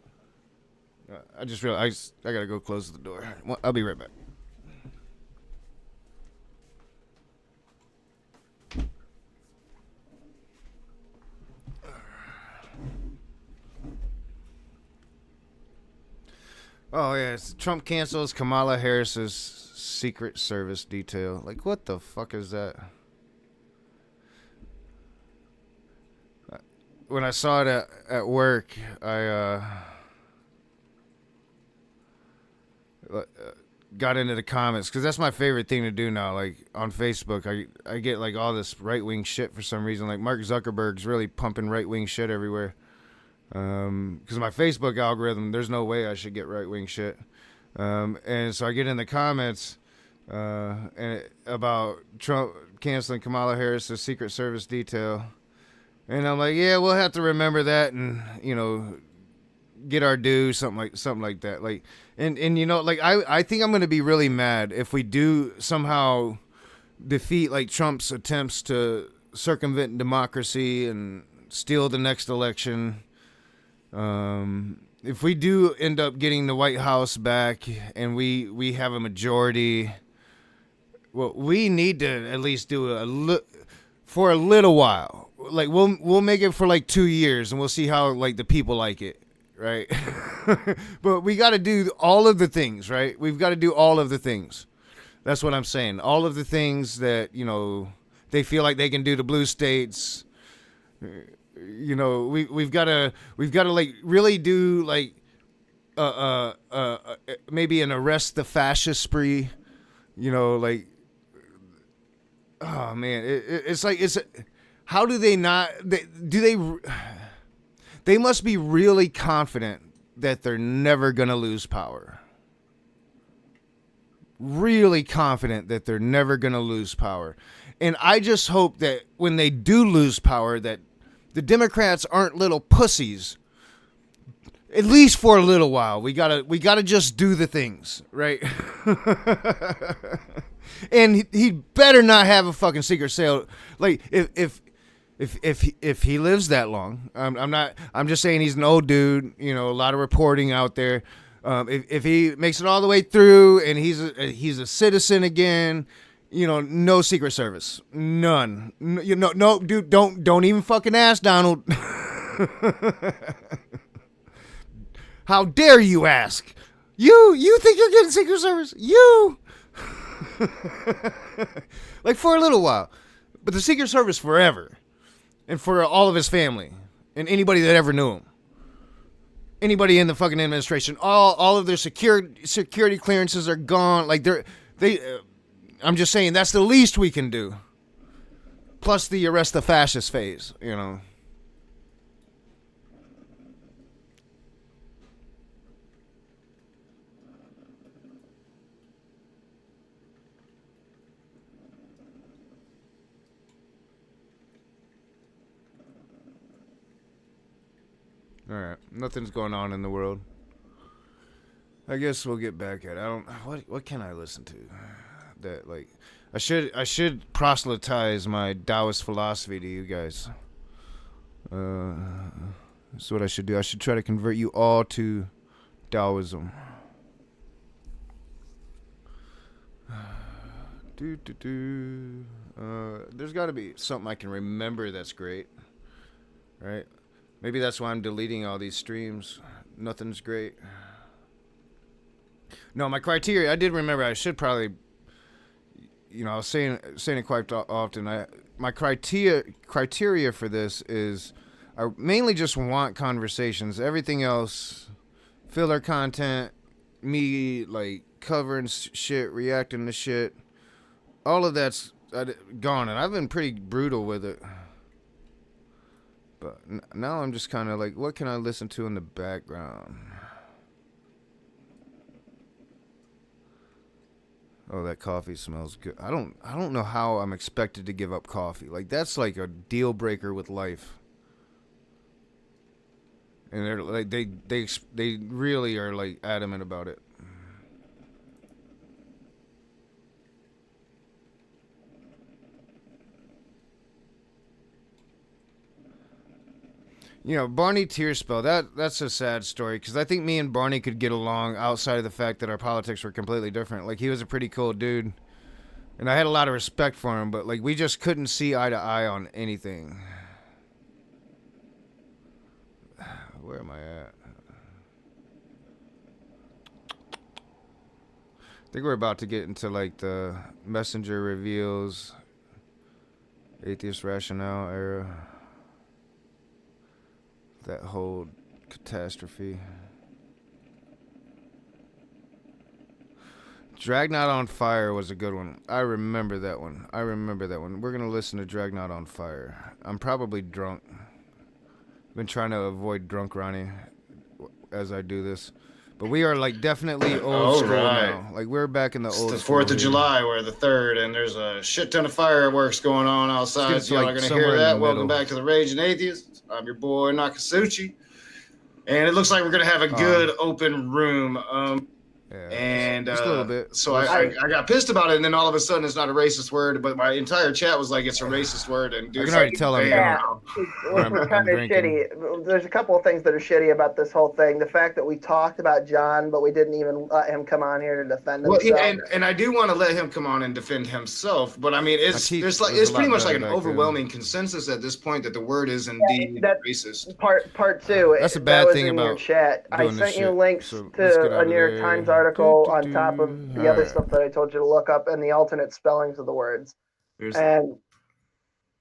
I just realized I gotta go close the door. I'll be right back. Oh, yeah. Trump cancels Kamala Harris's Secret Service detail. Like, what the fuck is that? When I saw it at work, I got into the comments, because that's my favorite thing to do now. Like, on Facebook, I get, like, all this right-wing shit for some reason. Like, Mark Zuckerberg's really pumping right-wing shit everywhere. Because my Facebook algorithm, there's no way I should get right-wing shit. And so I get in the comments about Trump canceling Kamala Harris's Secret Service detail. And I'm like, yeah, we'll have to remember that and, get our due, something like that. Like, and like, I think I'm going to be really mad if we do somehow defeat, like, Trump's attempts to circumvent democracy and steal the next election. If we do end up getting the White House back and we have a majority, well, we need to at least do for a little while. Like, we'll make it for like 2 years and we'll see how, like, the people like it, right? But we got to do all of the things, right? We've got to do all of the things. That's what I'm saying. All of the things that, they feel like they can do to blue states. We've got to like really do like maybe an arrest the fascist spree, like, oh man, it's like, how do they not, they must be really confident that they're never going to lose power. Really confident that they're never going to lose power. And I just hope that when they do lose power, that the Democrats aren't little pussies. At least for a little while. We gotta just do the things, right? And he better not have a fucking secret sale. Like, if he lives that long, I'm just saying he's an old dude. A lot of reporting out there. If he makes it all the way through and he's a citizen again, no Secret Service, none. No, dude, don't even fucking ask, Donald. How dare you ask? You think you're getting Secret Service? You. Like, for a little while, but the Secret Service forever, and for all of his family and anybody that ever knew him. Anybody in the fucking administration, all of their security clearances are gone. Like, I'm just saying that's the least we can do. Plus the arrest the fascist phase, All right, nothing's going on in the world. I guess we'll get back at it. What can I listen to? That, like, I should proselytize my Taoist philosophy to you guys. That's what I should do. I should try to convert you all to Taoism. There's got to be something I can remember that's great, right? Maybe that's why I'm deleting all these streams. Nothing's great. No, my criteria, I did remember. I should probably, I was saying it quite often. My criteria for this is I mainly just want conversations. Everything else, filler content, me like covering shit, reacting to shit, all of that's gone, and I've been pretty brutal with it. But now I'm just kind of like, what can I listen to in the background? Oh, that coffee smells good. I don't know how I'm expected to give up coffee. Like, that's like a deal breaker with life. and they're like they really are like adamant about it. You know, Barney Tearspell, that's a sad story, because I think me and Barney could get along outside of the fact that our politics were completely different. Like, he was a pretty cool dude, and I had a lot of respect for him, but, like, we just couldn't see eye to eye on anything. Where am I at? I think we're about to get into, like, the Messenger reveals, atheist rationale era. That whole catastrophe. Dragnaut on Fire was a good one. I remember that one. We're going to listen to Dragnaut on Fire. I'm probably drunk. Been trying to avoid drunk Ronnie as I do this. But we are like definitely old school now. Like we're back in the old the school. 4th of July, we're the 3rd, and there's a shit ton of fireworks going on outside. So y'all like are going to somewhere hear in the that. Welcome middle. back to the Raging Atheist. I'm your boy Nakasuchi. And it looks like we're going to have a good open room. And just a little bit. So I got pissed about it, and then all of a sudden it's not a racist word, but my entire chat was like, it's a racist word. And dude, I can already tell I'm Yeah, I'm it's kind of drinking. shitty. There's a couple of things that are shitty about this whole thing. The fact that we talked about John, but we didn't even let him come on here to defend Well, himself. and I do want to let him come on and defend himself, but I mean, it's teeth it's was a pretty lot much like better an back then. overwhelming consensus at this point that the word is indeed racist. Part two. That's a that bad was thing in your about chat. I doing this sent you shit. links So let's get to out a of New York there. Times article on top of the other Alright. stuff that I told you to look up and the alternate spellings of the words. And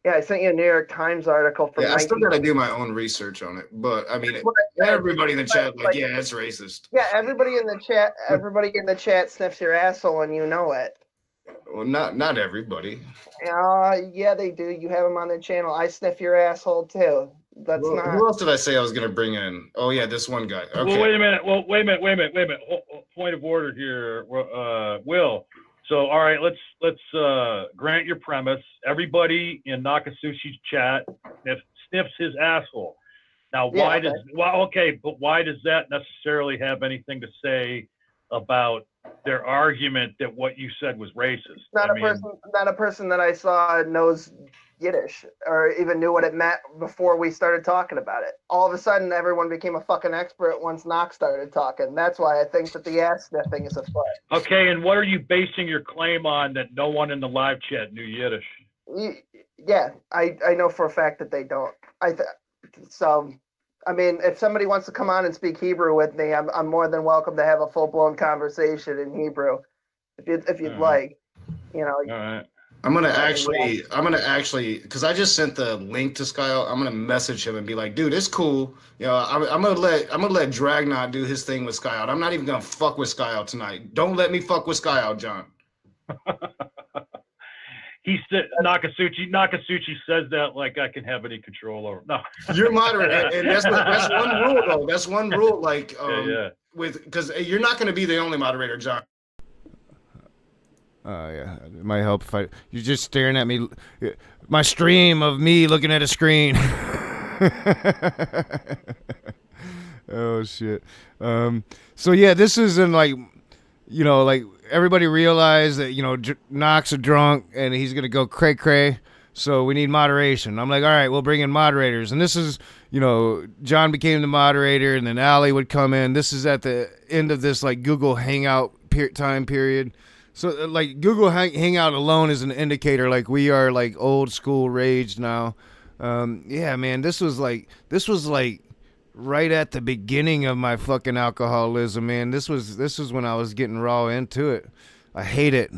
yeah, I sent you a New York Times article from. Yeah, I still got to do my own research on it, but I mean, everybody in the chat like, yeah, it's racist. Yeah, everybody in the chat sniffs your asshole, and you know it. Well, not everybody. Yeah, they do. You have them on their channel. I sniff your asshole too. That's Well, not. who else did I say I was going to bring in? Oh yeah, this one guy. Okay. Well, wait a minute. Point of order here, Will. So, all right, let's grant your premise. Everybody in Nakasuchi's chat sniffs his asshole. Now, why does that necessarily have anything to say about their argument that what you said was racist? Not a person that I saw knows Yiddish or even knew what it meant before we started talking about it. All of a sudden, everyone became a fucking expert once Knox started talking. That's why I think that the ass sniffing is a foot. Okay, and what are you basing your claim on that no one in the live chat knew Yiddish? Yeah, I know for a fact that they don't. So, I mean, if somebody wants to come on and speak Hebrew with me, I'm more than welcome to have a full blown conversation in Hebrew, if you'd like. You know. All right. I'm gonna actually, because I just sent the link to Skyle. I'm gonna message him and be like, dude, it's cool. You know, I'm gonna let Dragnaut do his thing with Skyle. I'm not even gonna fuck with Skyle tonight. Don't let me fuck with Skyle, John. He said Nakasuchi says that like I can have any control over. No, you're moderator, and that's one rule though. That's one rule. Like, because you're not gonna be the only moderator, John. Yeah, it might help if you're just staring at me, my stream of me looking at a screen. Oh shit. So yeah, this isn't like, like everybody realized that Knox a drunk and he's gonna go cray cray. So we need moderation. I'm like, all right, we'll bring in moderators, and this is, John became the moderator, and then Allie would come in. This is at the end of this like Google Hangout time period. So, like, Google Hangout alone is an indicator, like, we are, like, old school rage now. Yeah, man, this was, like, right at the beginning of my fucking alcoholism, man. This was when I was getting raw into it. I hate it.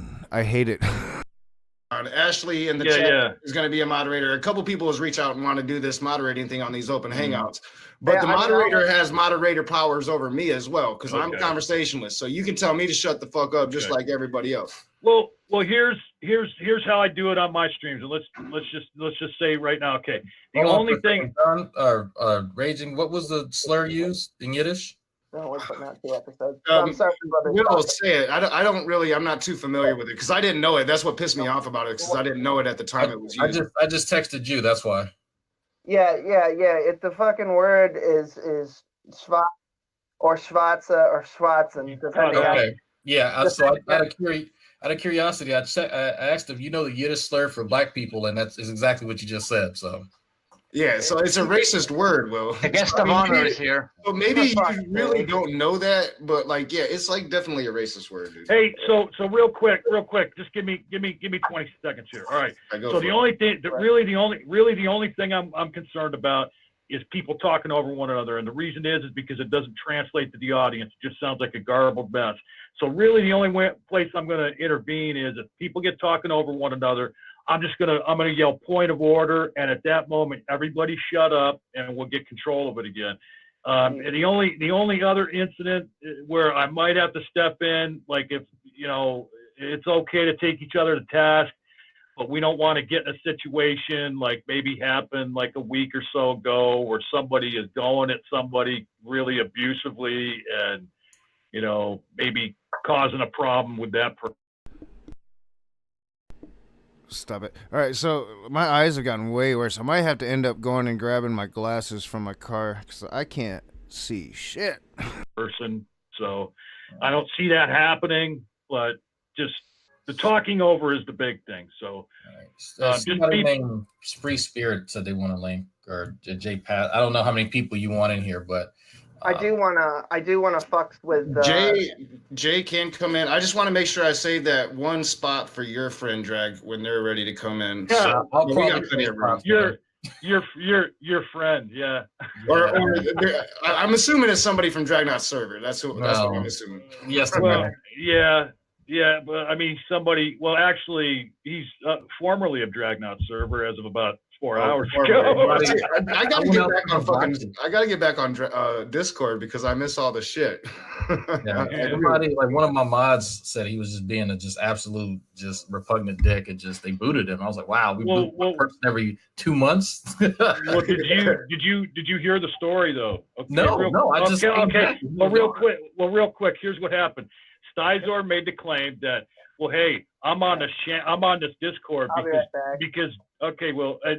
Ashley in the chat is going to be a moderator. A couple people has reached out and want to do this moderating thing on these open hangouts. But the moderator has moderator powers over me as well, because I'm a conversationalist. So you can tell me to shut the fuck up just like everybody else. Well, here's how I do it on my streams, and let's just say right now, okay. The only thing, raging. What was the slur used in Yiddish? No, we're putting out 2 episodes. I'm sorry, brother. Will say it. I'm not too familiar with it because I didn't know it. That's what pissed me off about it, because I didn't know it at the time it was used. I just texted you. That's why. Yeah. If the fucking word is Schwa or Schwarze or Schwarzen, depending on. Okay. Yeah. So out of curiosity, I asked if you know the Yiddish slur for black people, and that's exactly what you just said. So. Yeah, so it's a racist word, Will. The guest of honor is here. So maybe you really don't know that, but like, yeah, it's like definitely a racist word, dude. Hey, so real quick, just give me 20 seconds here. All right. So the only thing, really the only thing I'm concerned about is people talking over one another, and the reason is because it doesn't translate to the audience. It just sounds like a garbled mess. So really, the only place I'm going to intervene is if people get talking over one another. I'm gonna yell point of order, and at that moment, everybody shut up, and we'll get control of it again. And the only other incident where I might have to step in, like if it's okay to take each other to task, but we don't want to get in a situation like maybe happened like a week or so ago, where somebody is going at somebody really abusively, and maybe causing a problem with that person. Stop it. All right, so my eyes have gotten way worse. I might have to end up going and grabbing my glasses from my car because I can't see shit. So I don't see that happening, but just the talking over is the big thing. So Somebody named Free Spirit said they want to link, or J Pat. I don't know how many people you want in here, but I do wanna fuck with Jay can come in. I just want to make sure I save that one spot for your friend Drag when they're ready to come in. Yeah, So, I'll we got plenty of room. Your friend, yeah. Or I'm assuming it's somebody from Dragnot server. That's what I'm assuming. Yes. Well, yeah, but I mean somebody. Well, actually, he's formerly of Dragnot server as of about 4 hours ago. I gotta get back on Discord because I miss all the shit. Yeah, everybody, like one of my mods said he was just being a absolute repugnant dick, and they booted him. I was like, wow, we boot one person every 2 months. Well, did you hear the story though? Okay, No, I just okay. Well, real quick. Here's what happened. Stizor made the claim that, well, hey, I'm on this Discord because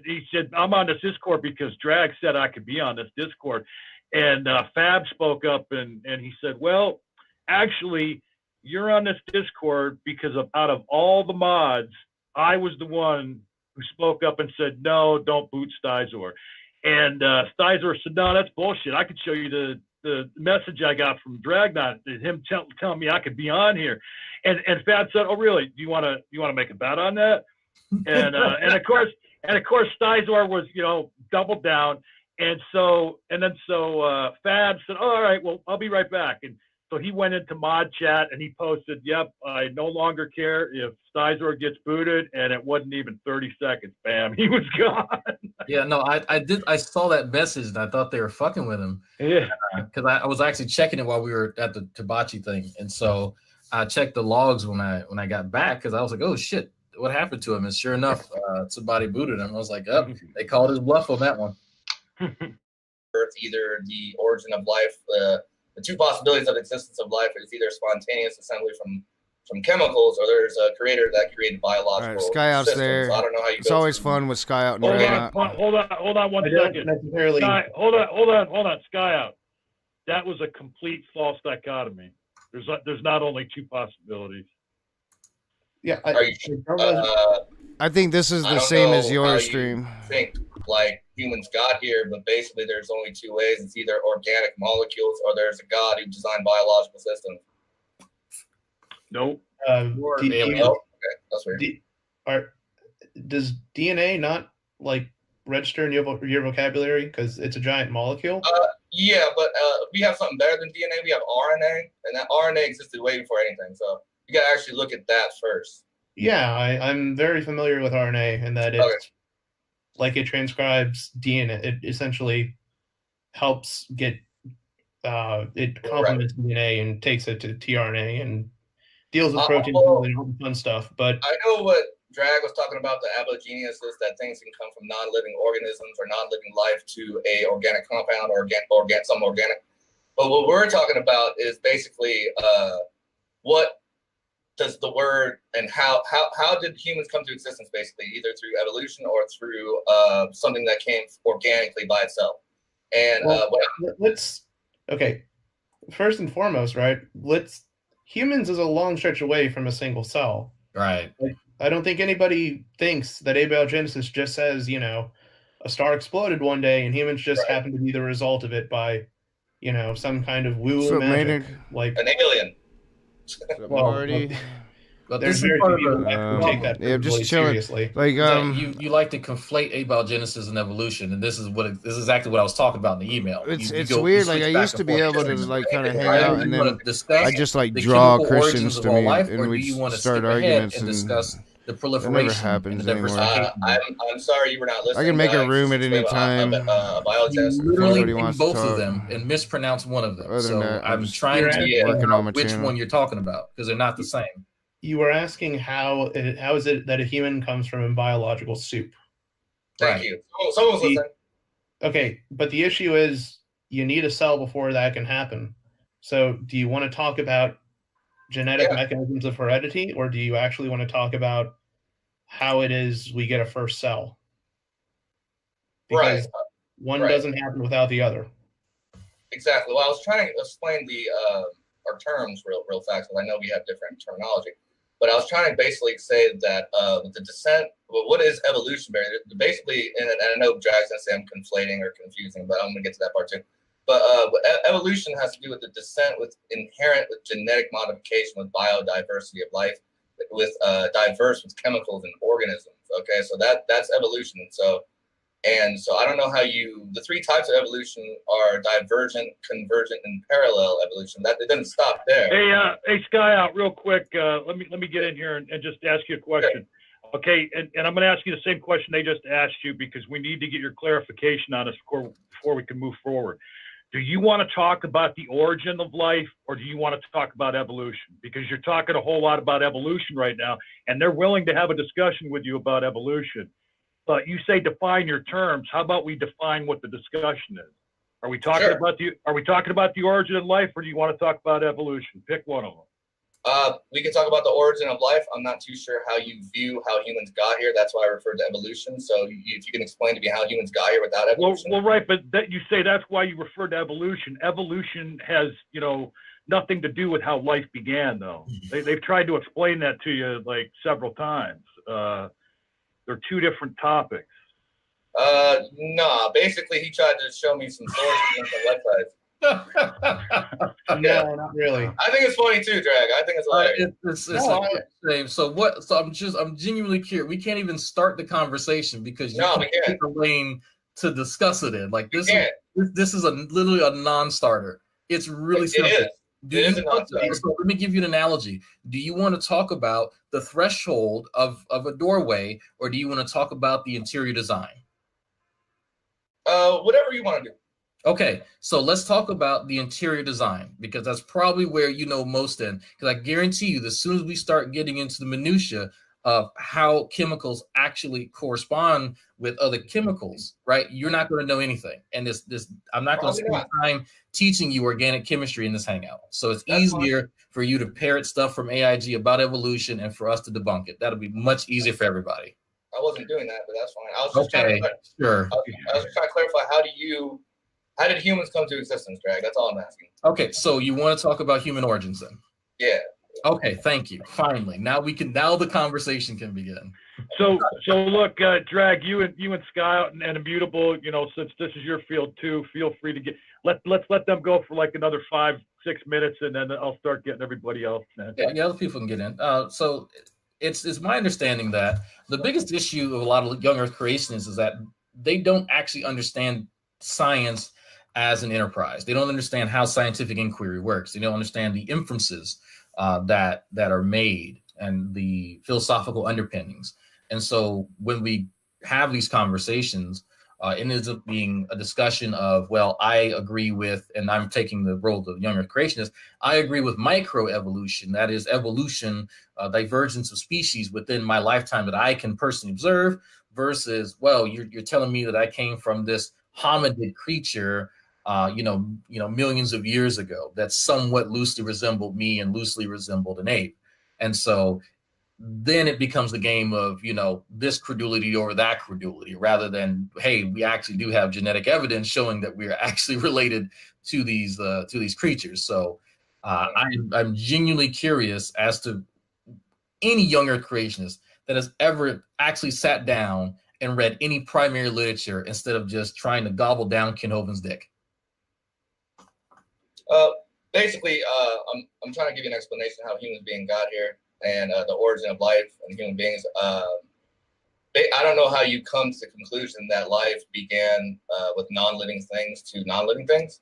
he said I'm on this Discord because Drag said I could be on this Discord, and Fab spoke up and he said, well, actually, you're on this Discord because out of all the mods, I was the one who spoke up and said, no, don't boot Stizor. And Stizor said, no, that's bullshit. I could show you the message I got from Dragnot, him telling me I could be on here. And Fab said, oh, really? Do you want to make a bet on that? And of course, Stizor was, doubled down. And then Fab said, oh, all right, well, I'll be right back. And so he went into mod chat and he posted, yep, I no longer care if Stizor gets booted. And it wasn't even 30 seconds. Bam, he was gone. Yeah, no, I saw that message and I thought they were fucking with him. Yeah. Because I was actually checking it while we were at the Tabachi thing. And so I checked the logs when I got back because I was like, oh, shit, what happened to him? And sure enough, somebody booted him. I was like, oh, they called his bluff on that one. Earth, either the origin of life, the two possibilities of existence of life is either spontaneous assembly from chemicals, or there's a creator that created biological. All right, Sky Out's systems. there. I don't know how you. It's always fun with Sky Out. Hold on 1 second. Hold on, Sky Out. That was a complete false dichotomy. There's not only two possibilities. Yeah, I think this is the same as your stream. Think like humans got here, but basically there's only two ways. It's either organic molecules or there's a God who designed biological systems. Nope. Okay, that's weird. Does DNA not register in your vocabulary because it's a giant molecule? Yeah, but we have something better than DNA. We have RNA, and that RNA existed way before anything. So you got to actually look at that first. Yeah, I'm very familiar with RNA and that it's it transcribes DNA. It essentially helps get it complements DNA and takes it to tRNA and deals with proteins and all the fun stuff. But I know what Drag was talking about, the abiogenesis, that things can come from non-living organisms or non-living life to a organic compound or some organic. But what we're talking about is basically what does the word and how did humans come to existence, basically, either through evolution or through something that came organically by itself? And well, let's okay. First and foremost, right? Humans is a long stretch away from a single cell. Right. Like, I don't think anybody thinks that abiogenesis just says, you know, a star exploded one day and humans just happen to be the result of it by, you know, some kind of woo magic, like an alien. Well, But there's this is very part few of people that take that really seriously. Like you like to conflate abiogenesis and evolution, and this is exactly what I was talking about in the email. It's weird. Like I used to be able to like kind of hang out, and then I just like draw Christians to me, and we start arguments and discuss the that proliferation never happens and the anymore. diversification. I'm sorry you were not listening. I can make a room at guys. any time. You literally Everybody picked wants to both of talk. them and mispronounced one of them. Other than So that, I'm just trying to working on my which channel. one you're talking about because they're not the same. You were asking how is it that a human comes from a biological soup? Thank you. Someone's listening. Okay, but the issue is you need a cell before that can happen. So do you want to talk about genetic mechanisms of heredity, or do you actually want to talk about how it is we get a first cell? Because one doesn't happen without the other. Exactly. Well, I was trying to explain our terms real fast because I know we have different terminology. But I was trying to basically say that the descent. Well, what is evolution? Basically, and I know Drag's gonna say I'm conflating or confusing, but I'm gonna get to that part too. But evolution has to do with the descent with inherent with genetic modification with biodiversity of life, with diverse with chemicals and organisms. Okay, so that's evolution. And so I don't know how the three types of evolution are divergent, convergent, and parallel evolution. That it doesn't stop there. Hey, Sky out real quick. Let me get in here and just ask you a question. Okay, and I'm going to ask you the same question they just asked you because we need to get your clarification on this before we can move forward. Do you want to talk about the origin of life, or do you want to talk about evolution? Because you're talking a whole lot about evolution right now, and they're willing to have a discussion with you about evolution. But you say define your terms. How about we define what the discussion is? Are we talking about the origin of life, or do you want to talk about evolution? Pick one of them. We can talk about the origin of life. I'm not too sure how you view how humans got here. That's why I referred to evolution. So if you can explain to me how humans got here without evolution. Well, right, but you say that's why you refer to evolution. Evolution has, nothing to do with how life began, though. They've tried to explain that to you like several times. They're two different topics. Nah. Basically, he tried to show me some sources on some websites. No, not really. I think it's funny too, Drag. I think it's hilarious. It's So what? So I'm genuinely curious. We can't even start the conversation because you can't pick a lane to discuss it in. Like this is literally a non-starter. It's really simple. So let me give you an analogy. Do you want to talk about the threshold of a doorway, or do you want to talk about the interior design? Whatever you want to do. Okay, so let's talk about the interior design because that's probably where you know most in. Because I guarantee you, as soon as we start getting into the minutia of how chemicals actually correspond with other chemicals, right? You're not going to know anything. And I'm not going to spend time teaching you organic chemistry in this hangout. So it's easier for you to parrot stuff from AIG about evolution and for us to debunk it. That'll be much easier for everybody. I wasn't doing that, but that's fine. I was just trying to clarify how did humans come to existence, Drag? That's all I'm asking. Okay, so you want to talk about human origins then? Yeah. Okay, thank you. Finally, now the conversation can begin. So look, Drag, you and Sky out and Immutable, since this is your field too, feel free to let's let them go for like another 5-6 minutes, and then I'll start getting everybody else. Yeah, other people can get in. So it's my understanding that the biggest issue of a lot of young Earth creationists is that they don't actually understand science as an enterprise. They don't understand how scientific inquiry works. They don't understand the inferences that are made and the philosophical underpinnings. And so when we have these conversations, it ends up being a discussion of, well, I agree with, and I'm taking the role of young Earth creationist, I agree with microevolution, that is evolution, divergence of species within my lifetime that I can personally observe, versus, well, you're telling me that I came from this hominid creature millions of years ago that somewhat loosely resembled me and loosely resembled an ape. And so then it becomes a game of, this credulity over that credulity, rather than, hey, we actually do have genetic evidence showing that we are actually related to these creatures. So I'm genuinely curious as to any young Earth creationist that has ever actually sat down and read any primary literature instead of just trying to gobble down Ken Hovind's dick. Basically, I'm trying to give you an explanation of how humans beings got here and the origin of life and human beings. I don't know how you come to the conclusion that life began with non-living things to non-living things.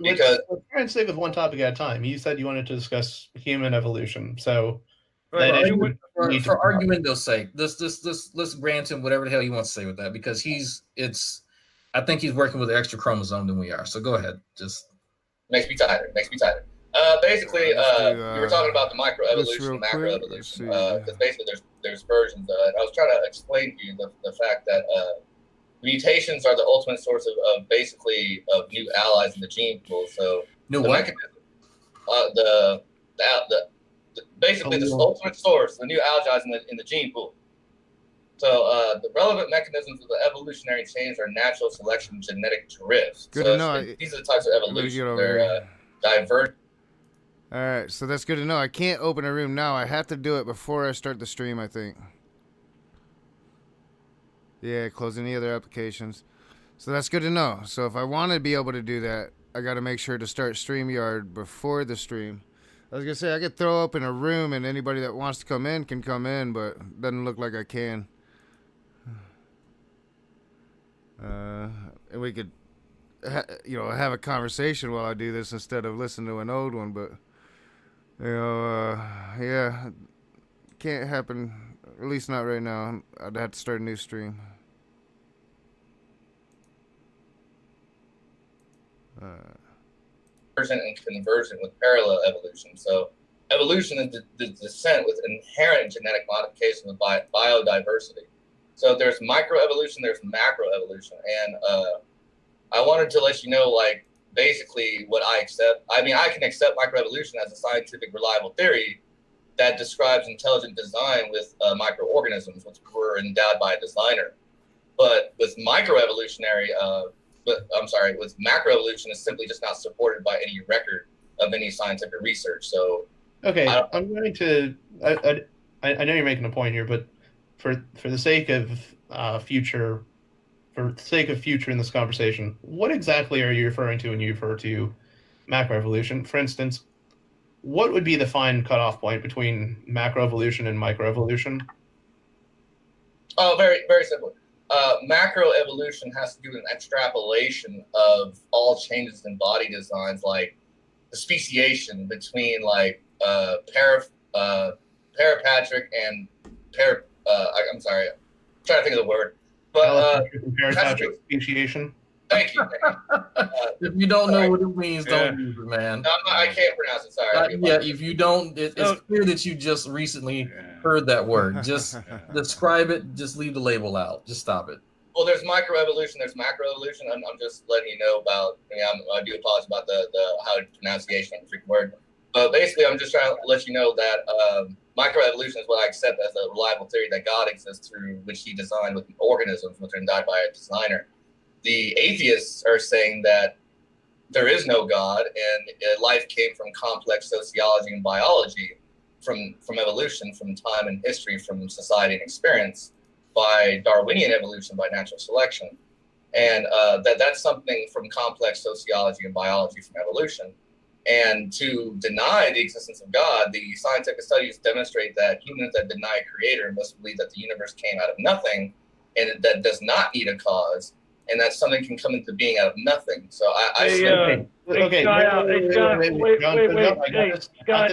Let's try and stick with one topic at a time. You said you wanted to discuss human evolution, so for argumento's sake, let's grant him whatever the hell he wants to say with that, because I think he's working with an extra chromosome than we are. So go ahead, just makes me tired. Basically, we were talking about the microevolution, macroevolution, because basically there's versions of it. I was trying to explain to you the fact that mutations are the ultimate source of basically of new allies in the gene pool. So basically the ultimate source, the new allies in the gene pool. So the relevant mechanisms of the evolutionary change are natural selection, genetic drifts. Good so to know. These are the types of evolution. They're divergent. All right, so that's good to know. I can't open a room now. I have to do it before I start the stream, I think. Yeah, close any other applications. So that's good to know. So if I want to be able to do that, I got to make sure to start StreamYard before the stream. I was going to say, I could throw open a room and anybody that wants to come in can come in, but it doesn't look like I can. And we could, have a conversation while I do this instead of listen to an old one, but, yeah, can't happen, at least not right now. I'd have to start a new stream. And convergent with parallel evolution. So evolution is the descent with inherent genetic modification with biodiversity. So there's microevolution, there's macroevolution. And I wanted to let you know, basically what I accept. I mean, I can accept microevolution as a scientific reliable theory that describes intelligent design with microorganisms, which were endowed by a designer. But with with macroevolution is simply just not supported by any record of any scientific research. So okay, I'm going to. I know you're making a point here, but for the sake of future in this conversation, what exactly are you referring to when you refer to macroevolution? For instance, what would be the fine cutoff point between macroevolution and microevolution? Oh, very, very simple. Macroevolution has to do with an extrapolation of all changes in body designs, like the speciation between parapatric and I'm sorry, I'm trying to think of the word. But parapatric speciation. Thank you. If you don't know what it means, don't use it, man. No, I can't pronounce it. Sorry. If you don't, it's clear that you just recently heard that word. Just describe it. Just leave the label out. Just stop it. Well, there's microevolution. There's macroevolution. I'm just letting you know about. I do apologize about the how pronunciation of the freaking word. But basically, I'm just trying to let you know that microevolution is what I accept as a reliable theory that God exists through which He designed with organisms, which are endowed by a designer. The atheists are saying that there is no God and life came from complex sociology and biology, from evolution, from time and history, from society and experience, by Darwinian evolution, by natural selection. And that's something from complex sociology and biology from evolution. And to deny the existence of God, the scientific studies demonstrate that humans that deny a creator must believe that the universe came out of nothing and that does not need a cause, and that something can come into being out of nothing. So Scott,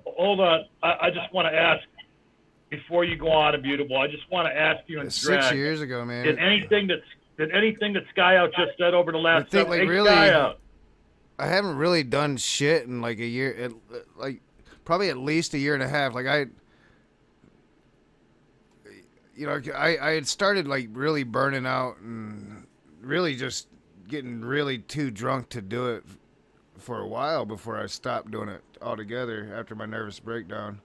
hold on. I just want to ask, before you go on, Immutable, I just want to ask you in 6 years ago, man. Did anything that Sky Out just said over the last Sky Out, I haven't really done shit in like a year, probably at least a year and a half. I had started like really burning out and really just getting really too drunk to do it for a while before I stopped doing it altogether after my nervous breakdown.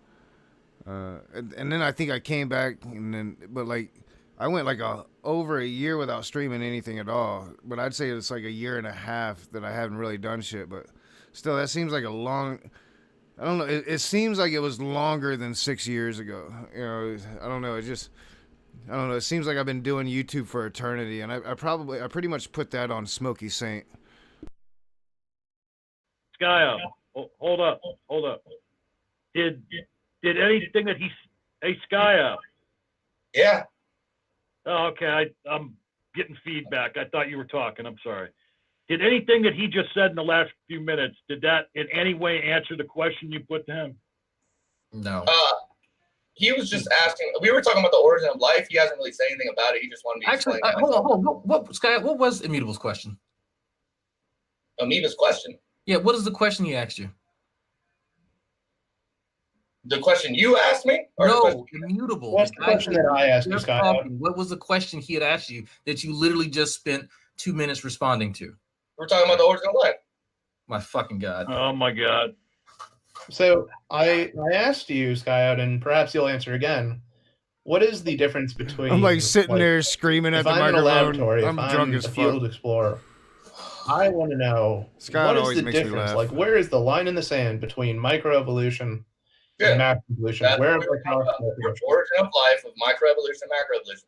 And then I think I came back, but like I went like over a year without streaming anything at all. But I'd say it's like a year and a half that I haven't really done shit. But still, that seems like a long. I don't know. It seems like it was longer than 6 years ago. You know, I don't know. I don't know. It seems like I've been doing YouTube for eternity, and I pretty much put that on Smokey Saint. Sky, hold up. Did anything that hey, Sky? Yeah. Oh, okay. I'm getting feedback. I thought you were talking. I'm sorry. Did anything that he just said in the last few minutes, did that in any way answer the question you put to him? No. He was just asking. We were talking about the origin of life. He hasn't really said anything about it. He just wanted me to Actually, explain. hold on. What, Sky? What was Immutable's question? Amoeba's question. Yeah. What is the question he asked you? The question you asked me? Or No, Immutable. What's the question that I asked you, Sky? What was the question he had asked you that you literally just spent 2 minutes responding to? We're talking about the origin of life. My fucking God. Oh my God. So I asked you, Sky, and perhaps you'll answer again. What is the difference between? I'm like sitting there screaming at if the I'm in a microphone. laboratory, I'm if drunk I'm as a fuck. field explorer, I want to know Scott what always is the makes me difference. laugh. Like, where is the line in the sand between microevolution and macroevolution? That's Where what we're talking about. The origin of life of microevolution and macroevolution.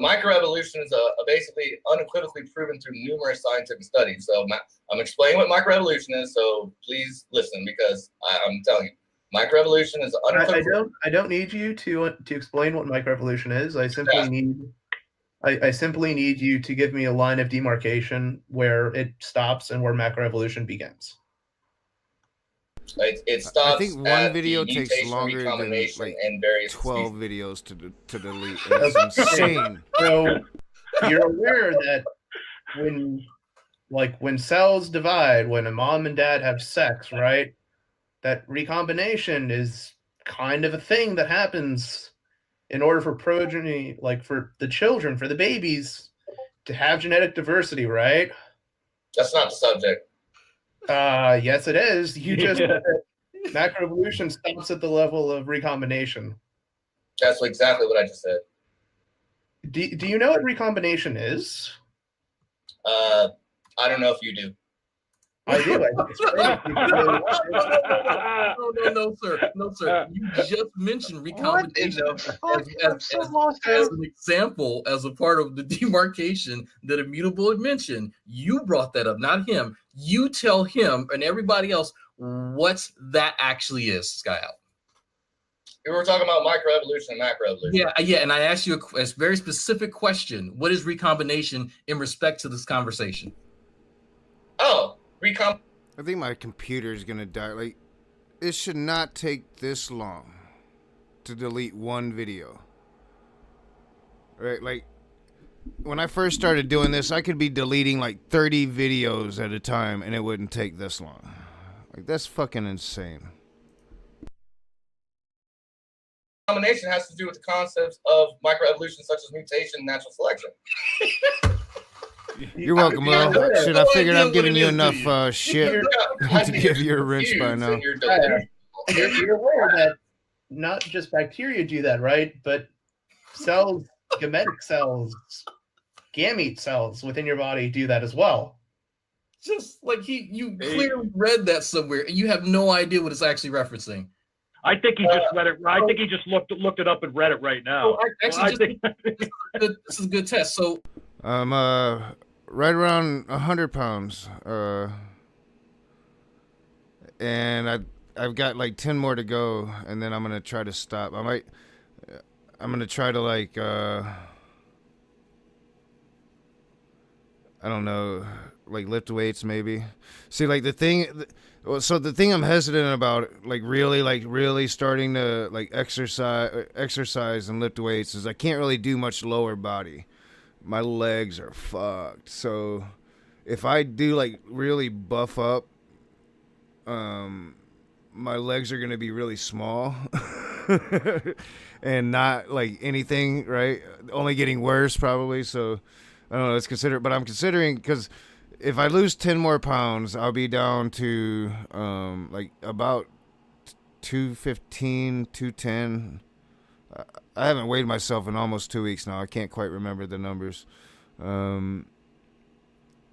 Microevolution is basically unequivocally proven through numerous scientific studies. So I'm explaining what microevolution is. So please listen, because I'm telling you, microevolution is unequivocally. I don't need you to explain what microevolution is. I simply need you to give me a line of demarcation where it stops and where macroevolution begins. It stops. I think one video the takes mutation, longer than recombination, like and various 12 videos to delete. It's insane. So you're aware that when cells divide, when a mom and dad have sex, right? That recombination is kind of a thing that happens in order for progeny, like for the children, for the babies, to have genetic diversity, right? That's not the subject. Yes, it is. You just said that macroevolution stops at the level of recombination. That's exactly what I just said. Do you know what recombination is? I don't know if you do. I do. No, sir. No, sir. You just mentioned recombination as an example, as a part of the demarcation that Immutable had mentioned. You brought that up, not him. You tell him and everybody else what that actually is, Sky Out. We were talking about microevolution and macroevolution. Yeah, and I asked you a very specific question. What is recombination in respect to this conversation? Oh, I think my computer is gonna die. Like, it should not take this long to delete one video. Right? Like, when I first started doing this, I could be deleting like 30 videos at a time, and it wouldn't take this long. Like, that's fucking insane. Recombination has to do with the concepts of microevolution, such as mutation and natural selection. You're welcome, Will. Shit, I figured I'm giving you enough shit to give you a wrench by now. You're aware that not just bacteria do that, right? But cells, gametic cells, gamete cells within your body do that as well. Just like you clearly read that somewhere, and you have no idea what it's actually referencing. I think he just read it. I think he just looked it up and read it right now. This is a good test. So I'm right around 100 pounds, and I've got like 10 more to go, and then I'm gonna try to stop. I'm gonna try to like I don't know, like lift weights maybe. See, like the thing I'm hesitant about, like really starting to like exercise and lift weights, is I can't really do much lower body. My legs are fucked. So if I do like really buff up, my legs are gonna be really small and not like anything, right? Only getting worse probably. So I don't know. But I'm considering, because if I lose 10 more pounds, I'll be down to like about 215, 210. I haven't weighed myself in almost 2 weeks now. I can't quite remember the numbers. And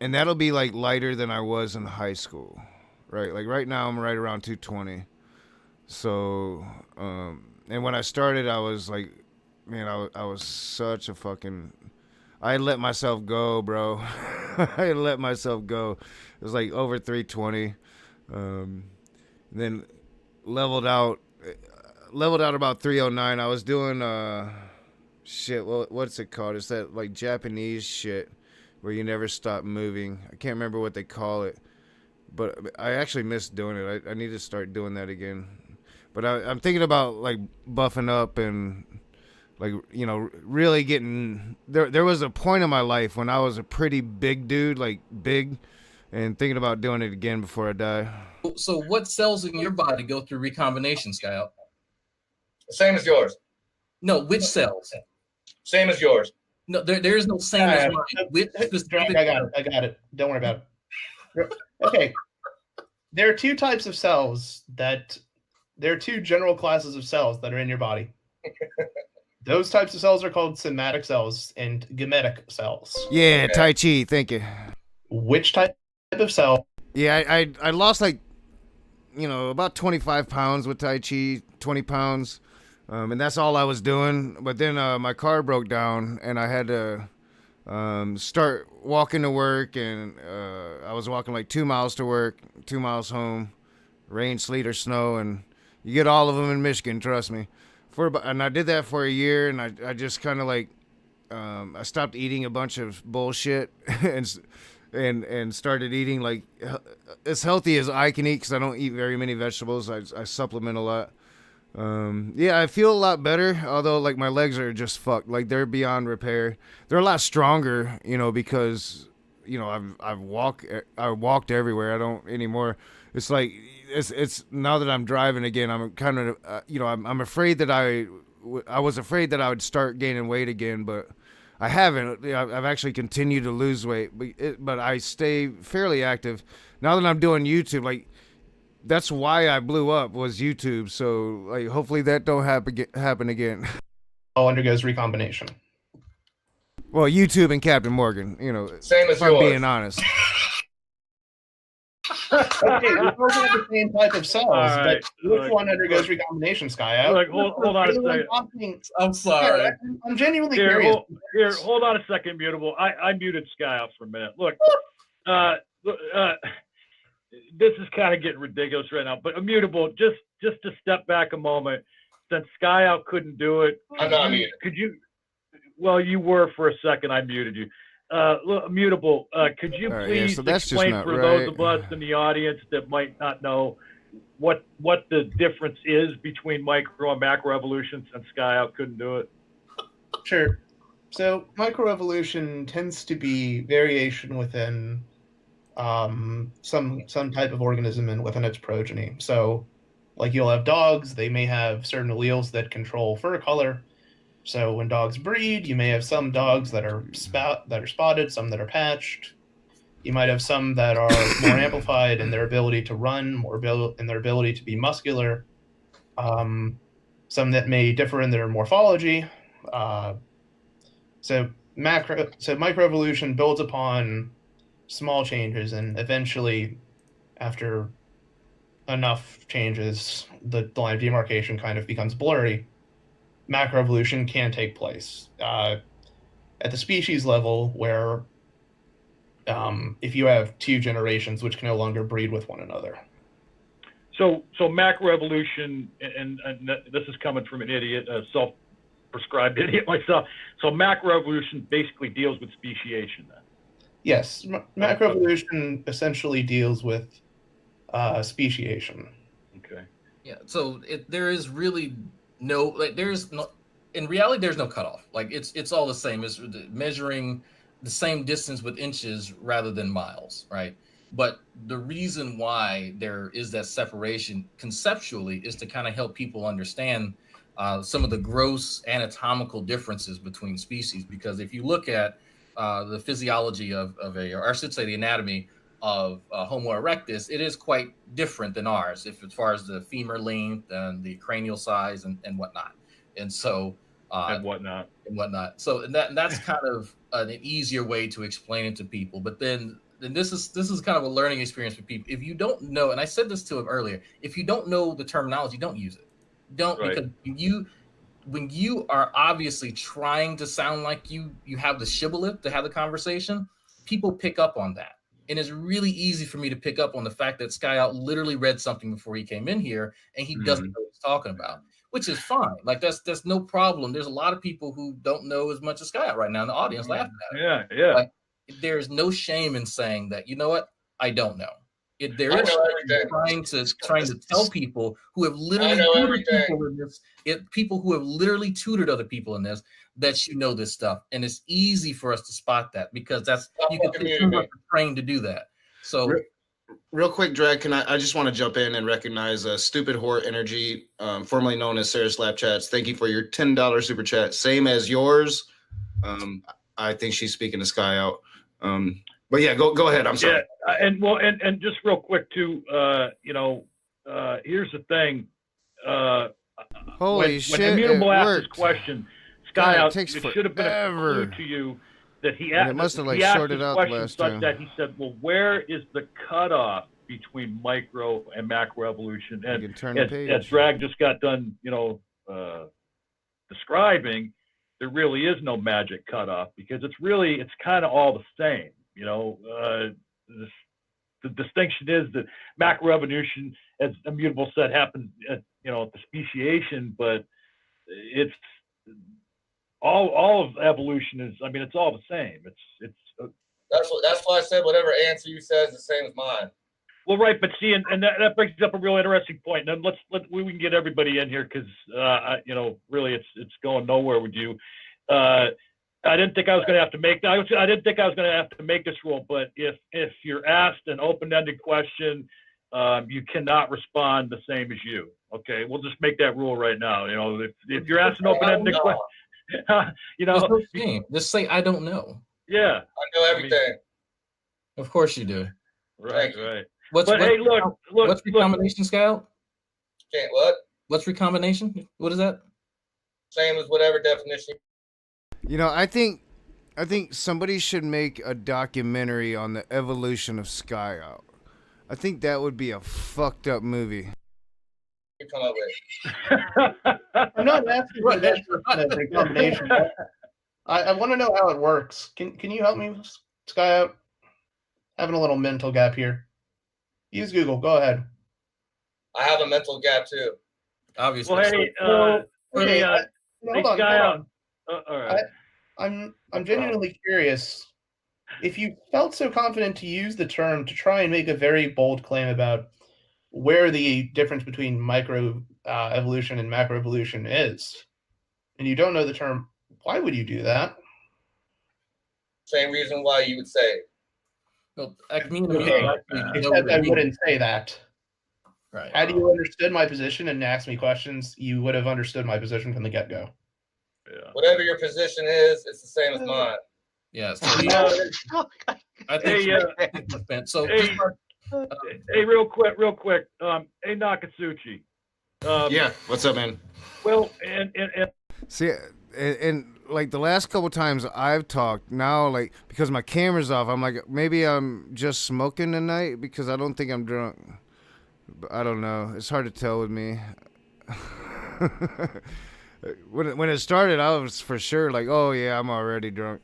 that'll be like lighter than I was in high school, right? Like right now I'm right around 220. So, and when I started, I was like, man, I was such a fucking, I let myself go, bro. I let myself go. It was like over 320. Then leveled out about 309. I was doing shit. What's it called? It's that like Japanese shit where you never stop moving. I can't remember what they call it, but I actually miss doing it. I need to start doing that again. But I'm thinking about like buffing up and like, you know, really getting there. There was a point in my life when I was a pretty big dude, like big, and thinking about doing it again before I die. So what cells in your body go through recombination, Scout? Same as yours. No, which cells? Same as yours. No, there is no same as mine. Which specific? I got it. Don't worry about it. Okay. There are two types of cells there are two general classes of cells that are in your body. Those types of cells are called somatic cells and gametic cells. Yeah, Tai Chi. Thank you. Which type of cell? Yeah, I lost like, you know, about 25 pounds with Tai Chi, 20 pounds. And that's all I was doing. But then my car broke down and I had to start walking to work. And I was walking like 2 miles to work, 2 miles home, rain, sleet, or snow. And you get all of them in Michigan, trust me. And I did that for a year. And I just kind of like, I stopped eating a bunch of bullshit and started eating like as healthy as I can eat because I don't eat very many vegetables. I supplement a lot. Yeah, I feel a lot better, although like my legs are just fucked. Like they're beyond repair. They're a lot stronger, you know, because you know I walked everywhere. I don't anymore. It's like it's now that I'm driving again. I'm kind of you know I'm afraid that I was afraid that I would start gaining weight again, but I haven't. I've actually continued to lose weight, but I stay fairly active. Now that I'm doing YouTube, like that's why I blew up was YouTube. So like hopefully that don't happen again. All undergoes recombination. Well, YouTube and Captain Morgan, you know, same as if I'm yours. being honest. Okay, we both have the same type of cells, right, but which one undergoes recombination, Sky? Hold on a second. I'm sorry. I'm genuinely Here, curious. hold on a second, Mutable. I muted Sky out for a minute. Look, this is kind of getting ridiculous right now, but Immutable, just to step back a moment, since Sky out couldn't do it, I'm not muted. Could you? Well, you were for a second. I muted you. Mutable, could you please explain for those of us in the audience that might not know what the difference is between micro and macro evolution, since Sky out couldn't do it? Sure. So microevolution tends to be variation within some type of organism and within its progeny. So like you'll have dogs, they may have certain alleles that control fur color. So when dogs breed, you may have some dogs that are spotted, some that are patched. You might have some that are more amplified in their ability to run, in their ability to be muscular. Some that may differ in their morphology. So microevolution builds upon small changes, and eventually, after enough changes, the line of demarcation kind of becomes blurry. Macroevolution can take place at the species level, where if you have two generations which can no longer breed with one another. So macroevolution, and this is coming from an idiot, a self-prescribed idiot myself. So macroevolution basically deals with speciation then. Yes, macroevolution essentially deals with speciation. Okay. Yeah. So there is really no, like, there's no, in reality, there's no cutoff. Like it's all the same. It's measuring the same distance with inches rather than miles, right? But the reason why there is that separation conceptually is to kind of help people understand some of the gross anatomical differences between species. Because if you look at the physiology of a, or I should say, the anatomy of Homo erectus, it is quite different than ours, as far as the femur length and the cranial size and whatnot. And so and whatnot. So that's kind of an easier way to explain it to people. But then this is kind of a learning experience for people. If you don't know, and I said this to him earlier, if you don't know the terminology, don't use it. Because when you are obviously trying to sound like you have the shibboleth to have the conversation, people pick up on that. And it's really easy for me to pick up on the fact that Sky Out literally read something before he came in here, and he doesn't know what he's talking about, which is fine. Like that's no problem. There's a lot of people who don't know as much as Sky Out right now in the audience laughing at it. Yeah. Like, there's no shame in saying that, you know what, I don't know. There is trying to tell people who have literally tutored people in this, people who have literally tutored other people in this, that you know this stuff, and it's easy for us to spot that because you can trained to do that. So, real quick, Drag, I just want to jump in and recognize Stupid Whore Energy, formerly known as Sarah Slap Chats. Thank you for your $10 super chat, same as yours. I think she's speaking to Sky Out. But yeah, go ahead. I'm sorry. Yeah, and just real quick too, here's the thing. Holy shit! When Immutable asked worked. this question, Sky Out, it takes should have been a clue to you that he asked. It must have he asked shorted this out question last such time. that he said, "Well, where is the cutoff between micro and macro evolution?" And can turn the page. as Drag just got done, describing, there really is no magic cutoff because it's kind of all the same. The distinction is that macroevolution, as Immutable said, happens at the speciation, but it's all of evolution is. I mean, it's all the same. That's why I said whatever answer you said is the same as mine. Well, right, but see, and that brings up a real interesting point. And we can get everybody in here because really it's going nowhere with you. I didn't think I was going to have to make. I didn't think I was going to have to make this rule. But if you're asked an open-ended question, you cannot respond the same as you. Okay, we'll just make that rule right now. If you're asked an open-ended question, just say I don't know. Yeah, I know everything. Of course you do. Right. What's recombination, Scout? What? What's recombination? What is that? Same as whatever definition. I think somebody should make a documentary on the evolution of Sky Out. I think that would be a fucked up movie. You come up with. I'm not asking for that recombination. I want to know how it works. Can you help me, Sky Out? Having a little mental gap here. Use Google. Go ahead. I have a mental gap too. Obviously. Well, hey, hold on. Sky Out. All right. I'm genuinely curious. If you felt so confident to use the term to try and make a very bold claim about where the difference between micro evolution and macroevolution is, and you don't know the term, why would you do that? Same reason why you would say it. Well, I mean, except I wouldn't say that. Right. Had you understood my position and asked me questions, you would have understood my position from the get-go. Yeah. Whatever your position is, it's the same as mine. Yes. I think so. Hey, real quick. Hey, Nakatsuchi. Yeah, what's up, man? Well, and see, and like the last couple times I've talked now, like because my camera's off, I'm like maybe I'm just smoking tonight because I don't think I'm drunk. I don't know. It's hard to tell with me. When it started, I was for sure like, oh yeah, I'm already drunk.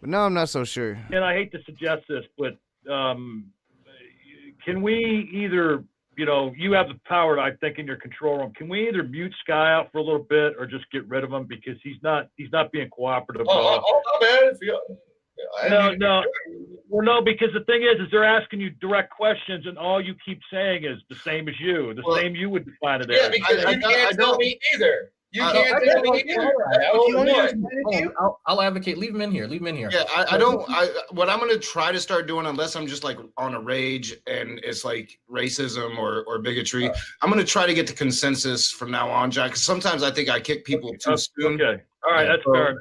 But now I'm not so sure. And I hate to suggest this, but can we either, you have the power, I think, in your control room. Can we either mute Sky Out for a little bit or just get rid of him because he's not being cooperative? No, because the thing is they're asking you direct questions, and all you keep saying is the same as you. Same you would define it as. Yeah, because you can't tell me either. You can't tell me either. I'll advocate. Leave him in here. Yeah, what I'm going to try to start doing, unless I'm just like on a rage and it's like racism or bigotry, I'm going to try to get to consensus from now on, Jack, because sometimes I think I kick people too soon. Okay. All right, that's fair.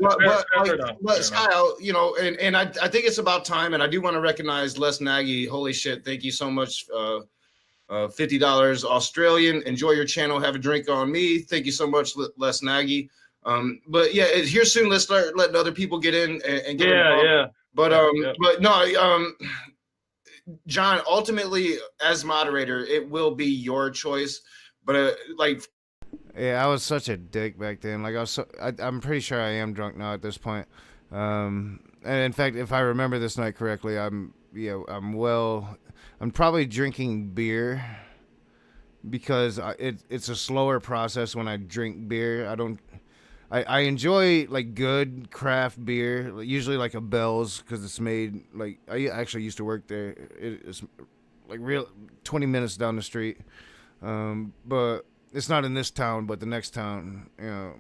Fair enough. But Kyle, you know, and I think it's about time, and I do want to recognize Les Nagy. Holy shit, thank you so much. $50 Australian. Enjoy your channel. Have a drink on me. Thank you so much, Les Nagy. But yeah, here soon. Let's start letting other people get in and get involved. Yeah. But no, John. Ultimately, as moderator, it will be your choice. But yeah, I was such a dick back then. Like I'm pretty sure I am drunk now at this point. And in fact, if I remember this night correctly, I'm probably drinking beer because it's a slower process when I drink beer. I enjoy like good craft beer, usually like a Bell's because it's made like I actually used to work there. It's like 20 minutes down the street, but it's not in this town, but the next town, you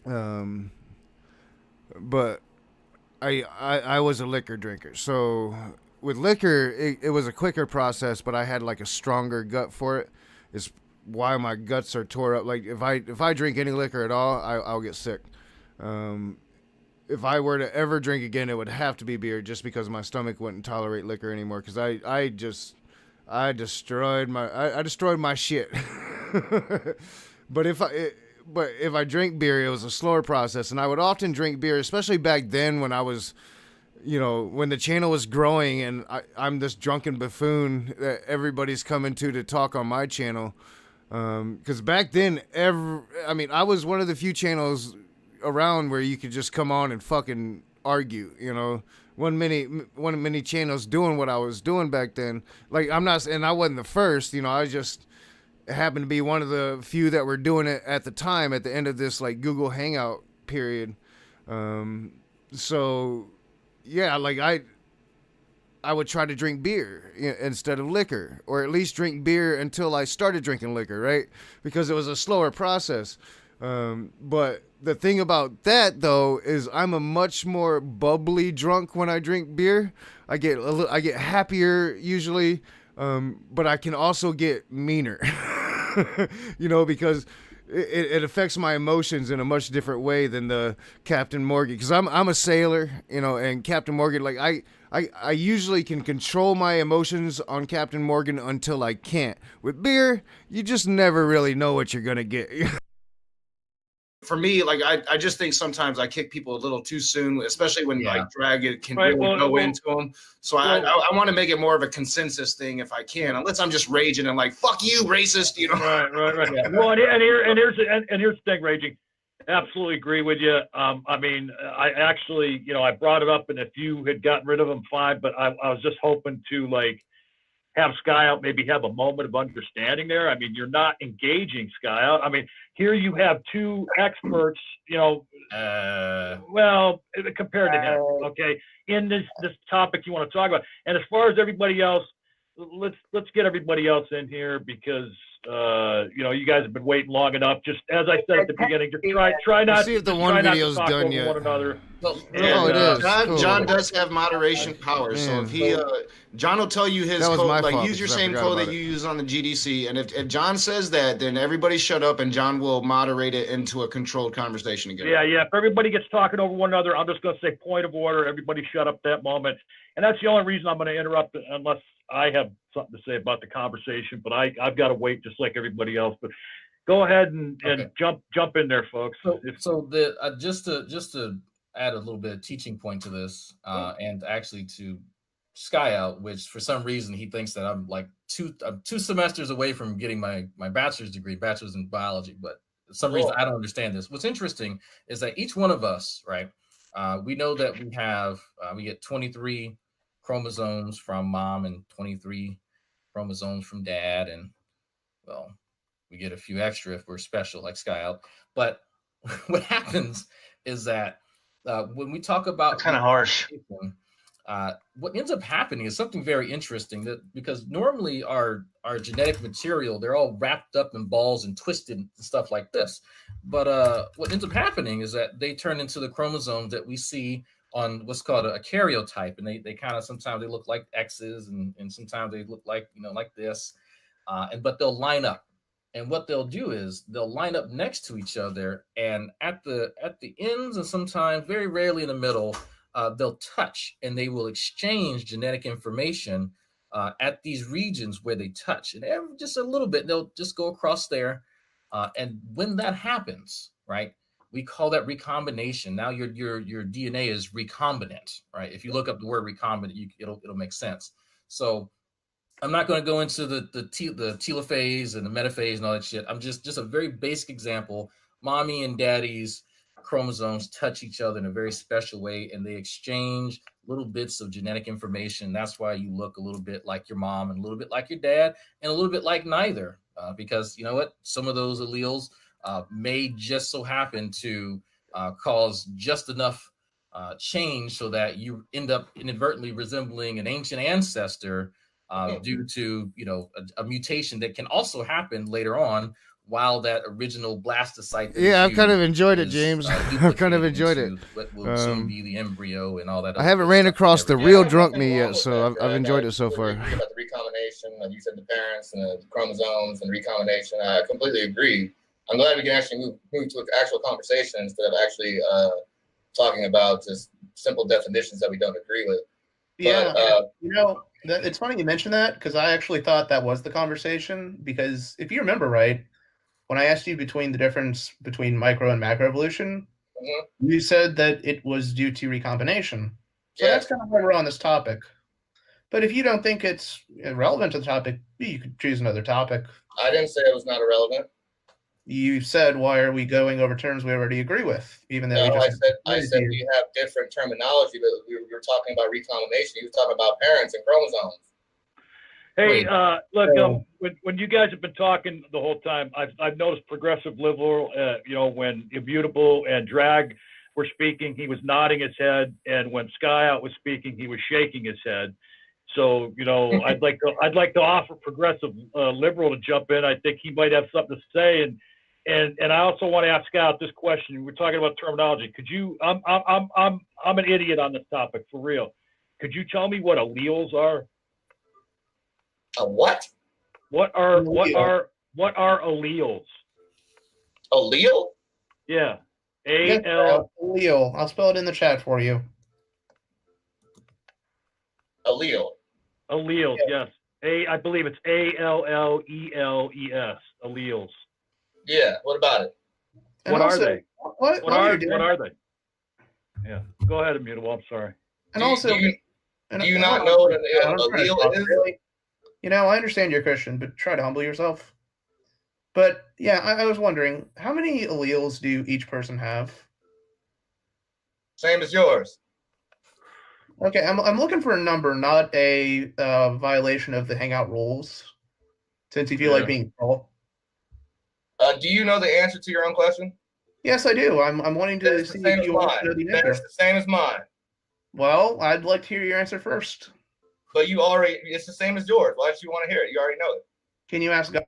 know. But I was a liquor drinker, so with liquor it was a quicker process, but I had like a stronger gut for it. It's why my guts are tore up. Like if I drink any liquor at all, I'll get sick. If I were to ever drink again, it would have to be beer, just because my stomach wouldn't tolerate liquor anymore. Because I destroyed my shit. But if I drink beer, it was a slower process, and I would often drink beer, especially back then when I was, you know, when the channel was growing, and I'm this drunken buffoon that everybody's coming to talk on my channel. Because back then, I was one of the few channels around where you could just come on and fucking argue, you know. One of many channels doing what I was doing back then. Like I wasn't the first, you know. I just happened to be one of the few that were doing it at the time, at the end of this like Google Hangout period. So yeah, like I would try to drink beer instead of liquor, or at least drink beer until I started drinking liquor, right? Because it was a slower process. But the thing about that though is I'm a much more bubbly drunk when I drink beer. I get happier usually, but I can also get meaner, you know, because it affects my emotions in a much different way than the Captain Morgan. Because I'm a sailor, you know, and Captain Morgan, like I usually can control my emotions on Captain Morgan until I can't. With beer, you just never really know what you're gonna get. For me, like I just think sometimes I kick people a little too soon, especially when like drag it can really go into them. So I want to make it more of a consensus thing if I can, unless I'm just raging and like fuck you, racist, you know. Right. Yeah. Well, and here's the thing, raging. Absolutely agree with you. I mean, I actually, you know, I brought it up, and if you had gotten rid of them, fine. But I was just hoping to like have Sky Out maybe have a moment of understanding there. I mean, you're not engaging Sky Out. I mean, here you have two experts, you know, well, compared to him, okay, in this topic you want to talk about. And as far as everybody else, let's get everybody else in here because you know, you guys have been waiting long enough. Just as I said at the beginning, just try not. See if the one video's done yet. One another. It is. John does have moderation power, so if he John will tell you his code, like use your same code that you use on the GDC, and if John says that, then everybody shut up, and John will moderate it into a controlled conversation again. Yeah. If everybody gets talking over one another, I'm just going to say point of order. Everybody shut up that moment, and that's the only reason I'm going to interrupt unless I have something to say about the conversation. But I've got to wait just like everybody else. But go ahead and jump in there, folks. So just to add a little bit of teaching point to this, and actually to Sky Out, which for some reason he thinks that I'm like two semesters away from getting my bachelor's degree, bachelor's in biology, but for some reason I don't understand this. What's interesting is that each one of us, right, we know that we get 23 chromosomes from mom and 23 chromosomes from dad, and well, we get a few extra if we're special like Sky Out. But what happens is that when we talk about kind of harsh, what ends up happening is something very interesting, that because normally our genetic material, they're all wrapped up in balls and twisted and stuff like this. But what ends up happening is that they turn into the chromosomes that we see on what's called a karyotype, and they kind of sometimes they look like X's and sometimes they look like, you know, like this, but they'll line up. And what they'll do is they'll line up next to each other, and at the ends, and sometimes very rarely in the middle, they'll touch, and they will exchange genetic information at these regions where they touch, and just a little bit, they'll just go across there. And when that happens, right, we call that recombination. Now your DNA is recombinant, right? If you look up the word recombinant, it'll make sense. So I'm not going to go into the telophase and the metaphase and all that shit. I'm just a very basic example. Mommy and daddy's chromosomes touch each other in a very special way, and they exchange little bits of genetic information. That's why you look a little bit like your mom and a little bit like your dad and a little bit like neither, because you know what? Some of those alleles may just so happen to cause just enough change so that you end up inadvertently resembling an ancient ancestor due to a mutation that can also happen later on while that original blastocyte. Yeah, I've kind of enjoyed it, James. I've kind of enjoyed it. What will soon be the embryo and all that. I haven't ran across the real drunk me yet, so I've enjoyed it so far. About the recombination, like you said, the parents and the chromosomes and recombination. I completely agree. I'm glad we can actually move to an actual conversation instead of actually talking about just simple definitions that we don't agree with. Yeah, it's funny you mentioned that, because I actually thought that was the conversation. Because if you remember right, when I asked you between the difference between micro and macroevolution, you said that it was due to recombination. So that's kind of where we're on this topic. But if you don't think it's relevant to the topic, you could choose another topic. I didn't say it was not irrelevant. You said, why are we going over terms we already agree with? Even though I said we have different terminology, but we were talking about recombination. You were talking about parents and chromosomes. Hey, look, when you guys have been talking the whole time, I've noticed progressive liberal, when Immutable and Drag were speaking, he was nodding his head, and when Sky Out was speaking, he was shaking his head. So, I'd like to offer progressive liberal to jump in. I think he might have something to say, and I also want to ask Sky Out this question. We're talking about terminology. Could you? I'm an idiot on this topic for real. Could you tell me what alleles are? A what? What are alleles? Allele? Yeah. Allele. I'll spell it in the chat for you. Allele. Alleles, yes. I believe it's Alleles. Alleles. Yeah. What about it? What are they? What are they? Yeah. Go ahead, Immutable. I'm sorry. And also, do you not know what an allele is? Really? I understand you're Christian, but try to humble yourself. But yeah, I was wondering, how many alleles do each person have? Same as yours. Okay, I'm looking for a number, not a violation of the Hangout rules. Since you feel like being troll. Do you know the answer to your own question? Yes, I do. I'm wanting to see if you want to know the answer. That's the same as mine. Well, I'd like to hear your answer first. But it's the same as yours. Why do you want to hear it? You already know it. Can you ask God?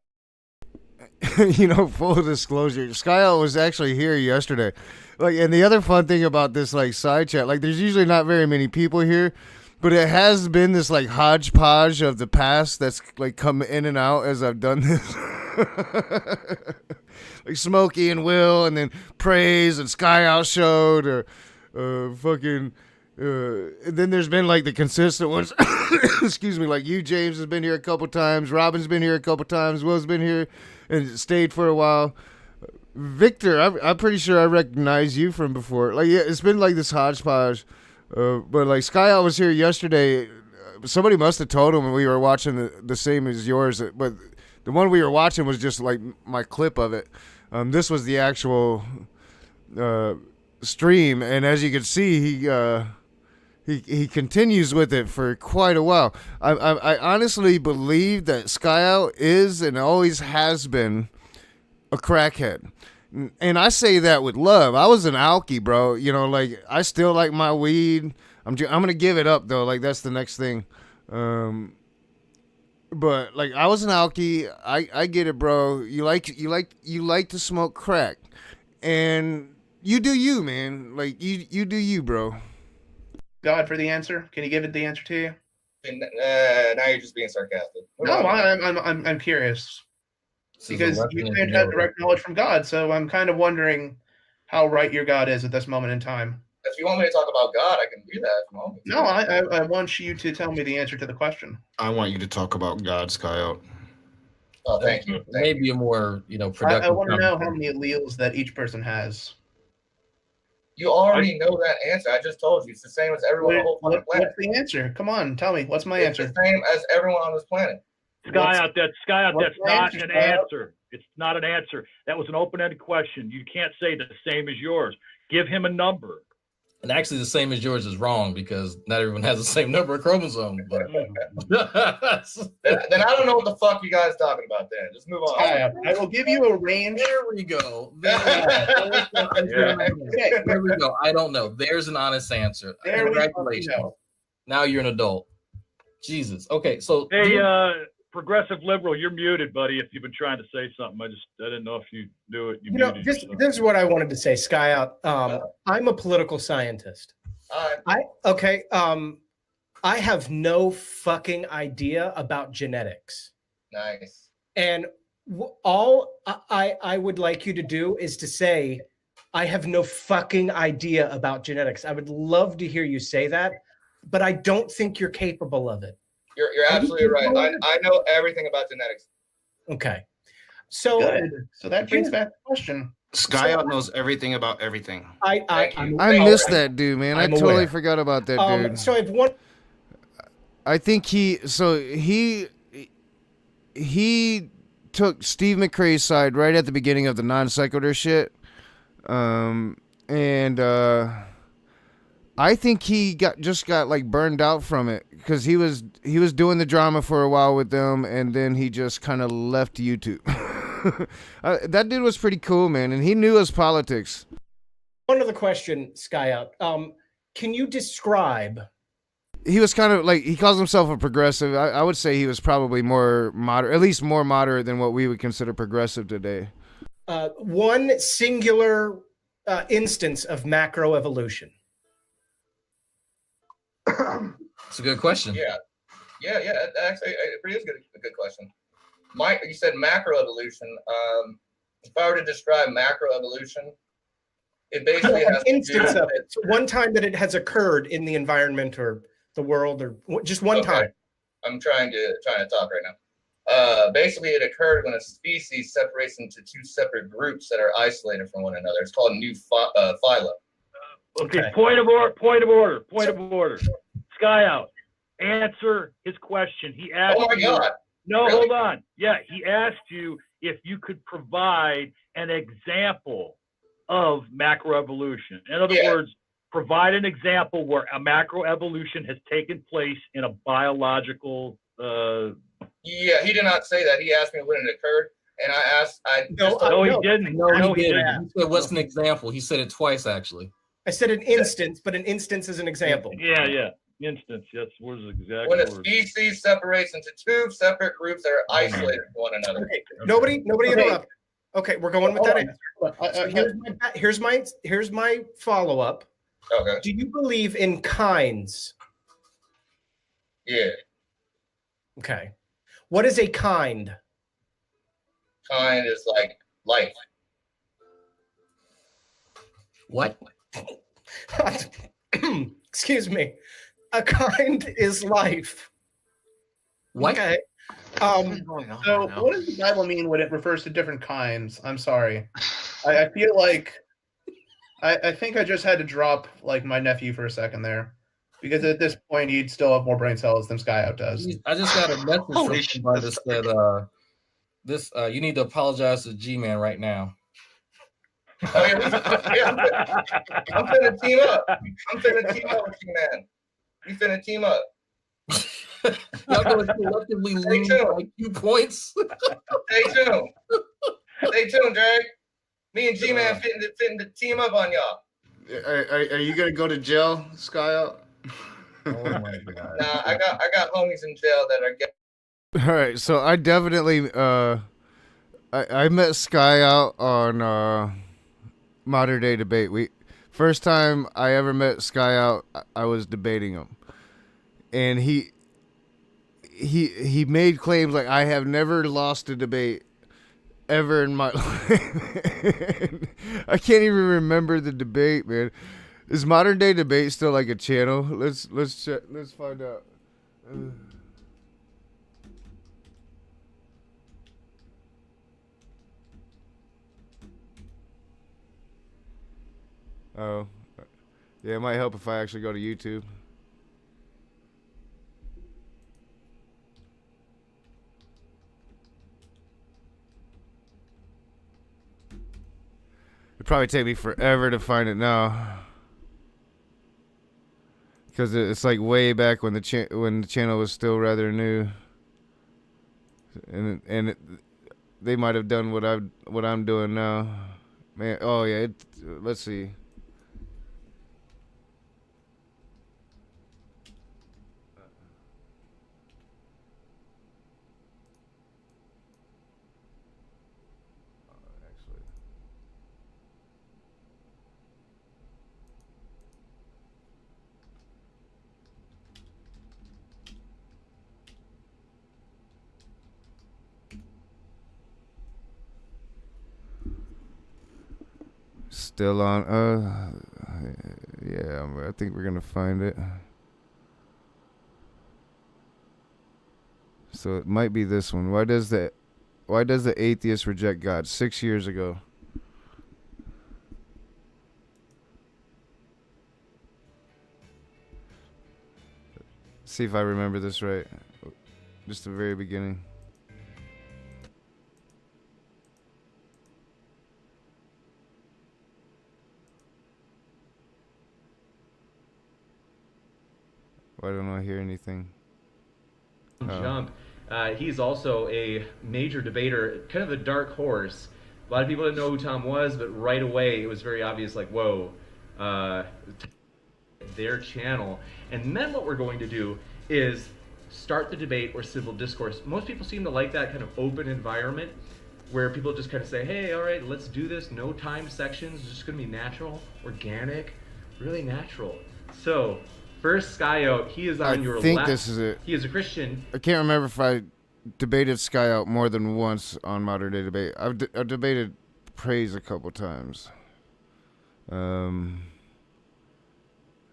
Full disclosure, Skyle was actually here yesterday. And the other fun thing about this, side chat, there's usually not very many people here, but it has been this, hodgepodge of the past that's, come in and out as I've done this. Smokey and Will, and then Praise and Sky Outshowed, or fucking... and then there's been the consistent ones. Excuse me, you, James, has been here a couple times. Robin's been here a couple times. Will's been here and stayed for a while. Victor, I'm pretty sure I recognize you from before. It's been this hodgepodge. But Sky was here yesterday. Somebody must have told him we were watching the same as yours. But the one we were watching was just my clip of it. This was the actual stream, and as you can see, he continues with it for quite a while. I honestly believe that Skyout is and always has been a crackhead. And I say that with love. I was an alkie, bro. I still like my weed. I'm going to give it up, though. That's the next thing. But I was an alkie. I get it, bro. You like to smoke crack. And you do you, man. You do you, bro. God for the answer? Can you give it the answer to you? Now you're just being sarcastic. No, I'm curious. This is a Because lesson you in can't have humility. direct knowledge from God, so I'm kind of wondering how right your God is at this moment in time. If you want me to talk about God, I can do that if you want me to. No, I want you to tell me the answer to the question. I want you to talk about God, Sky. Oh, thank you. Maybe a more I productive. want to know how conversation. many alleles that each person has. You already know that answer. I just told you. It's the same as everyone on the whole fucking planet. What's the answer? Come on, tell me. What's my It's answer? the same as everyone on this planet. Sky out, that's what's my not answer, an Sky out? answer. It's not an answer. That was an open-ended question. You can't say the same as yours. Give him a number. And actually, the same as yours is wrong because not everyone has the same number of chromosomes. But Then I don't know what the fuck you guys talking about then. Just move on. Sky out. I will give you a range. There we go. There we go. I don't know. There's an honest answer. There we Congratulations. go. Now you're an adult. Jesus. Okay, so Hey, progressive liberal, you're muted, buddy. If you've been trying to say something, I didn't know if you knew it. You muted this yourself. is what I wanted to say, Sky out. I'm a political scientist. I have no fucking idea about genetics. Nice. And all I would like you to do is to say, I have no fucking idea about genetics. I would love to hear you say that, but I don't think you're capable of it. You're absolutely right. I know everything about genetics. Okay. So, Good. So that brings back the question. Sky Out knows everything about everything. I missed that dude, man. I I'm totally aware. forgot about that dude. So I've one. I think he took Steve McRae's side right at the beginning of the non sequitur shit, and I think he got like burned out from it because he was doing the drama for a while with them, and then he just kind of left YouTube. That dude was pretty cool, man, and he knew his politics. One other question, Sky out. Can you describe? He was kind of like, he calls himself a progressive. I would say he was probably more moderate, at least more moderate than what we would consider progressive today. One singular instance of macroevolution. it's a good question. Yeah. Actually, it really is a good question. You said macroevolution. If I were to describe macroevolution, it basically has An instance of it. So one time that it has occurred in the environment or the world, or just one time. I'm trying to talk right now. Basically, it occurred when a species separates into two separate groups that are isolated from one another. It's called new phyla. Okay, point of order. Sky out. Answer his question. He asked Oh my you. God. No, Really? hold on. Yeah, he asked you if you could provide an example of macroevolution. In other words, provide an example where a macroevolution has taken place in a biological. Yeah, he did not say that. He asked me when it occurred, and I asked. He didn't. No, he didn't. He said, "What's an example?" He said it twice, actually. I said an instance, but an instance is an example. Yeah. Instance. Yes. What is the exact When a word? species separates into two separate groups that are isolated from one another. Okay. Nobody interrupt. Okay, we're going with that answer. So here's my follow up. Okay. Do you believe in kinds? Yeah. Okay. What is a kind? Kind is like life. What? Excuse me. A kind is life. What? Okay. So what does the Bible mean when it refers to different kinds? I'm sorry. I feel like I think I just had to drop like my nephew for a second there. Because at this point he'd still have more brain cells than Sky Out does. I just got a message from somebody that said you need to apologize to G-Man right now. Oh, yeah, I'm finna team up. with you, man. We finna team up. Y'all gonna collectively lose like 2 points. Stay tuned. Stay tuned, Drake. Me and G-Man fitting to team up on y'all. Are you gonna go to jail, Sky Out? Oh my god. Nah, I got homies in jail that are getting. All right, so I definitely I met Sky Out on Modern Day Debate. First time I ever met Sky Out, I was debating him, and he made claims like I have never lost a debate forever in my life. I can't even remember the debate, man. Is Modern Day Debate still like a channel? Let's check. Let's find out. Oh, yeah. It might help if I actually go to YouTube. It'd probably take me forever to find it now, because it's like way back when the channel was still rather new, and they might have done what I'm doing now, man. Oh yeah, let's see. Still on. Yeah, I think we're gonna find it. So it might be this one. Why does the atheist reject God? 6 years ago. See if I remember this right. Just the very beginning. Why don't I hear anything? Jump. He's also a major debater, kind of a dark horse. A lot of people didn't know who Tom was, but right away it was very obvious, like, whoa, their channel. And then what we're going to do is start the debate or civil discourse. Most people seem to like that kind of open environment where people just kind of say, hey, all right, let's do this. No timed sections. It's just going to be natural, organic, really natural. So, first Sky Out, he is on your left. I think this is it. He is a Christian. I can't remember if I debated Sky Out more than once on Modern Day Debate. I've debated Praise a couple times. I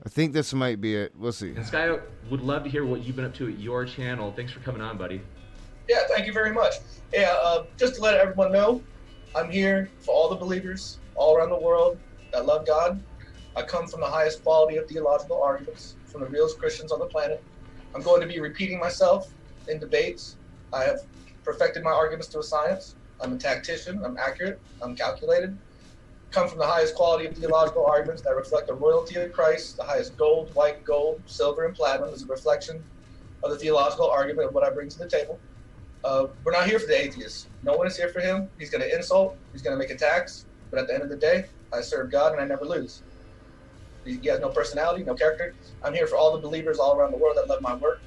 think this might be it. We'll see. And Sky Out, would love to hear what you've been up to at your channel. Thanks for coming on, buddy. Yeah, thank you very much. Yeah, just to let everyone know, I'm here for all the believers all around the world that love God. I come from the highest quality of theological arguments from the realest Christians on the planet. I'm going to be repeating myself in debates. I have perfected my arguments to a science. I'm a tactician. I'm accurate. I'm calculated. Come from the highest quality of theological arguments that reflect the royalty of Christ. The highest gold, white gold, silver, and platinum is a reflection of the theological argument of what I bring to the table. We're not here for the atheist. No one is here for him. He's going to insult. He's going to make attacks. But at the end of the day, I serve God and I never lose. He has no personality, no character. I'm here for all the believers all around the world that love my work.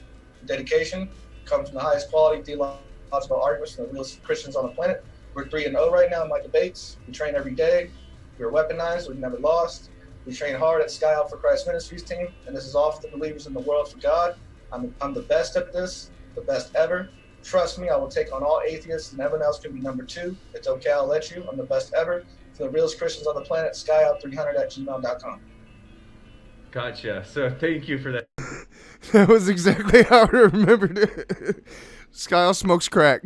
Dedication comes from the highest quality theological arguments from the realest Christians on the planet. We're 3-0 right now in my debates. We train every day. We're weaponized. We've never lost. We train hard at Sky Out for Christ Ministries team, and this is all for the believers in the world for God. I'm the best at this, the best ever. Trust me, I will take on all atheists, and everyone else can be number 2. It's okay, I'll let you. I'm the best ever. For the realest Christians on the planet, skyout300@gmail.com. Gotcha. So thank you for that. That was exactly how I remembered it. Skyle smokes crack.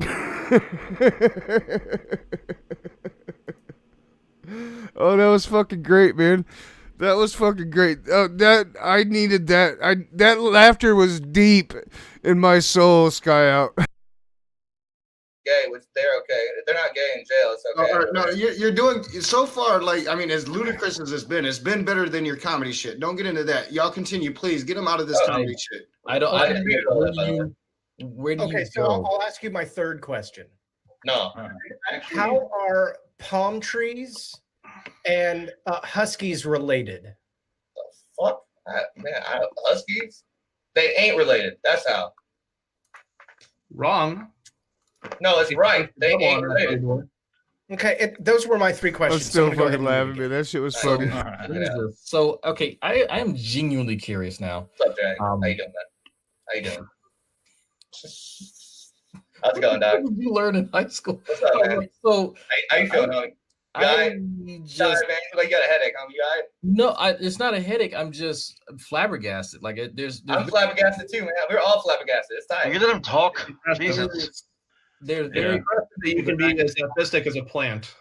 Oh, that was fucking great, man. That was fucking great. I needed that. That laughter was deep in my soul, Sky Out. Gay, which they're okay. If they're not gay in jail, it's okay. All right, no, you're doing so far. Like, I mean, as ludicrous as it's been better than your comedy shit. Don't get into that. Y'all continue, please. Get them out of this comedy shit. Where do okay, you so go? I'll ask you my third question. No. How are palm trees and huskies related? Fuck, huskies? They ain't related. That's how. Wrong. No, it's right. They ain't related. Okay, those were my 3 I'm questions. still I'm gonna go fucking ahead and laughing, man. That shit was funny. So, okay, I am genuinely curious now. What's up, Jay? How you doing, man? How you doing? How's it going, Doc? What did you learn in high school? What's up, man? So How you feeling, homie? You all right? just Sorry, man. Like you got a headache, homie. You all right? no, it's not a headache. I'm just flabbergasted. Like there's I'm flabbergasted too, man. We're all flabbergasted. It's time. You let him talk. Jesus. There's Yeah. very You can be as autistic as a plant.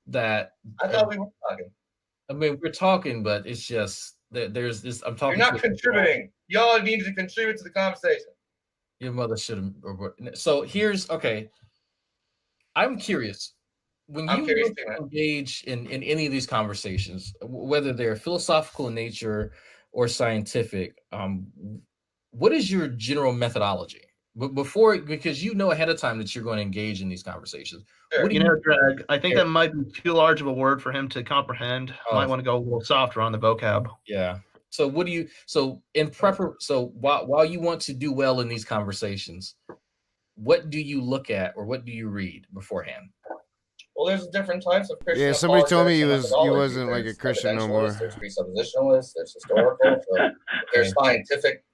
that I thought we were talking. I mean, we're talking, but it's just there's this. I'm talking. You're not contributing. Y'all need to contribute to the conversation. Your mother should have. So here's okay. I'm curious. When I'm you curious look too, to man. engage in any of these conversations, whether they're philosophical in nature or scientific, what is your general methodology? But before, because you know ahead of time that you're going to engage in these conversations. What do You know, Greg, I think that might be too large of a word for him to comprehend. Might want to go a little softer on the vocab. Yeah. So what do you? So in prepar. So while you want to do well in these conversations, what do you look at or what do you read beforehand? Well, there's different types of Christian. Yeah, somebody told me apologetics he and methodology. wasn't like a There's Christian no more. evidentialist, There's presuppositionalist. There's historical. So there's scientific.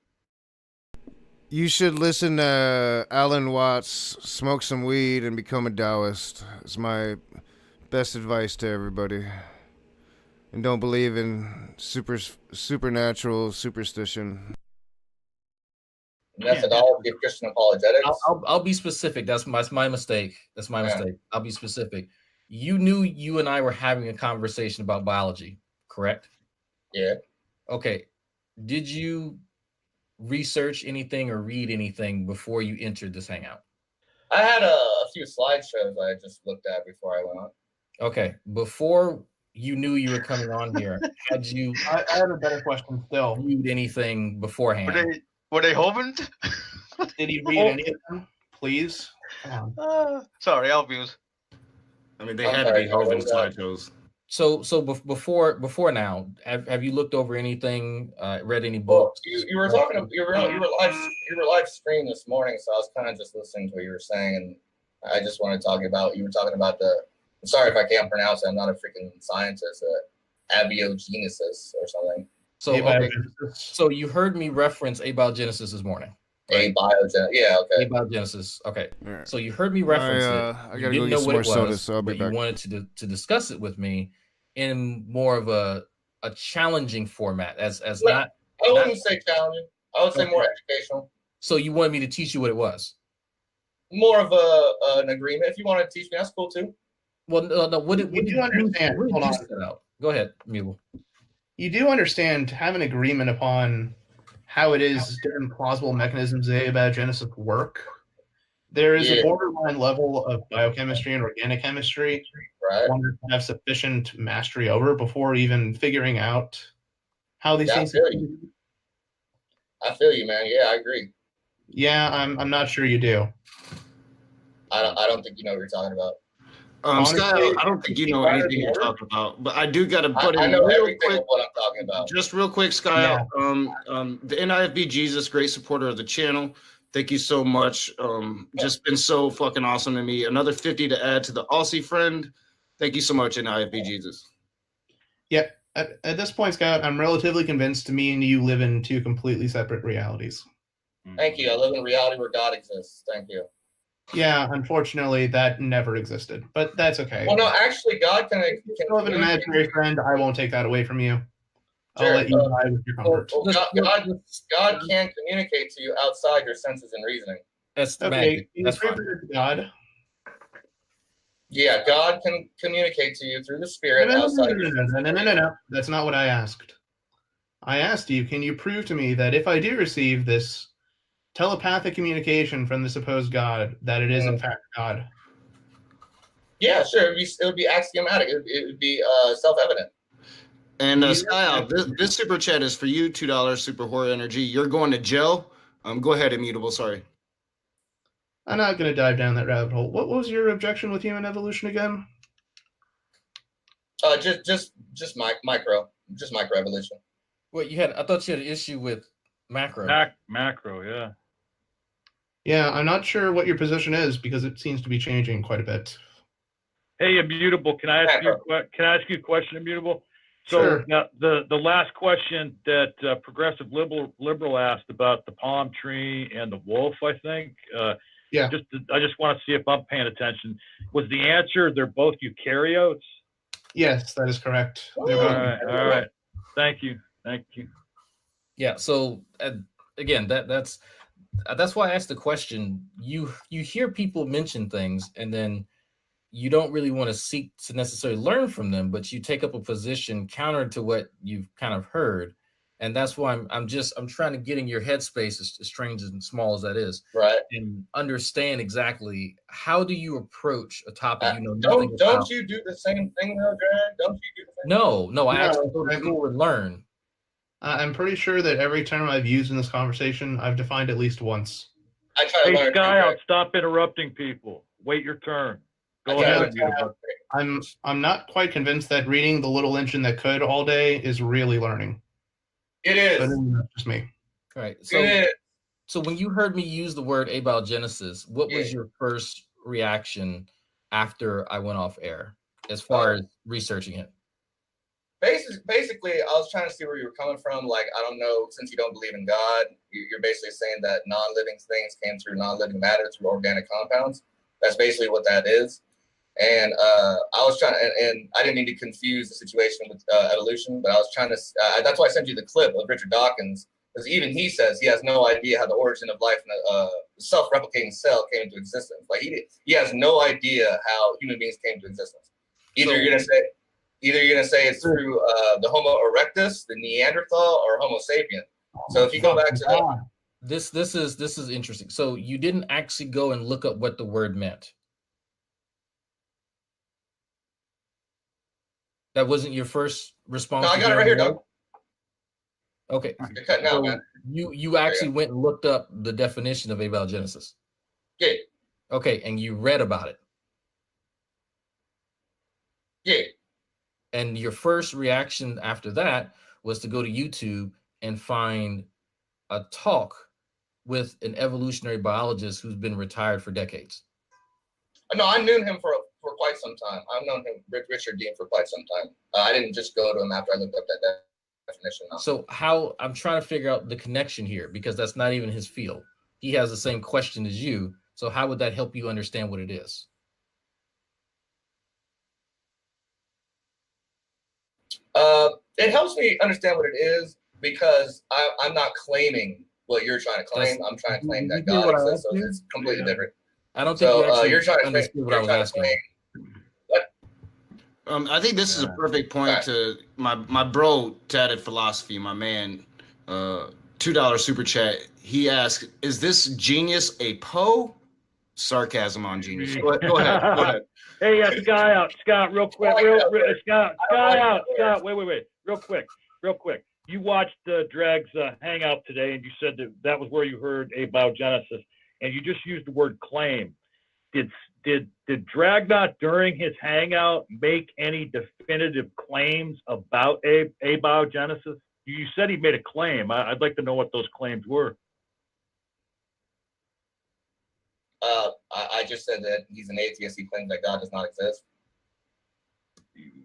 You should listen to Alan Watts, smoke some weed, and become a Taoist. It's my best advice to everybody. And don't believe in supernatural superstition. Methodology of Christian apologetics. I'll be specific. That's my mistake. That's my mistake. I'll be specific. You knew you and I were having a conversation about biology, correct? Yeah. Okay. Did you research anything or read anything before you entered this hangout? I had a few slideshows I just looked at before I went on. Okay. Before you knew you were coming on here, had you? I have a better question still. Read anything beforehand? Were they Hovind? Did he read any of them? Please. Come on. Sorry, I'll abuse. I mean, they had to be Hovind slideshows. So before now, have you looked over anything? Read any books? You were talking. You were live stream this morning, so I was kind of just listening to what you were saying, and I just wanted to talk about. You were talking about the. I'm sorry if I can't pronounce it. I'm not a freaking scientist. Abiogenesis or something. So okay. So you heard me reference abiogenesis this morning. Abiogenesis. Yeah. Okay. Abiogenesis. Okay. So you heard me reference it. I You gotta didn't go know get what some more it soda, was, so I'll be but back. you wanted to discuss it with me in more of a challenging format, as not. I wouldn't say challenging. I would say more educational. So you wanted me to teach you what it was? More of an agreement. If you want to teach me, that's cool too. Well, no. What did you understand? What did Hold you on. set out? Go ahead, Mule. You do understand, have an agreement upon how it is different plausible mechanisms of abiogenesis work. There is a borderline level of biochemistry and organic chemistry one to have sufficient mastery over before even figuring out how these things. I feel you, man. Yeah, I agree. Yeah, I'm not sure you do. I don't think you know what you're talking about. Sky, I don't think you know anything you're talking about, but I do got to put I in know real everything quick. of what I'm talking about. Just real quick, Sky. Yeah. The NIFB Jesus, great supporter of the channel. Thank you so much. Just been so fucking awesome to me. Another 50 to add to the Aussie friend. Thank you so much, NIFB Jesus. Yeah, at this point, Scott, I'm relatively convinced me and you live in two completely separate realities. Thank you. I live in a reality where God exists. Thank you. Yeah, unfortunately, that never existed, but that's okay. Well, no, actually, God can Still have an imaginary friend. I won't take that away from you. I'll Sure, let you die with your comfort. God can communicate to you outside your senses and reasoning. That's Okay, That's fine. God. Yeah, God can communicate to you through the Spirit outside your senses. No. That's not what I asked. I asked you, can you prove to me that if I do receive this telepathic communication from the supposed God, that it is in fact God? Yeah, sure. It would be axiomatic. It would be self-evident. And Sky, this super chat is for you. $2 super horror energy. You're going to jail. Go ahead, Immutable. Sorry. I'm not going to dive down that rabbit hole. What was your objection with human evolution again? Just micro evolution. Wait, I thought you had an issue with macro. Macro, yeah. Yeah, I'm not sure what your position is because it seems to be changing quite a bit. Hey, Immutable, can I ask you a question, Immutable? So Sure. now the last question that progressive liberal asked about the palm tree and the wolf, I think, Yeah. I just want to see if I'm paying attention. Was the answer they're both eukaryotes? Yes, that is correct. All right. Thank you. Yeah. So again, that's why I asked the question. You hear people mention things, and then you don't really want to seek to necessarily learn from them, but you take up a position counter to what you've kind of heard. And that's why I'm trying to get in your headspace, as strange and small as that is, right? And understand exactly how do you approach a topic you know nothing about. Don't you do the same thing though, Jared? Don't you do the same? No, I actually go to school and learn. I'm pretty sure that every term I've used in this conversation, I've defined at least once. I try to learn. Sky Out, stop interrupting people. Wait your turn. Go ahead. I'm not quite convinced that reading The Little Engine That Could all day is really learning. It is. But that's just me. All right. It is. So when you heard me use the word abiogenesis, what was your first reaction after I went off air as far as researching it? Basically, I was trying to see where you were coming from. Like, I don't know, since you don't believe in God, you're basically saying that non-living things came through non-living matter, through organic compounds. That's basically what that is. And I was trying, and I didn't mean to confuse the situation with evolution, but I was trying to, that's why I sent you the clip of Richard Dawkins, because even he says he has no idea how the origin of life in a self-replicating cell came into existence. Like, he has no idea how human beings came to existence. Either you're gonna say it's through the Homo erectus, the Neanderthal, or Homo sapien. So if you go back to that, this is interesting. So you didn't actually go and look up what the word meant. That wasn't your first response. No, I got it right here, Doug. Okay. You're cutting out, man. You actually went and looked up the definition of abiogenesis. Yeah. Okay, and you read about it. Yeah. And your first reaction after that was to go to YouTube and find a talk with an evolutionary biologist who's been retired for decades. No, I knew him for quite some time. I've known him, Richard Dean, for quite some time. I didn't just go to him after I looked up that definition. No. So how I'm trying to figure out the connection here, because that's not even his field. He has the same question as you. So how would that help you understand what it is? It helps me understand what it is because I'm not claiming what you're trying to claim. I'm trying to claim that God exists, so it's completely different. I don't think you're trying to understood what I was asking. I think this is a perfect point to my bro Tatted Philosophy, my man, $2 super chat. He asked, "Is this genius a Poe?" Sarcasm on genius. Go ahead. Hey, Scott, real quick, Scott, wait, real quick. You watched Drag's hangout today, and you said that was where you heard abiogenesis, and you just used the word claim. Did Dragnot during his hangout make any definitive claims about abiogenesis? You said he made a claim. I'd like to know what those claims were. I just said that he's an atheist. He claims that God does not exist.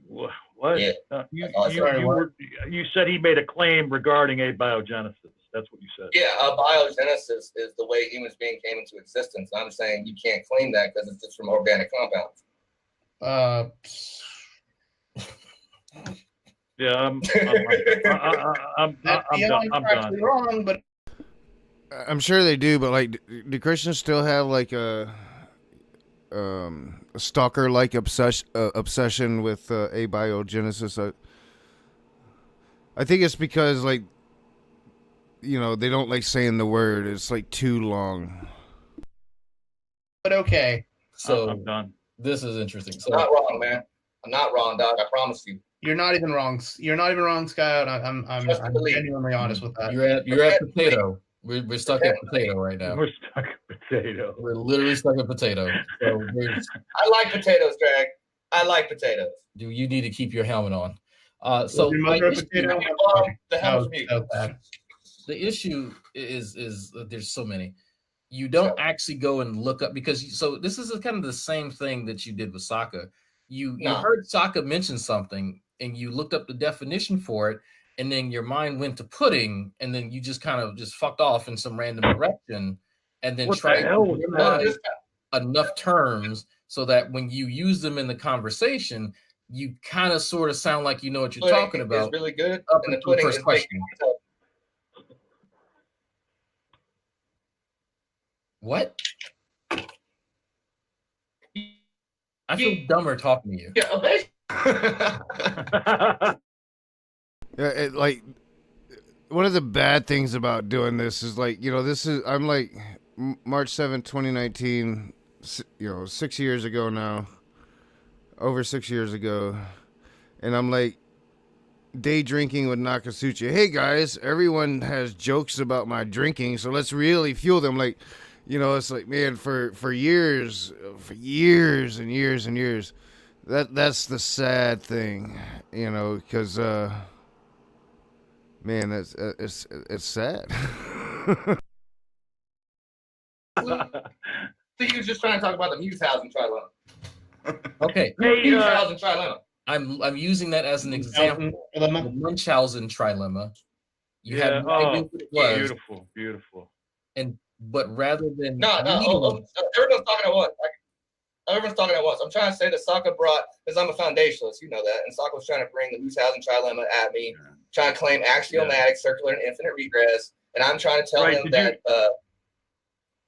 What? Yeah. You said he made a claim regarding abiogenesis. That's what you said. Yeah, abiogenesis is the way humans being came into existence. I'm saying you can't claim that because it's just from organic compounds. Yeah, I'm done. Wrong, but I'm sure they do, but like, do Christians still have like a stalker-like obsession with abiogenesis? I think it's because, like, you know, they don't like saying the word. It's like too long. But okay. So I'm done. This is interesting. So I'm not wrong, man. I'm not wrong, Doc. I promise you. You're not even wrong. You're not even wrong, Scott. I'm genuinely honest with that. You're at potato. We're stuck at potato right now. We're stuck at potato. We're literally stuck at potato. So I like potatoes, Drag. I like potatoes. Do you need to keep your helmet on? So your mother a potato? The helmet's mute. The issue is that there's so many. You don't actually go and look up because so this is kind of the same thing that you did with Sokka. You heard Sokka mention something and you looked up the definition for it, and then your mind went to pudding, and then you just kind of just fucked off in some random direction, and then What try the hell to was memorize that? enough terms so that when you use them in the conversation, you kind of sort of sound like you know what you're talking about. It's really good, Up and the until the pudding first is question. making What? I feel dumber talking to you. Yeah, like one of the bad things about doing this is like, this is I'm like March 7th, 2019, 6 years ago now, over 6 years ago, and I'm like day drinking with Nakasuchi. Hey guys, everyone has jokes about my drinking, so let's really fuel them. Like, it's like, man, for years and years and years, that's the sad thing, because man, it's sad. So you was just trying to talk about the Muse House and Trilemma. Okay. Muse House and Trilemma. I'm using that as an example. The Munchausen trilemma. You had no idea what it was. Beautiful. But rather than everyone's talking at once. Everyone's talking at once. I'm trying to say that Sokka brought, because I'm a foundationalist, you know that, and Sokka was trying to bring the Munchausen trilemma at me, trying to claim axiomatic, circular, and infinite regress, and I'm trying to tell him that.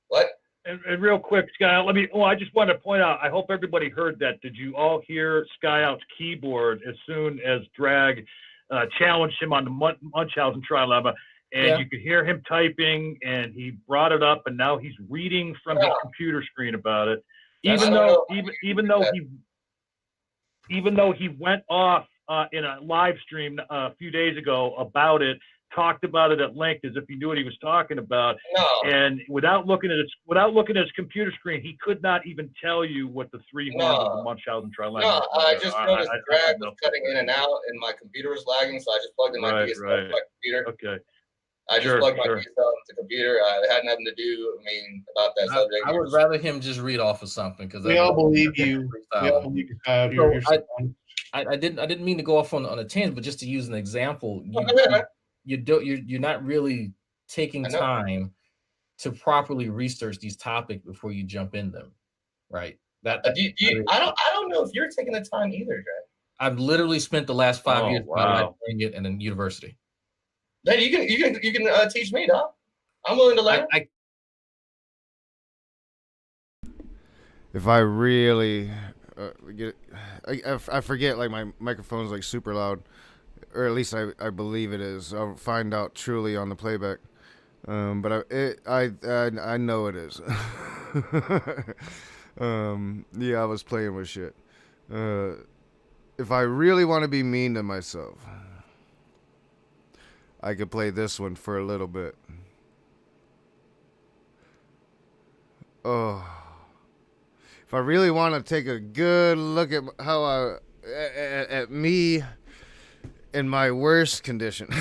What? And real quick, Sky, I just want to point out, I hope everybody heard that. Did you all hear Sky Out's keyboard as soon as Drag challenged him on the Munchausen trilemma? And you could hear him typing, and he brought it up, and now he's reading from his computer screen about it. Even though he went off in a live stream a few days ago about it, talked about it at length as if he knew what he was talking about. And without looking at his computer screen, he could not even tell you what the three horns of the Munchausen trilemma. No, I just noticed Drag was cutting in and out, and my computer was lagging, so I just plugged in my DSL into my computer. Okay. I just plugged my DSL into the computer. It had nothing to do, about that subject. I would rather him just read off of something because we all believe you. We all believe you. I didn't mean to go off on a tangent, but just to use an example, you're not really taking time to properly research these topics before you jump in them, right? I don't know if you're taking the time either, Jay. I've literally spent the last 5 years of my life doing it in a university. Then you can teach me, dog. I'm willing to learn. If I really I forget, like my microphone's like super loud, or at least I believe it is. I'll find out truly on the playback. But I know it is. I was playing with shit. If I really want to be mean to myself, I could play this one for a little bit. Oh. If I really want to take a good look at how at me in my worst condition.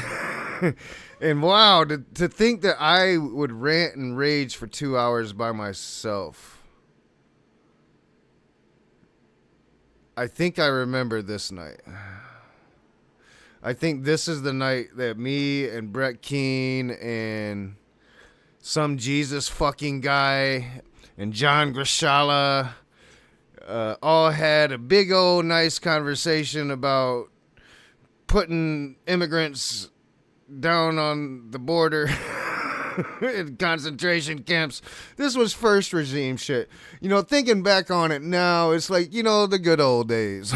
And wow, to think that I would rant and rage for 2 hours by myself. I think I remember this night. I think this is the night that me and Brett Keane and some Jesus fucking guy and John Grishala all had a big old nice conversation about putting immigrants down on the border in concentration camps. This was first regime shit. Thinking back on it now, it's like, the good old days.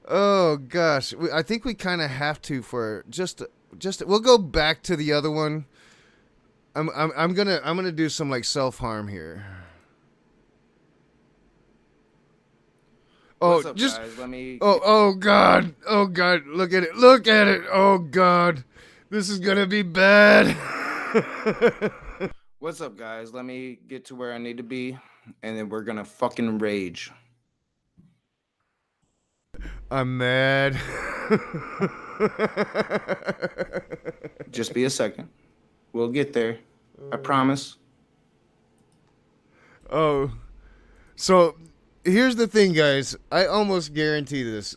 Oh gosh, I think we kind of have to for just we'll go back to the other one. I'm gonna do some like self-harm here. Oh, What's up, guys? Let me. Oh God! Look at it! Oh God, this is gonna be bad. What's up, guys? Let me get to where I need to be, and then we're gonna fucking rage. I'm mad. Just be a second. We'll get there. I promise. Oh, so here's the thing, guys. I almost guarantee this.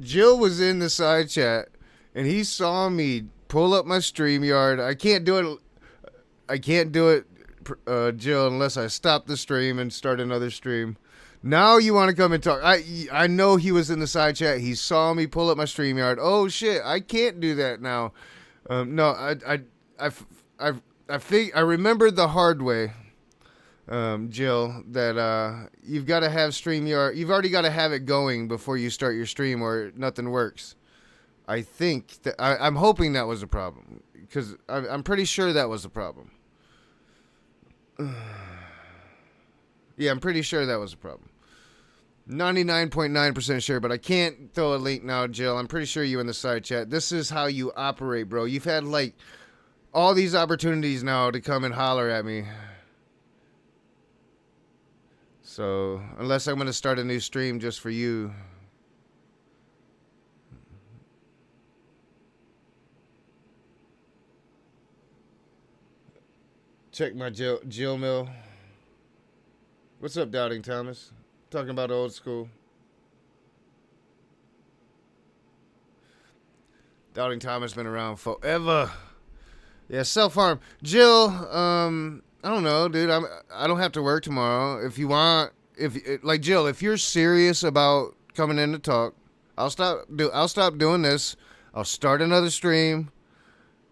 Jill was in the side chat, and he saw me pull up my StreamYard. I can't do it. I can't do it, Jill, unless I stop the stream and start another stream. Now you want to come and talk. I know he was in the side chat. He saw me pull up my StreamYard. Oh shit, I can't do that now. No, I remembered the hard way, Jill, that you've got to have StreamYard. You've already got to have it going before you start your stream, or nothing works. I think that I'm hoping that was a problem, because I'm pretty sure that was a problem. Yeah, I'm pretty sure that was a problem. 99.9% sure, but I can't throw a link now, Jill. I'm pretty sure you in the side chat. This is how you operate, bro. You've had like all these opportunities now to come and holler at me. So, unless I'm going to start a new stream just for you. Check my Jill Mill. What's up, Doubting Thomas? Talking about old school. Doubting Thomas been around forever. Yeah, self-harm. Jill, I don't know, dude. I don't have to work tomorrow. If you want, like Jill, if you're serious about coming in to talk, I'll stop doing this. I'll start another stream,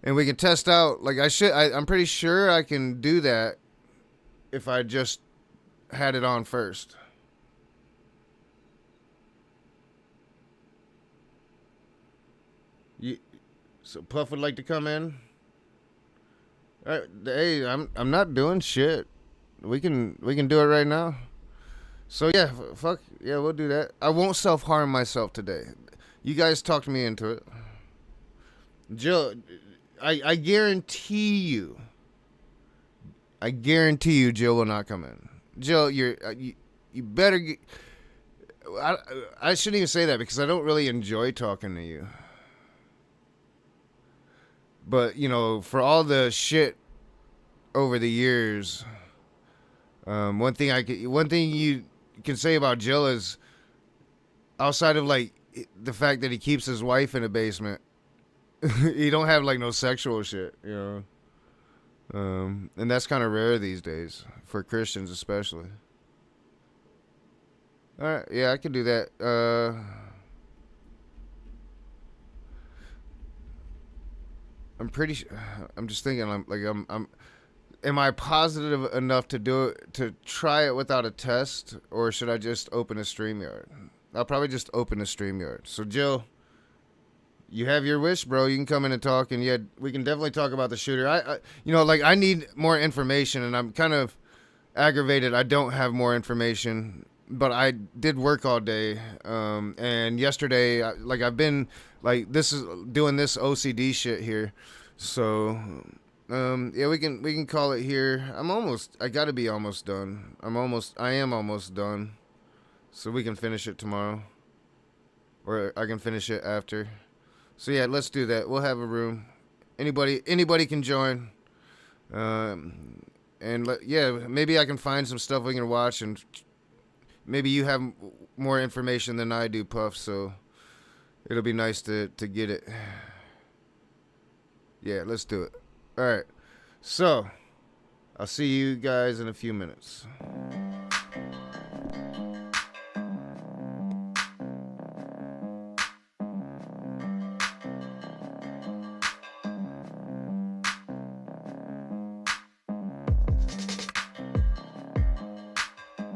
and we can test out. Like I'm pretty sure I can do that if I just had it on first. So Puff would like to come in. Hey, I'm not doing shit. We can do it right now. So yeah, fuck yeah, we'll do that. I won't self-harm myself today. You guys talked me into it. Jill, I guarantee you. Jill will not come in. Jill, you better get. I shouldn't even say that because I don't really enjoy talking to you. But, you know, for all the shit over the years, one thing you can say about Jill is, outside of, like, the fact that he keeps his wife in the basement, he don't have, like, no sexual shit, you know? And that's kind of rare these days, for Christians especially. All right, yeah, I can do that. I'm pretty sure. I'm just thinking. Am I positive enough to do it, to try it without a test, or should I just open a StreamYard? I'll probably just open a StreamYard. So Jill, you have your wish, bro. You can come in and talk, and yeah, we can definitely talk about the shooter. I need more information, and I'm kind of aggravated. I don't have more information, but I did work all day, and yesterday, I've been doing this OCD shit here, so yeah, we can call it here. I gotta be almost done. I am almost done, so we can finish it tomorrow, or I can finish it after. So yeah, let's do that. We'll have a room. Anybody can join, and maybe I can find some stuff we can watch, and maybe you have more information than I do, Puff, so it'll be nice to get it. Yeah, let's do it. All right. So, I'll see you guys in a few minutes.